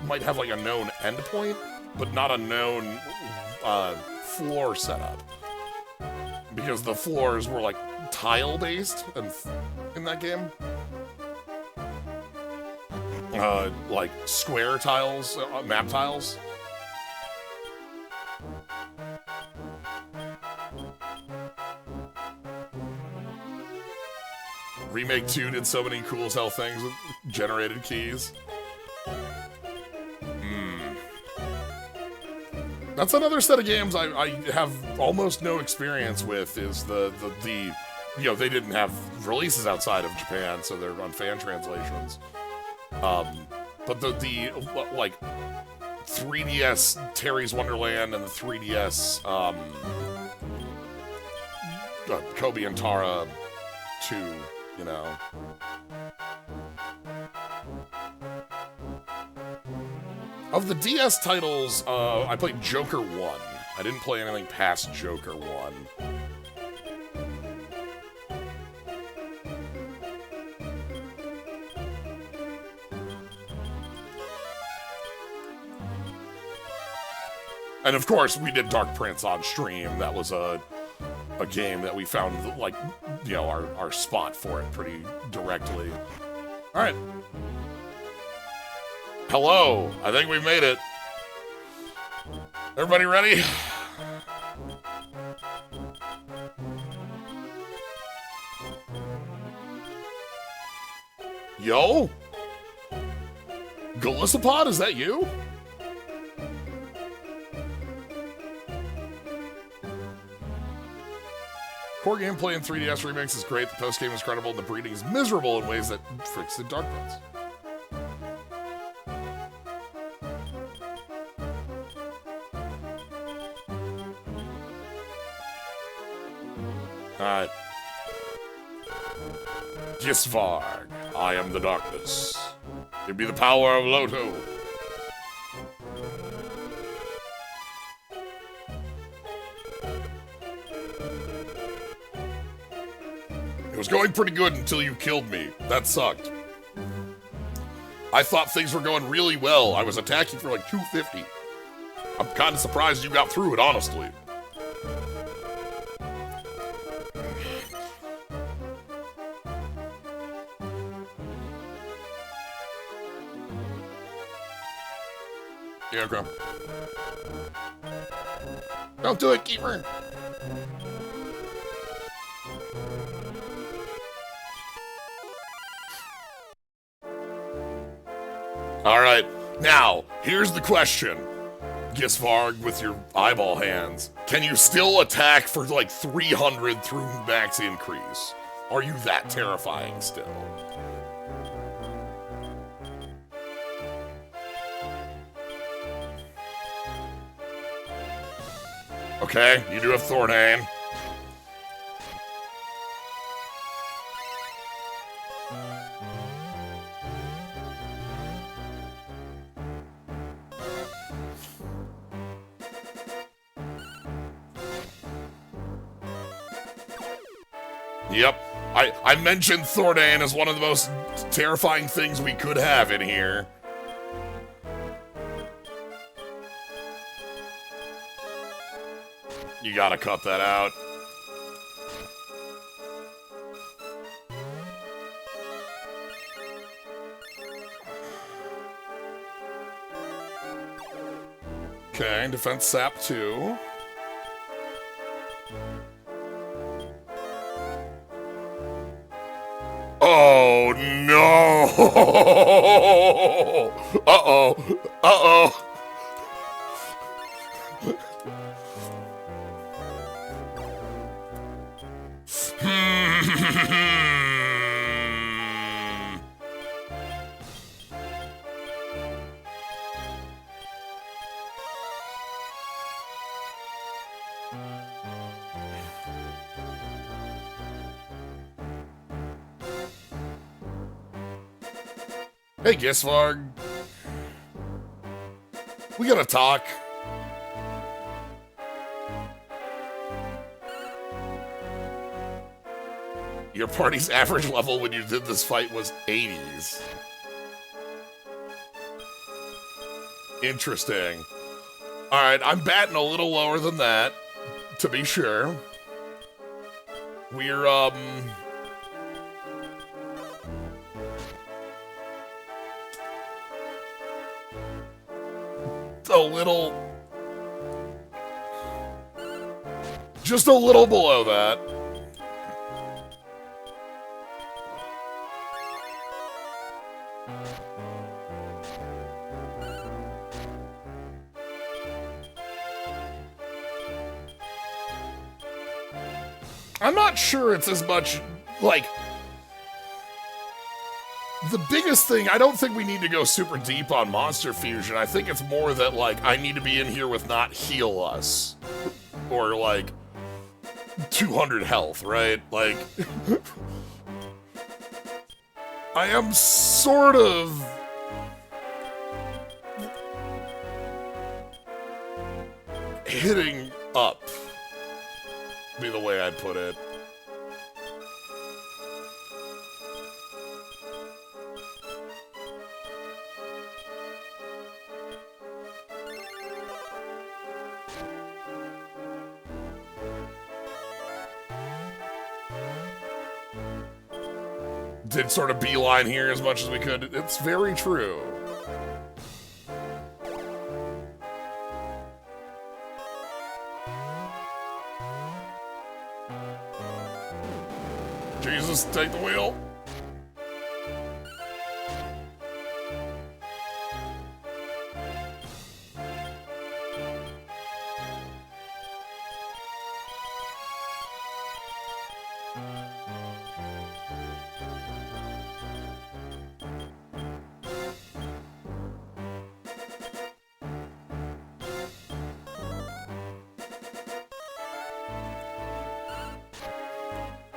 might have, like, a known endpoint, but not a known, floor setup. Because the floors were, like, tile-based in that game. Like, square tiles, map tiles. Remake 2 did so many cool as hell things with generated keys. That's another set of games I have almost no experience with, is the you know, they didn't have releases outside of Japan, so they're on fan translations. But the like 3DS Terry's Wonderland and the 3DS Kobe and Tara 2. You know. Of the DS titles, I played Joker 1. I didn't play anything past Joker 1. And of course, we did Dark Prince on stream. That was a game that we found, like, you know, our spot for it pretty directly. All right. Hello. I think we made it. Everybody ready? Yo? Galissapod, is that you? Core gameplay in 3DS remakes is great, the post-game is credible, and the breeding is miserable in ways that freaks the dark ones. Alright. Gisvarg, I am the darkness. Give me the power of Loto. It was going pretty good until you killed me. That sucked. I thought things were going really well. I was attacking for like 250. I'm kind of surprised you got through it, honestly. Yeah, okay. Don't do it, Keeper. Alright, now, here's the question. Gisvarg, with your eyeball hands, can you still attack for like 300 through max increase? Are you that terrifying still? Okay, you do have Thornane. Yep, I mentioned Thornane as one of the most terrifying things we could have in here. You gotta cut that out. Okay, defense sap 2. Oh no! Uh-oh. Uh-oh. Hey, Gisvarg. We gotta talk. Your party's average level when you did this fight was 80s. Interesting. Alright, I'm batting a little lower than that, to be sure. We're, just a little below that. I'm not sure it's as much, like, the biggest thing, I don't think we need to go super deep on Monster Fusion. I think it's more that, like, I need to be in here with not heal us. Or, like, 200 health, right? Like, I am sort of hitting up, be the way I'd put it. Did sort of beeline here as much as we could. It's very true. Jesus, take the wheel.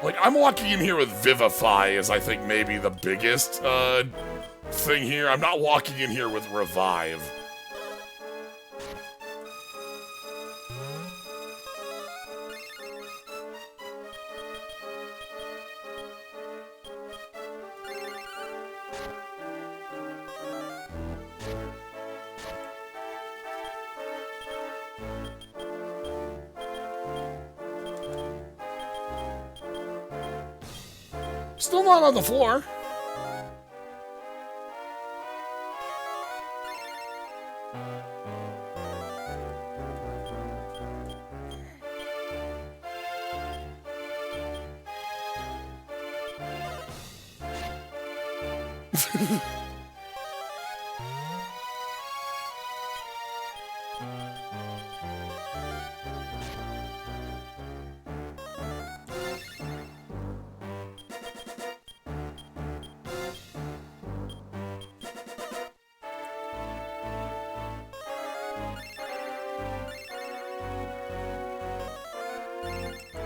Like, I'm walking in here with Vivify as I think maybe the biggest thing here. I'm not walking in here with Revive. Still not on the floor.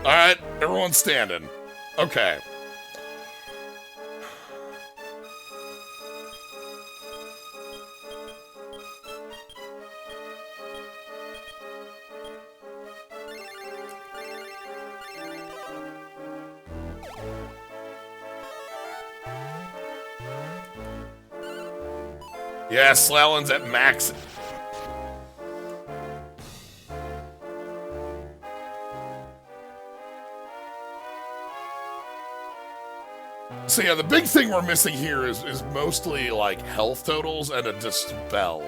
Alright, everyone's standing. Okay. Yeah, Slallen's at max. So yeah, the big thing we're missing here is mostly, like, health totals and a Dispel.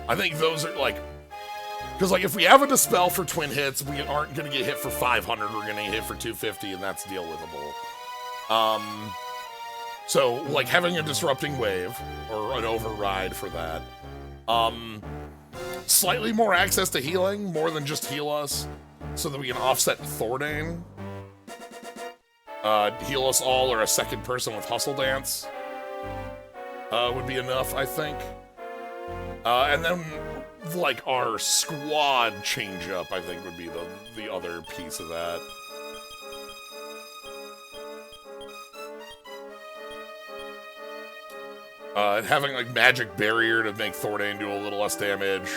I think those are, like... Because, like, if we have a Dispel for twin hits, we aren't going to get hit for 500, we're going to get hit for 250, and that's deal-withable. So, like, having a Disrupting Wave, or an Override for that. Slightly more access to healing, more than just heal us, so that we can offset Thordane. Heal us all, or a second person with Hustle Dance would be enough, I think. And then, like, our squad change-up, I think, would be the other piece of that. Having, like, Magic Barrier to make Thordane do a little less damage.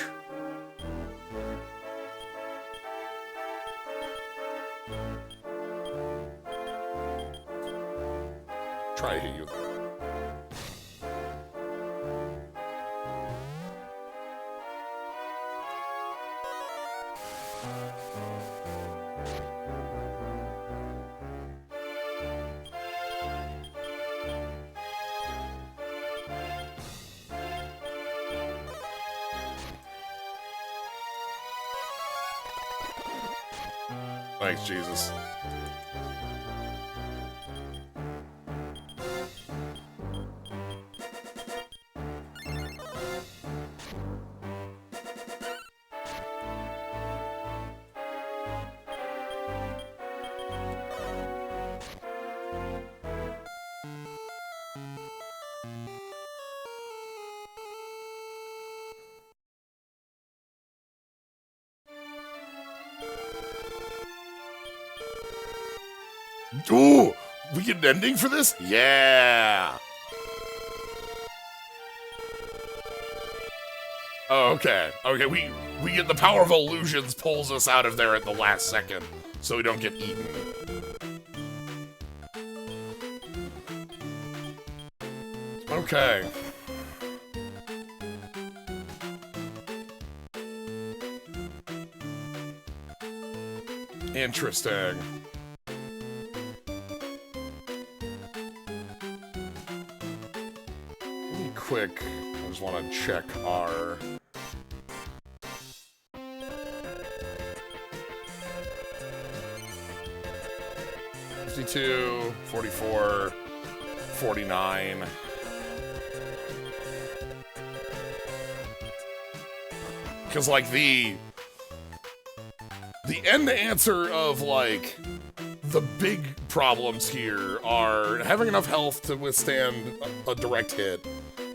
Try to hit you. Thanks, Jesus. Ooh, we get an ending for this? Yeah. Oh, okay. Okay, we get the power of illusions pulls us out of there at the last second, so we don't get eaten. Okay. Interesting. Quick, I just want to check our... $52, $44, $49. Because, like, the end answer of, like, the big problems here are having enough health to withstand a direct hit,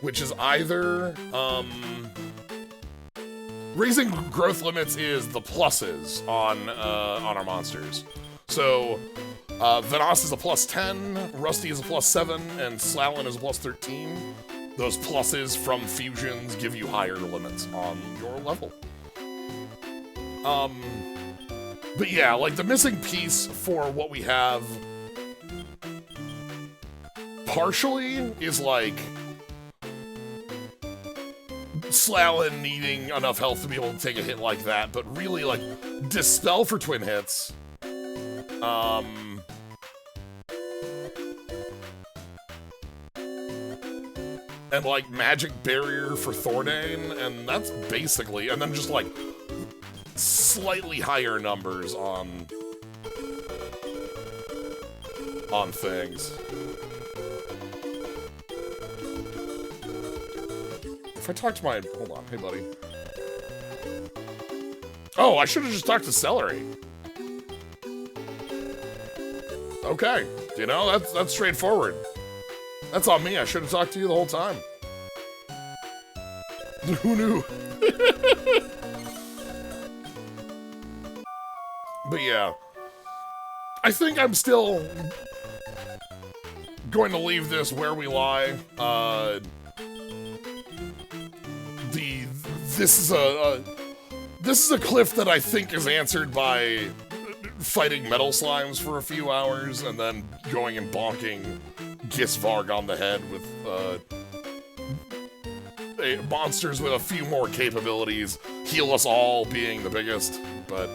which is either, raising growth limits is the pluses on our monsters. So, Venos is a +10, Rusty is a +7, and Slalin is a +13. Those pluses from fusions give you higher limits on your level. But yeah, like, the missing piece for what we have partially is, like, Slalin needing enough health to be able to take a hit like that, but really, like, Dispel for twin hits. And, like, Magic Barrier for Thordane, and that's basically, and then just, like, slightly higher numbers on things. If I talk to my... Hold on, hey, buddy. Oh, I should have just talked to Celery. Okay, you know, that's straightforward. That's on me, I should have talked to you the whole time. Who knew? But yeah, I think I'm still going to leave this where we lie. This is a cliff that I think is answered by fighting metal slimes for a few hours and then going and bonking Gisvarg on the head with monsters with a few more capabilities. Heal Us All being the biggest, but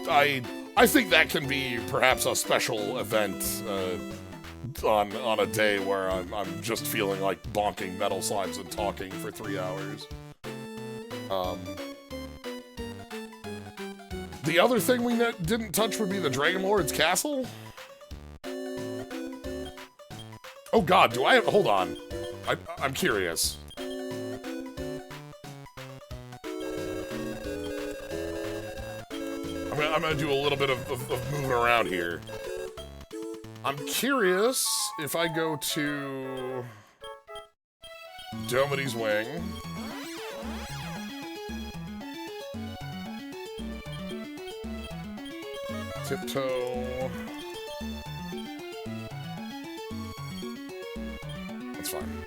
I think that can be perhaps a special event on a day where I'm just feeling like bonking metal slimes and talking for 3 hours. The other thing we didn't touch would be the Dragon Lord's castle. Oh god, do I... Hold on. I'm curious. I'm gonna do a little bit of moving around here. I'm curious if I go to... Domity's Wing. Tiptoe. That's fine.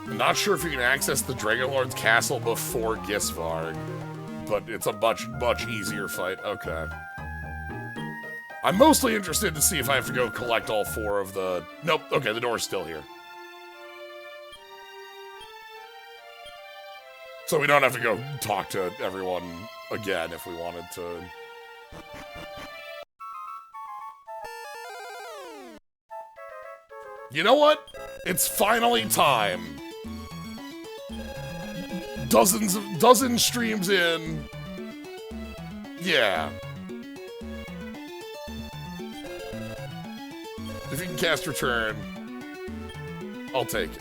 I'm not sure if you can access the Dragon Lord's castle before Gisvarg, but it's a much easier fight. Okay. I'm mostly interested to see if I have to go collect all 4 of the... Nope, okay, the door's still here. So we don't have to go talk to everyone again if we wanted to. You know what? It's finally time. Dozen streams in. Yeah. If you can cast Return, I'll take it.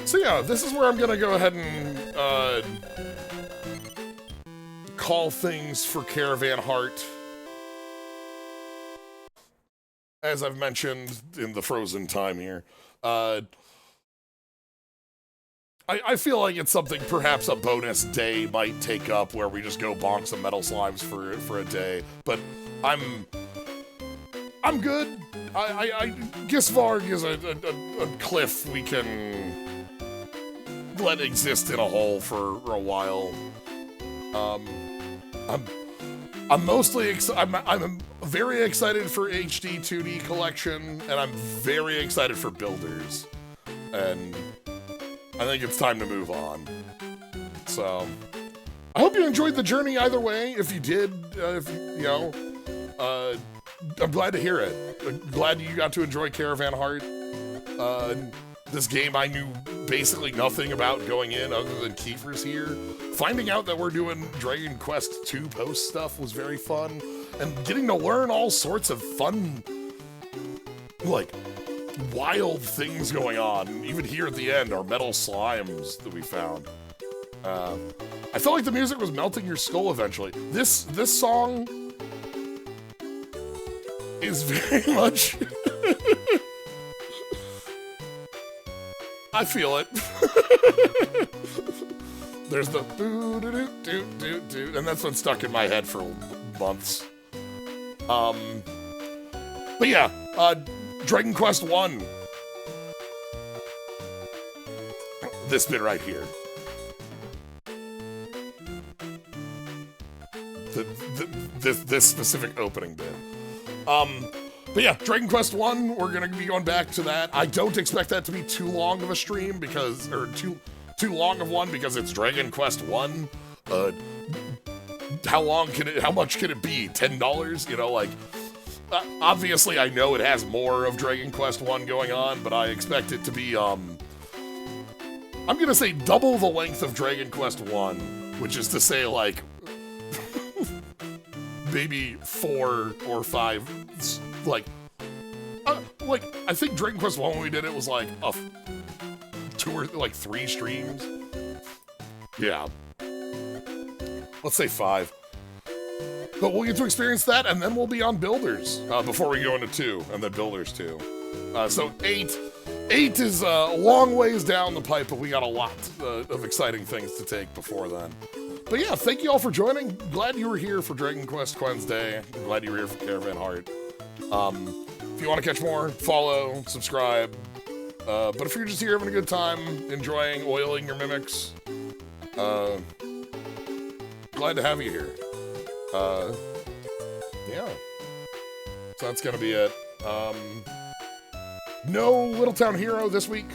So yeah, this is where I'm gonna go ahead and call things for Caravan Heart. As I've mentioned in the frozen time here, I feel like it's something perhaps a bonus day might take up where we just go bonk some metal slimes for a day, but I'm good. Gisvarg is a cliff we can let exist in a hole for a while. I'm mostly I'm very excited for HD 2D collection, and I'm very excited for builders, and I think it's time to move on. So, I hope you enjoyed the journey either way. If you did, I'm glad to hear it. I'm glad you got to enjoy Caravan Heart. This game I knew basically nothing about going in other than Kiefer's here. Finding out that we're doing Dragon Quest II post stuff was very fun. And getting to learn all sorts of fun, like, wild things going on. Even here at the end, our metal slimes that we found. I felt like the music was melting your skull eventually. This song is very much... I feel it. There's the do-do-do-do-do-do, and that's been stuck in my head for months. But yeah, Dragon Quest 1. This bit right here. This specific opening bit. But yeah, Dragon Quest 1, we're gonna be going back to that. I don't expect that to be too long of a stream because, or too long of one because it's Dragon Quest 1. How much can it be? $10? You know, like, obviously I know it has more of Dragon Quest 1 going on, but I expect it to be, I'm gonna say double the length of Dragon Quest 1, which is to say, like, maybe 4 or 5, like, I think Dragon Quest 1 when we did it was like 2 or like 3 streams. Yeah. Let's say 5. But we'll get to experience that, and then we'll be on Builders before we go into 2, and then Builders 2. So 8 is a long ways down the pipe, but we got a lot of exciting things to take before then. But yeah, thank you all for joining. Glad you were here for Dragon Quest Wednesday. I'm glad you were here for Caravan Heart. If you want to catch more, follow, subscribe. But if you're just here having a good time, enjoying oiling your mimics, glad to have you here. Yeah. So that's gonna be it. No Little Town Hero this week.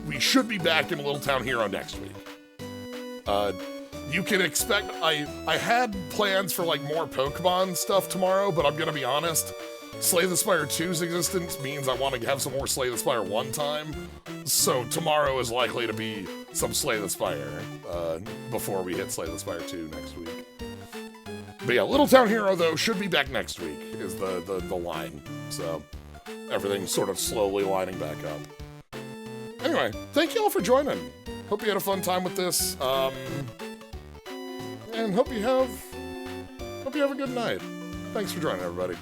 We should be back in Little Town Hero next week. You can expect, I had plans for like more Pokemon stuff tomorrow, but I'm gonna be honest, Slay the Spire 2's existence means I want to have some more Slay the Spire 1 time, so tomorrow is likely to be some Slay the Spire, before we hit Slay the Spire 2 next week. But yeah, Little Town Hero though should be back next week, is the line, so everything's sort of slowly lining back up. Anyway, thank you all for joining. Hope you had a fun time with this, and hope you have a good night. Thanks for joining, everybody.